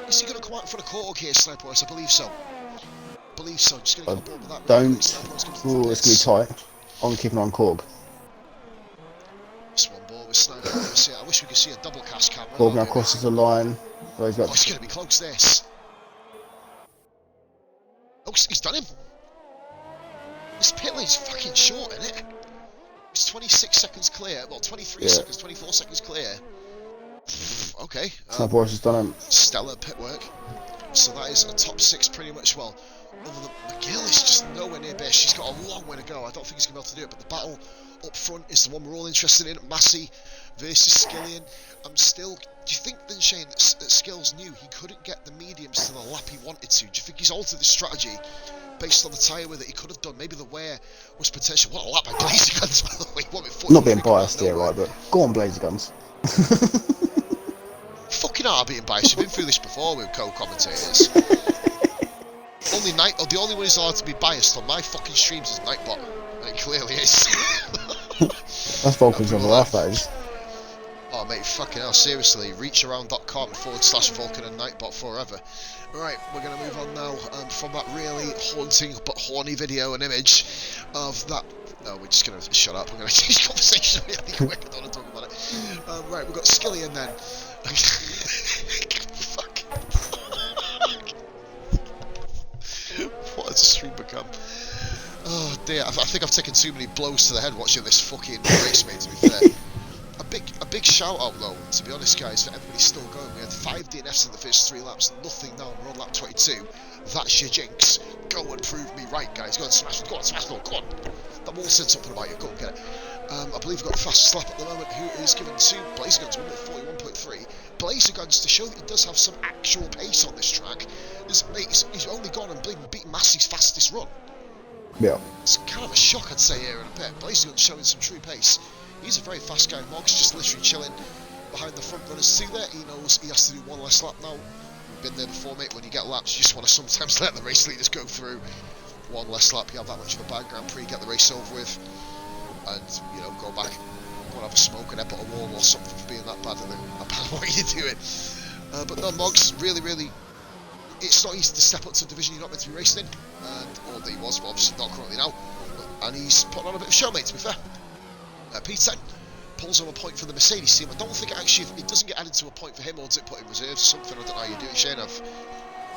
Is he going to come out in front of Korg here, Sniporius? I believe so. Just going to get on board with that. Don't. Ooh, it's going to be tight. I'm keeping on Korg. Just one ball with Sniporius. Yeah, I wish we could see a double cast camera. Korg now crosses the line. Oh, he's going to be close. This. Oh, he's done him. This pit lane's fucking short, isn't it? It's 26 seconds clear. Well, 23 seconds, 24 seconds clear. Okay. Sniporius has done him. Stellar pit work. So that is a top 6 pretty much. Well, other than McGill is just nowhere near best. She's got a long way to go. I don't think he's going to be able to do it. But the battle up front is the one we're all interested in. Massey versus Skillian. I'm still... Do you think then, Shane, that Skills knew he couldn't get the mediums to the lap he wanted to? Do you think he's altered the strategy based on the tyre with it he could have done? Maybe the wear was potential. What a lap by Blazer Guns, by the way. Not being biased here, right, but go on, Blazer Guns. Fucking are being biased. You've been through this before with co-commentators. The only one who's allowed to be biased on my fucking streams is Nightbot. And it clearly is. That's Vulcan's on the laugh, that is. Oh mate, fucking hell, seriously, reacharound.com/Vulcan and Nightbot forever. Right, we're going to move on now from that really haunting but horny video and image of that... No, we're just going to shut up. I'm going to change conversation really quick. I don't want to talk about it. Right, we've got Skillian then. Fuck. What has the stream become? Oh dear, I think I've taken too many blows to the head watching this fucking race, mate, to be fair. A big shout out though, to be honest, guys, for everybody still going. We had 5 DNFs in the first 3 laps, nothing now, we're on lap 22. That's your jinx. Go and prove me right, guys. Go and smash it. Go on, smash it. Go on. That will said something about you. Go and get it. I believe we've got the fastest lap at the moment, who is given to Blazer Guns, 1:41.3. Blazer Guns, to show that he does have some actual pace on this track, he's only gone and beaten Massey's fastest run. Yeah. It's kind of a shock, I'd say, here in a bit. Blazer Guns showing some true pace. He's a very fast guy. Mog's just literally chilling behind the front runners. See there? He knows he has to do one less lap now. We've been there before, mate. When you get laps, you just want to sometimes let the race leaders go through. One less lap, you have that much of a bad Grand Prix, get the race over with, and, you know, go back go and have a smoke and headbutt a wall or something for being that bad at what you're doing. But no, Moggs, really, it's not easy to step up to a division you're not meant to be racing in, or that he was, but obviously not currently now. And he's putting on a bit of a show, mate, to be fair. P10 pulls on a point for the Mercedes team. I don't think it doesn't get added to a point for him, or does it put in reserves or something? I don't know how you do it, Shane. I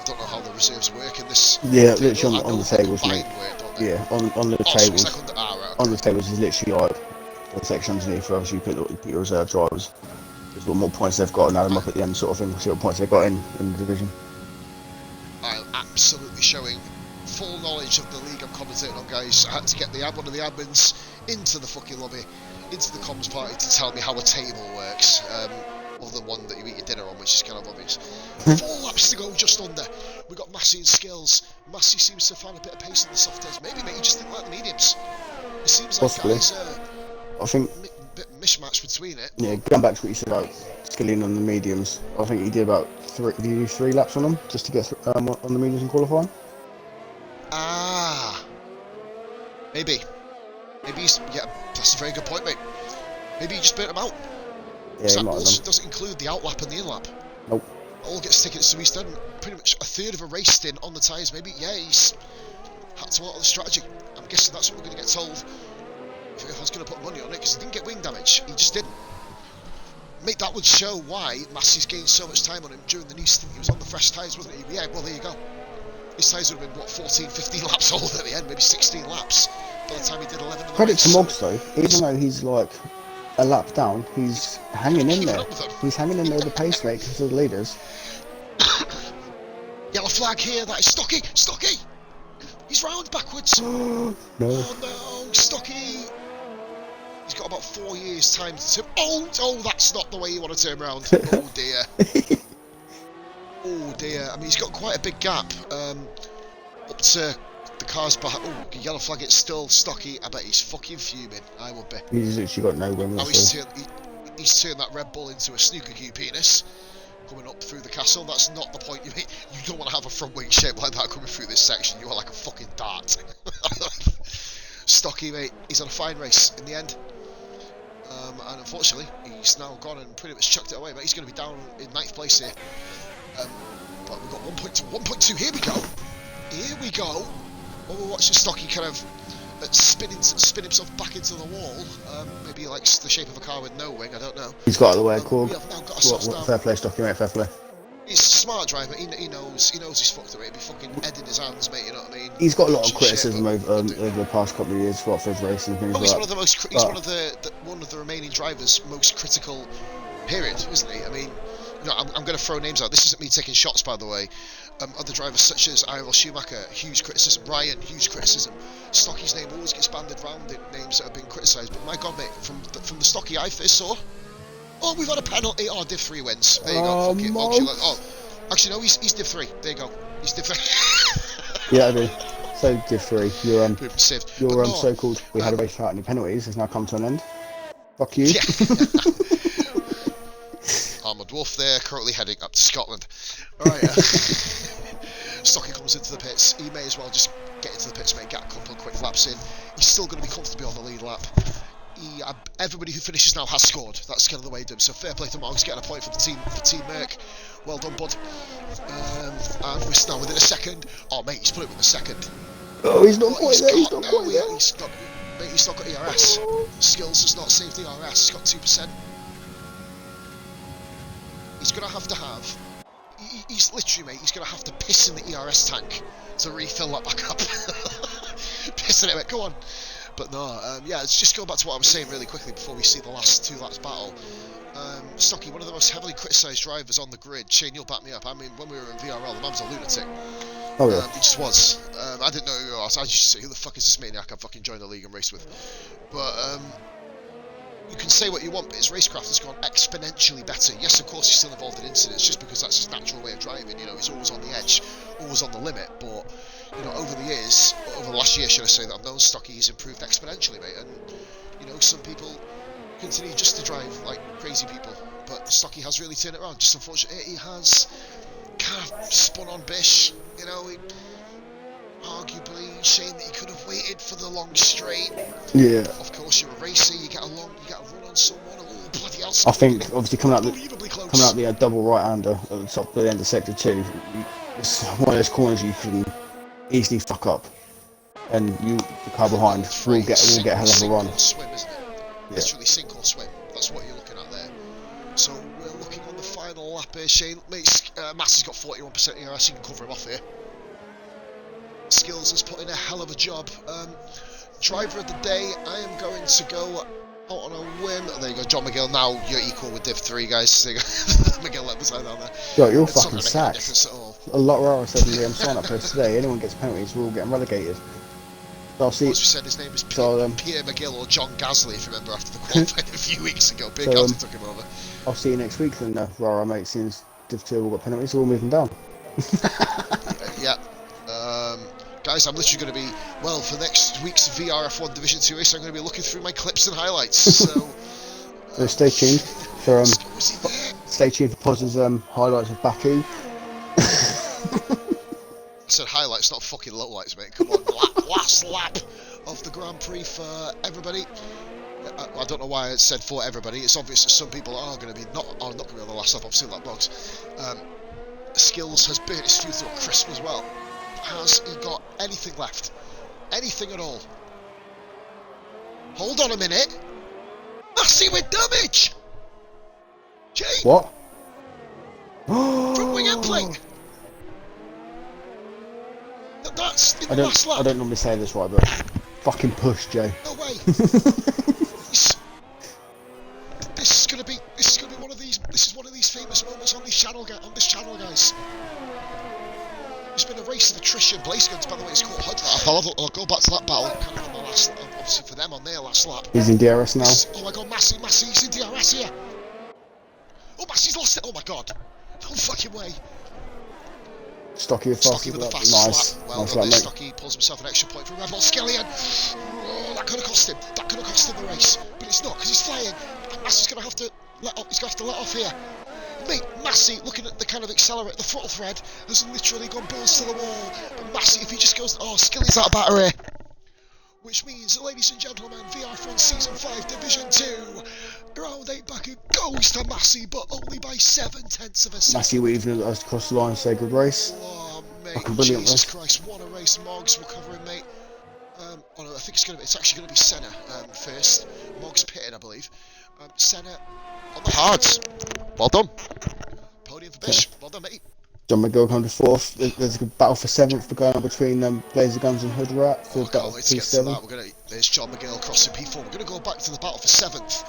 don't know how the reserves work in this. Yeah, literally on the tables, mate. Work, yeah, on the tables. So like right, okay. On the tables is literally like the section underneath where obviously you put your reserve drivers. Just what more points they've got and add them up at the end, sort of thing. See what points they've got in the division. I'm absolutely showing full knowledge of the league I'm commentating on, guys. I had to get one of the admins into the fucking lobby, into the comms party to tell me how a table works. Other than one that you eat your dinner on, which is kind of obvious. 4 laps to go, just under. We got Massey and Skills. Massey seems to have found a bit of pace in the soft days. Maybe, mate, he just didn't like the mediums. It seems like possibly. Guys, I think bit mismatch between it. Yeah, going back to what you said about skilling on the mediums, I think he did about 3 laps on them just to get on the mediums in qualifying. Maybe he's, that's a very good point, mate. Maybe he just burnt them out. Yeah, that also doesn't include the outlap and the inlap. Nope. All gets taken, so he's done pretty much a third of a race stint on the tyres. Maybe, he's had to alter the strategy. I'm guessing that's what we're going to get told. If I was going to put money on it, because he didn't get wing damage, he just didn't. Mate, that would show why Massey's gained so much time on him during the new stint. He was on the fresh tyres, wasn't he? Yeah, well, there you go. His tyres would have been, 14, 15 laps old at the end, maybe 16 laps by the time he did 11 in the Credit race. to Moggs, though, even though he's like a lap down, he's hanging in there. He's hanging in there with the pacemakers of the leaders. Yellow flag here, that is Stocky! He's round backwards! No. Oh no, Stocky! He's got about 4 years time to turn. Oh, that's not the way you want to turn around. Oh dear. Oh dear. I mean, he's got quite a big gap up to the cars behind. Oh, yellow flag, it's still Stocky. I bet he's fucking fuming. I would be. He's literally got no wing. He's turned that Red Bull into a snooker cue penis. Coming up through the castle, that's not the point you make. You don't want to have a front wing shape like that coming through this section. You are like a fucking dart. Stocky, mate, he's on a fine race in the end. And unfortunately, he's now gone and pretty much chucked it away, but he's going to be down in 9th place here. But we've got 1.2, here we go. Well, we're watching Stocky kind of spin himself back into the wall. Maybe he likes the shape of a car with no wing, I don't know. He's got out of the way, Corb. What, fair play, Stocky, mate, fair play. He's a smart driver, he knows he's fucked away. He'd be fucking head in his hands, mate, you know what I mean? He's got a lot of criticism over the past couple of years for his racing and things like that. He's one of the most, he's one of the remaining drivers' most critical period, isn't he? I mean, I'm going to throw names out. This isn't me taking shots, by the way. Other drivers such as Irel Schumacher, huge criticism. Ryan, huge criticism. Stocky's name always gets banded round in names that have been criticised. But my God, mate, from the Stocky I first saw, we've had a penalty. Div 3 wins. There you go. Fuck it. Actually, no, he's Div 3. There you go. He's Div 3. Yeah, I do. So Div 3, your no, so-called we had a race without any penalties has now come to an end. Fuck you. Yeah. I'm a dwarf there, currently heading up to Scotland. Alright, Stocky comes into the pits. He may as well just get into the pits, mate, get a couple of quick laps in. He's still going to be comfortably on the lead lap. Everybody who finishes now has scored. That's kind of the way he did. So fair play to Moggs, getting a point for Team Merc. Well done, bud. And we're now within a second. Oh, mate, he's put it with a second. Oh, he's not quite there. He's not quite there. He's not got ERS. Skills has not saved the ERS. He's got 2%. He's going to have. He's literally, mate, he's going to have to piss in the ERS tank to refill that back up. Piss in it, mate, go on. But no, let's just go back to what I was saying really quickly before we see the last 2 laps battle. Stocky, one of the most heavily criticised drivers on the grid. Shane, you'll back me up. I mean, when we were in VRL, the man's a lunatic. Oh, yeah. He just was. I didn't know who he was. I just say, who the fuck is this maniac I've fucking joined the league and raced with? But, you can say what you want, but his racecraft has gone exponentially better. Yes, of course, he's still involved in incidents, just because that's his natural way of driving. You know, he's always on the edge, always on the limit. But, you know, over the last year, should I say, that I've known Stocky, he's improved exponentially, mate. And, you know, some people continue just to drive like crazy people, but Stocky has really turned it around. Just unfortunately, he has kind of spun on Bish. You know, arguably saying that he could have waited for the long straight. Yeah. Of course, you're a racer. You get a run on someone. Oh bloody hell! I think obviously coming out Close. the double right-hander at the top, the end of sector 2, it's one of those corners you can easily fuck up, and the car behind will get a hell of a run. Sink or swim, isn't it? Yeah. Literally sink or swim. That's what you're looking at there. So we're looking on the final lap here, Shane. Massey's got 41% ERS. You can cover him off here. Skills has put in a hell of a job. Driver of the day, I am going to go out on a whim. There you go, John McGill. Now you're equal with Div 3, guys. There you go. McGill let the side down there. Yo, you're It's fucking sacked. A lot rarer said in the sign up post today. Anyone gets penalties, we're all getting relegated. So I'll see. As we said, his name is Pierre McGill or John Gasly, if you remember, after the qualifying a few weeks ago. Pierre Gasly took him over. I'll see you next week then, rara mate. Since Div 2 all got penalties, we're all moving down. Yeah. Guys, I'm literally going to be, well, for next week's VRF1 Division 2 race, I'm going to be looking through my clips and highlights, so... So stay tuned for Poz's highlights of Baku. I said highlights, not fucking lowlights, mate. Come on, last lap of the Grand Prix for everybody. I don't know why I said for everybody. It's obvious that some people are going to be not going to be on the last lap. I've seen that box. Skills has burnt his few through a crisp as well. Has he got anything left? Anything at all? Hold on a minute. Massey with damage! Jay! What? Front wing end plate! That's in the last lap. I don't normally say this right, but fucking push, Jay. No way. This is gonna be one of these. This is one of these famous moments on this channel, guys. It's been a race of attrition. Blaze Guns, by the way, is called Hood. I'll go back to that battle kind of on the last, obviously for them on their last lap. He's in DRS now. Oh my god, Massey, he's in DRS here. Oh, Massey's lost it. Oh my god. No fucking way. Stocky with the fastest nice. Lap. Well done, Stocky pulls himself an extra point for Red Bull. Skillian. Oh, that could have cost him. That could have cost him the race, but it's not because he's flying. And Massey's going to have to let off. He's going to have to let off here. Mate, Massey, looking at the kind of accelerate, the throttle thread has literally gone balls to the wall. But Massey, if he just goes, Skillian's out of battery. Which means, ladies and gentlemen, VRF1 Season 5 Division 2, round 8 Baku goes to Massey, but only by 7/10 of a second. Massey weaving us across the line, say good race. Oh, mate, brilliant Jesus race. Christ, what a race. Moggs will cover him, mate. Oh no, I think it's actually going to be Senna first. Moggs pitted, I believe. Senna on the hards. Well done. Podium for Bish. Well done, mate. John McGill comes to 4th. There's a battle for 7th going on between Blazer Guns and Hood Rat for battle for P7. There's John McGill crossing P4. We're going to go back to the battle for 7th.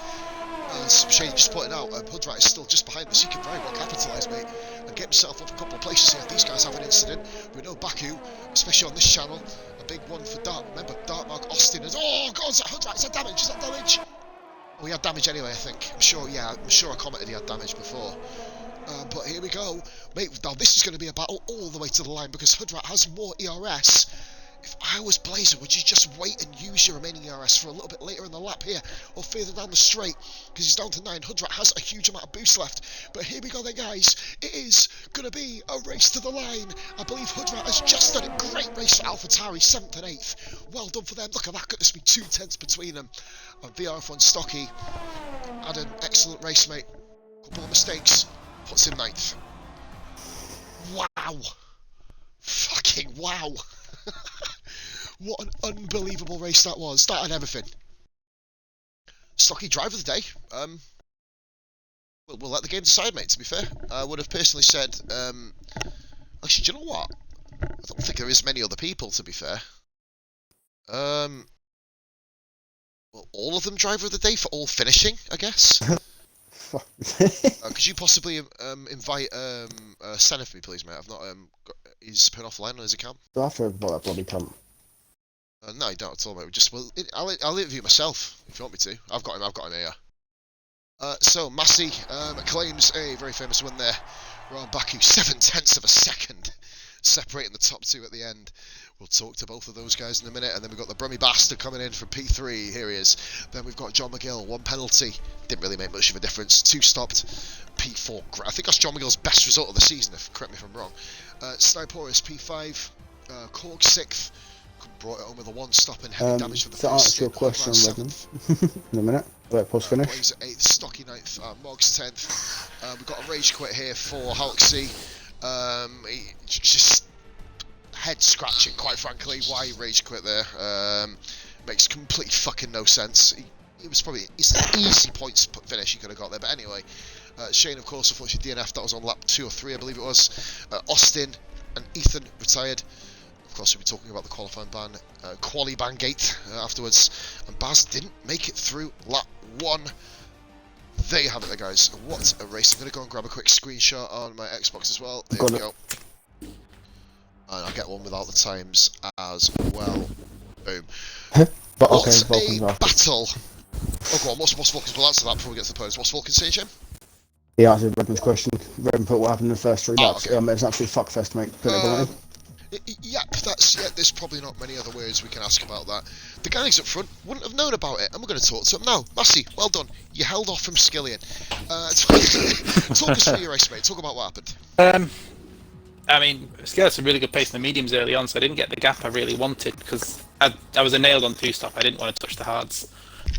As Shane just pointed out, Hood Rat is still just behind us. He can very well capitalise, mate, and get himself up a couple of places here if these guys have an incident. We know Baku, especially on this channel, a big one for Dart. Remember, Dartmark Austin is... Oh, God, is that Hood Rat? Is that damage? Is that damage? Oh, he had damage anyway, I think. I'm sure I commented he had damage before. But here we go. Mate, now this is going to be a battle all the way to the line because Hoodrat has more ERS. If I was Blazer, would you just wait and use your remaining ERS for a little bit later in the lap here or further down the straight? Because he's down to 9. Hoodrat has a huge amount of boost left. But here we go then, guys. It is going to be a race to the line. I believe Hoodrat has just done a great race for AlphaTauri, 7th and 8th. Well done for them. Look at that. Could this be 2/10 between them? And VRF1 Stocky had an excellent race, mate. Couple of mistakes. Puts him 9th. Wow. Fucking wow. What an unbelievable race that was. That and everything. Stocky driver of the day. We'll let the game decide, mate, to be fair. I would have personally said... actually, do you know what? I don't think there is many other people, to be fair. Well, all of them driver of the day for all finishing, I guess. Could you possibly invite Senna for me, please, mate? I've not got his pin offline on his account. Do I have to invite that bloody cunt? No, you don't at all, mate. I'll interview myself if you want me to. I've got him here. So Massey claims a very famous win there. Round Baku, 7/10 of a second, separating the top two at the end. We'll talk to both of those guys in a minute, and then we've got the Brummy Bastard coming in from P3. Here he is. Then we've got John McGill, 1 penalty. Didn't really make much of a difference. 2 stopped. P4. I think that's John McGill's best result of the season, correct me if I'm wrong. Sniporis, P5. Korg 6th, brought it home with a 1-stop and heavy damage for the to first answer your stint. question, Ran Redmond, 7th. in a minute, let pause finish. Blaze at 8th, Stocky 9th, Moggs 10th. We've got a rage quit here for Halksey. He just head scratching, quite frankly. Why he rage quit there makes complete fucking no sense. It was probably it's an easy points finish he could have got there, but anyway. Shane, of course, unfortunately DNF. That was on lap 2 or 3, I believe it was. Austin and Ethan retired. Of course, we'll be talking about the qualifying ban, quali ban gate afterwards. And Baz didn't make it through lap 1. There you have it, there, guys. What a race! I'm gonna go and grab a quick screenshot on my Xbox as well. There we go. And I'll get one without the times as well. Boom. But What okay, a battle! Oh, go on. What's Vulcan's? We'll answer that before we get to the podium. What's Vulcan saying, Jim? He answered Redmond's question. Redmond put what happened in the first 3 laps. Okay. It's an absolute fuckfest, mate. Put it bluntly. Yeah, there's probably not many other words we can ask about that. The guys up front wouldn't have known about it, and we're going to talk to them now. Massey, well done. You held off from Skillian. Talk us through your race, mate. Talk about what happened. I mean, Skillian had some really good pace in the mediums early on, so I didn't get the gap I really wanted, because I was a nailed on 2-stop. I didn't want to touch the hards.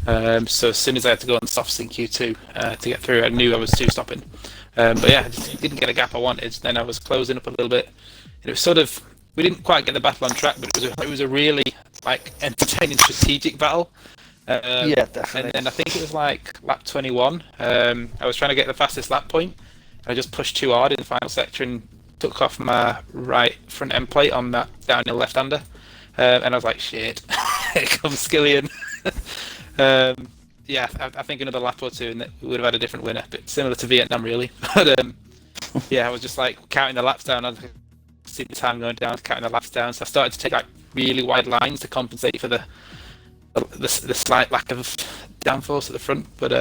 So as soon as I had to go on softs in Q2 to get through, I knew I was 2-stopping. But yeah, I just didn't get the gap I wanted. Then I was closing up a little bit. And it was sort of, we didn't quite get the battle on track, but it was a really like entertaining strategic battle. Yeah, definitely. And then I think it was like lap 21. I was trying to get the fastest lap point. I just pushed too hard in the final sector and took off my right front end plate on that downhill left-hander. And I was like, shit, here comes Skillian. Yeah, I think another lap or 2 and we would have had a different winner. A bit similar to Vietnam, really. But yeah, I was just like counting the laps down. I see the time going down, counting the laps down. So I started to take like really wide lines to compensate for the slight lack of downforce at the front. But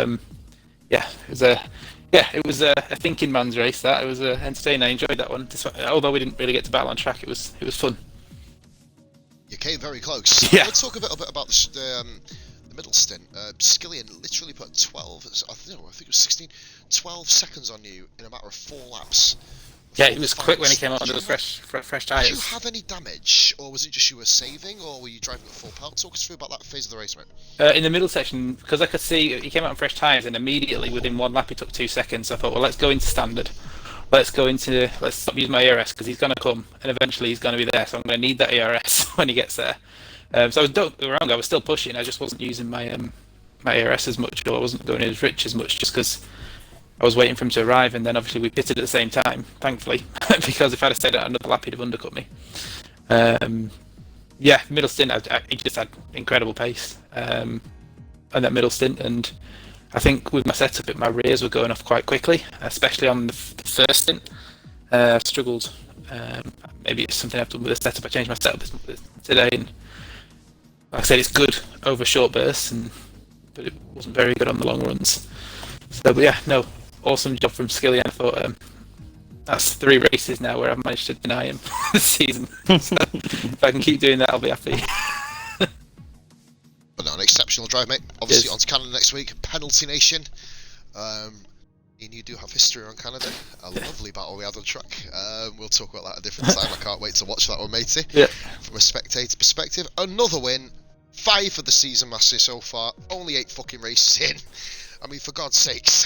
yeah, it was a thinking man's race. That it was entertaining. I enjoyed that one. Although we didn't really get to battle on track, it was fun. You came very close. Yeah. Let's talk a bit about the middle stint. Skillian literally put 12, I think it was 16, 12 seconds on you in a matter of 4 laps. Yeah, he was quick when he came out under the fresh tyres. Did you have any damage, or was it just you were saving, or were you driving at full power? Talk us through about that phase of the race, mate. In the middle section, because I could see he came out on fresh tyres, and immediately within 1 lap he took 2 seconds. So I thought, well, let's go into standard. Let's stop using my ERS because he's going to come, and eventually he's going to be there. So I'm going to need that ERS when he gets there. So don't get me wrong, I was still pushing. I just wasn't using my my ERS as much, or I wasn't going as rich as much, just because I was waiting for him to arrive. And then obviously we pitted at the same time, thankfully, because if I'd have stayed out another lap, he'd have undercut me. Yeah, middle stint, he just had incredible pace on that middle stint, and I think with my setup, my rears were going off quite quickly, especially on the first stint. Struggled. Maybe it's something I've done with the setup. I changed my setup today, and like I said, it's good over short bursts, but it wasn't very good on the long runs. So, but yeah, no, awesome job from Skillian. I thought that's 3 races now where I've managed to deny him this season. So if I can keep doing that, I'll be happy. But no, an exceptional drive, mate. Obviously, on to Canada next week. Penalty Nation. And you do have history on Canada. A lovely battle we had on track. We'll talk about that at a different time. I can't wait to watch that one, matey. Yeah. From a spectator perspective. Another win. 5 for the season, Massey, so far. Only 8 fucking races in. I mean, for God's sakes.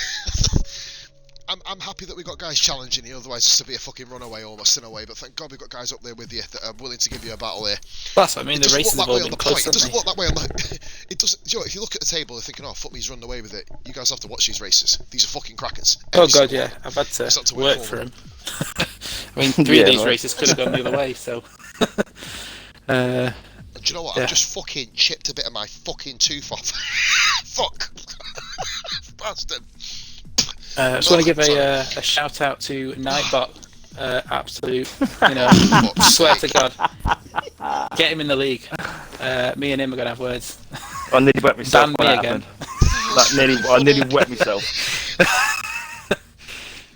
I'm happy that we got guys challenging you, otherwise it's to be a fucking runaway almost in a way, but thank God we've got guys up there with you that are willing to give you a battle here. That's what I mean, the races have all been close. It doesn't look that way on the... It doesn't... You know, if you look at the table and thinking, oh, fuck me, he's running away with it, you guys have to watch these races. These are fucking crackers. Oh God, yeah. I've had to work for him. I mean, 3 of these races could have gone the other way, so... And do you know what? I've just fucking chipped a bit of my fucking tooth off. Fuck. Bastard. I just want to give a shout out to Nightbot. Absolute, swear to God, get him in the league. Me and him are gonna have words. I nearly wet myself. Ban me again. I nearly wet myself.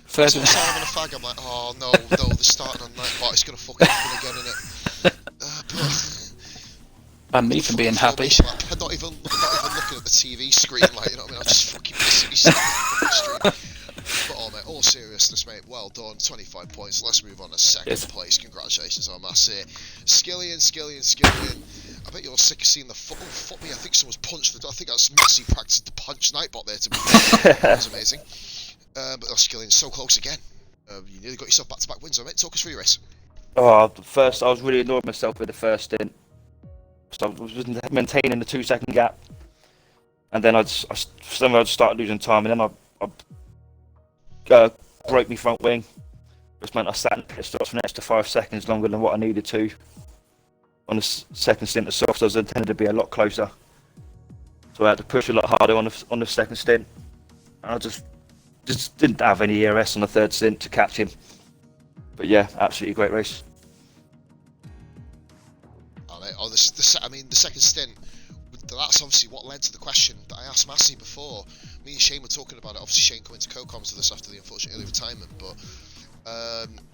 So I'm having a fag. I'm like, oh no, they're starting on Nightbot. It's gonna fucking happen again, innit? Ban me for being happy. I'm not even looking at the TV screen, like, you know what I mean? I'm just fucking pissing myself. But oh mate, all serious. firstness, mate. Well done, 25 points. Let's move on to second place. Congratulations on Massey. Skillian. I bet you're sick of seeing the foot. Oh, fuck me, I think someone's punched the... I think that's Massey practiced the punch Nightbot there to be fair. That was amazing. But Skillian so close again. You nearly got yourself back-to-back wins, mate. Talk us through your race. Oh, first, I was really annoyed with myself with the first stint. So I was maintaining the 2-second gap. And then suddenly I just started losing time, and then I broke my front wing, which meant I sat in pit stops for an extra 5 seconds longer than what I needed to. On the second stint of softs, I was intended to be a lot closer, so I had to push a lot harder on the second stint. And I just didn't have any ERS on the third stint to catch him. But yeah, absolutely great race. The second stint. That's obviously what led to the question that I asked Massey before. Me and Shane were talking about it. Obviously, Shane coming to co-coms with us after the unfortunate early retirement. But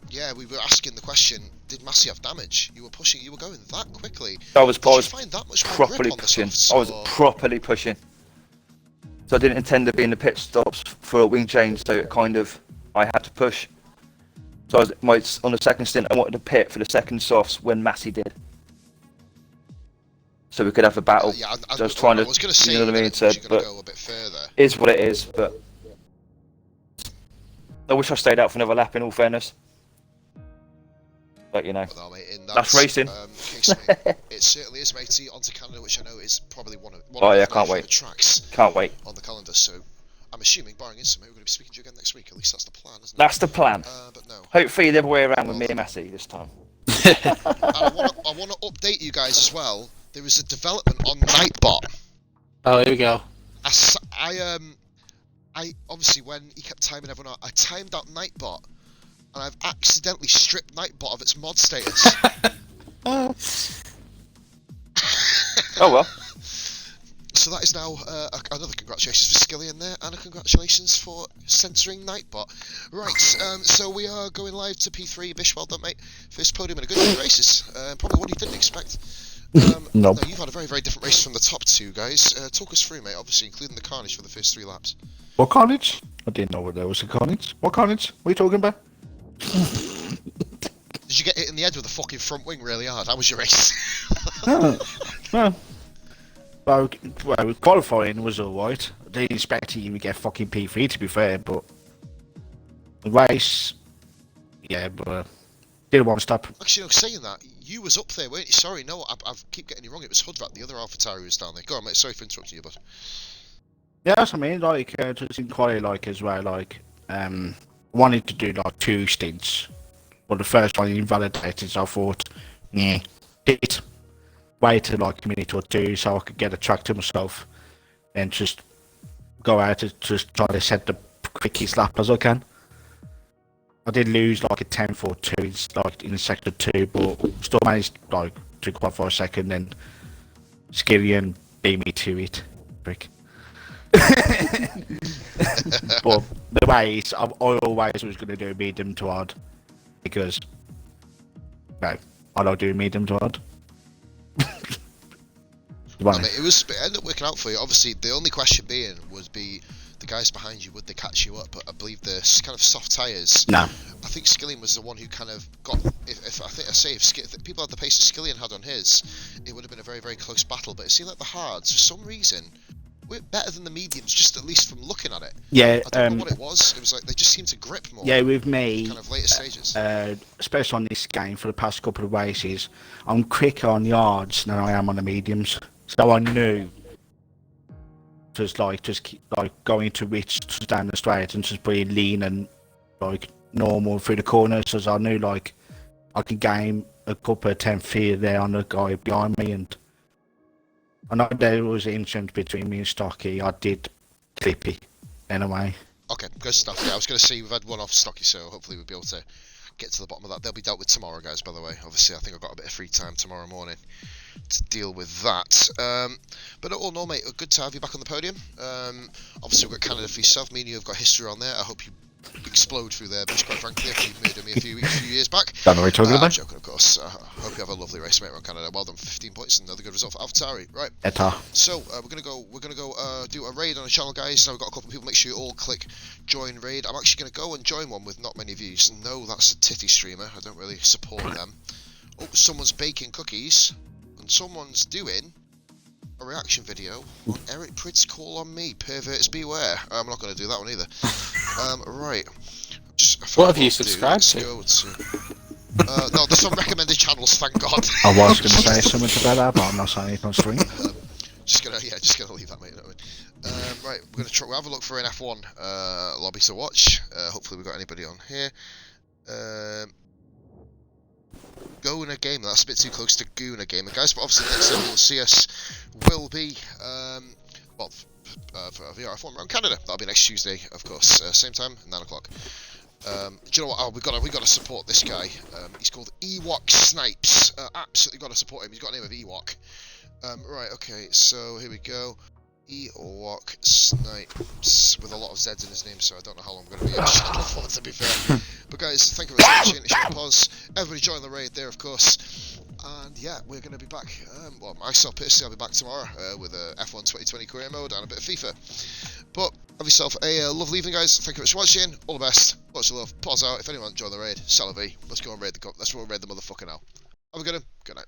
yeah, we were asking the question: did Massey have damage? You were pushing. You were going that quickly. I was find that much more properly grip on the pushing. softs, I was properly pushing. So I didn't intend to be in the pit stops for a wing change. So I had to push. So on the second stint, I wanted to pit for the second softs when Massey did. So we could have a battle. I was trying to, you know what I mean? But go a bit further. Is what it is. But I wish I stayed out for another lap. In all fairness, but you know, well, mate, that's racing. Case, mate, it certainly is, matey. On to Canada, which I know is probably one of the can't wait. tracks. Can't wait on the calendar. So I'm assuming, barring incident, we're going to be speaking to you again next week. At least that's the plan, isn't it? That's the plan. But no. Hopefully the other way around with me and Massey this time. I want to update you guys as well. There is a development on Nightbot. Oh, here we go. I obviously, when he kept timing everyone out, I timed out Nightbot, and I've accidentally stripped Nightbot of its mod status. Oh well. So that is now another congratulations for Skillian there, and a congratulations for censoring Nightbot. Right, so we are going live to P3. Bish, well done, mate. First podium in a good many races. Probably one you didn't expect. No. No, you've had a very, very different race from the top two guys. Talk us through, mate, obviously, including the carnage for the first 3 laps. What carnage? I didn't know there was a carnage. What carnage? What are you talking about? Did you get hit in the head with the fucking front wing really hard? How was your race? No. Well, qualifying was alright. I didn't expect to even get fucking P3 to be fair, but the race, yeah, but didn't want to stop. Actually, no, saying that, you was up there, weren't you? Sorry, no, I keep getting you wrong. It was Hudvat, the other AlphaTauri was down there. Go on, mate. Sorry for interrupting you, bud. Yeah, that's what I mean. Like, just in quality, like as well. Like, wanted to do like 2 stints, but the first one invalidated. So I thought, yeah, it. Waited like a minute or 2 so I could get a track to myself, and just go out and just try to set the quickest lap as I can. I did lose like a 10th or 2 in sector 2, but still managed like to qualify second. And Skillian beat me to it, prick. But the race, I always was going to do medium to hard, because no, I don't do medium to hard. Well, mate, it ended up working out for you. Obviously, the only question being would be the guys behind you, would they catch you up? But I believe the kind of soft tyres. No. I think Skillian was the one who kind of got. If people had the pace that Skillian had on his, it would have been a very, very close battle. But it seemed like the hards, for some reason, were better than the mediums, just at least from looking at it. Yeah. I don't know what it was. It was like they just seemed to grip more. Yeah, with me, kind of later stages. Especially on this game for the past couple of races, I'm quicker on the hards than I am on the mediums. So I knew just going to reach down the straight and just being lean and like normal through the corners, as I knew like I could gain a couple of 10 feet there on the guy behind me. And I know there was an incident between me and Stocky. I did clip it anyway. Okay, good stuff. Yeah, I was going to say we've had one off Stocky, so hopefully we'll be able to get to the bottom of that. They'll be dealt with tomorrow, guys, by the way. Obviously, I think I've got a bit of free time tomorrow morning to deal with that. But all in all, mate, good to have you back on the podium. Obviously, we've got Canada for yourself. Me and you have got history on there. I hope you explode through there, because quite frankly, if you murdered me a few years back. Don't know what you're talking I'm about. joking, of course. Hope you have a lovely race, mate, around Canada. Well done for 15 points, another good result for AlphaTauri. Right. Eta. So we're gonna go do a raid on the channel, guys. Now we've got a couple of people. Make sure you all click join raid. I'm actually gonna go and join one with not many views. No, that's a titty streamer. I don't really support them. Oh, someone's baking cookies, and someone's doing a reaction video on Eric Prid's call on me. Perverts beware. I'm not gonna do that one either. Right. What have you subscribed to? No, there's some recommended channels, thank God. I was going to say something about that, but I'm not saying it on stream. Just gonna leave that, mate. You know what I mean? Right, we're gonna try. We'll have a look for an F1 lobby to watch. Hopefully, we've got anybody on here. Gona Gamer. That's a bit too close to Guna Gamer, guys. But obviously, next time you'll see us will be for VRF1 around Canada. That'll be next Tuesday, of course. Same time, 9 o'clock. Do you know what? Oh, we gotta support this guy. He's called Ewok Snipes. Absolutely gotta support him. He's got a name of Ewok. Right. Okay. So here we go. Ewok Snipes with a lot of Z's in his name, so I don't know how long I'm going to be on channel for, to be fair. But guys, thank you for watching. It's your pause. Everybody join the raid there, of course. And yeah, we're going to be back. Well, myself personally, I'll be back tomorrow with a F1 2020 career mode and a bit of FIFA. But have yourself a lovely evening, guys. Thank you very much for watching. All the best. Lots of love. Pause out. If anyone join the raid, Salavi. Let's go and raid the motherfucker now. Have a good one. Good night.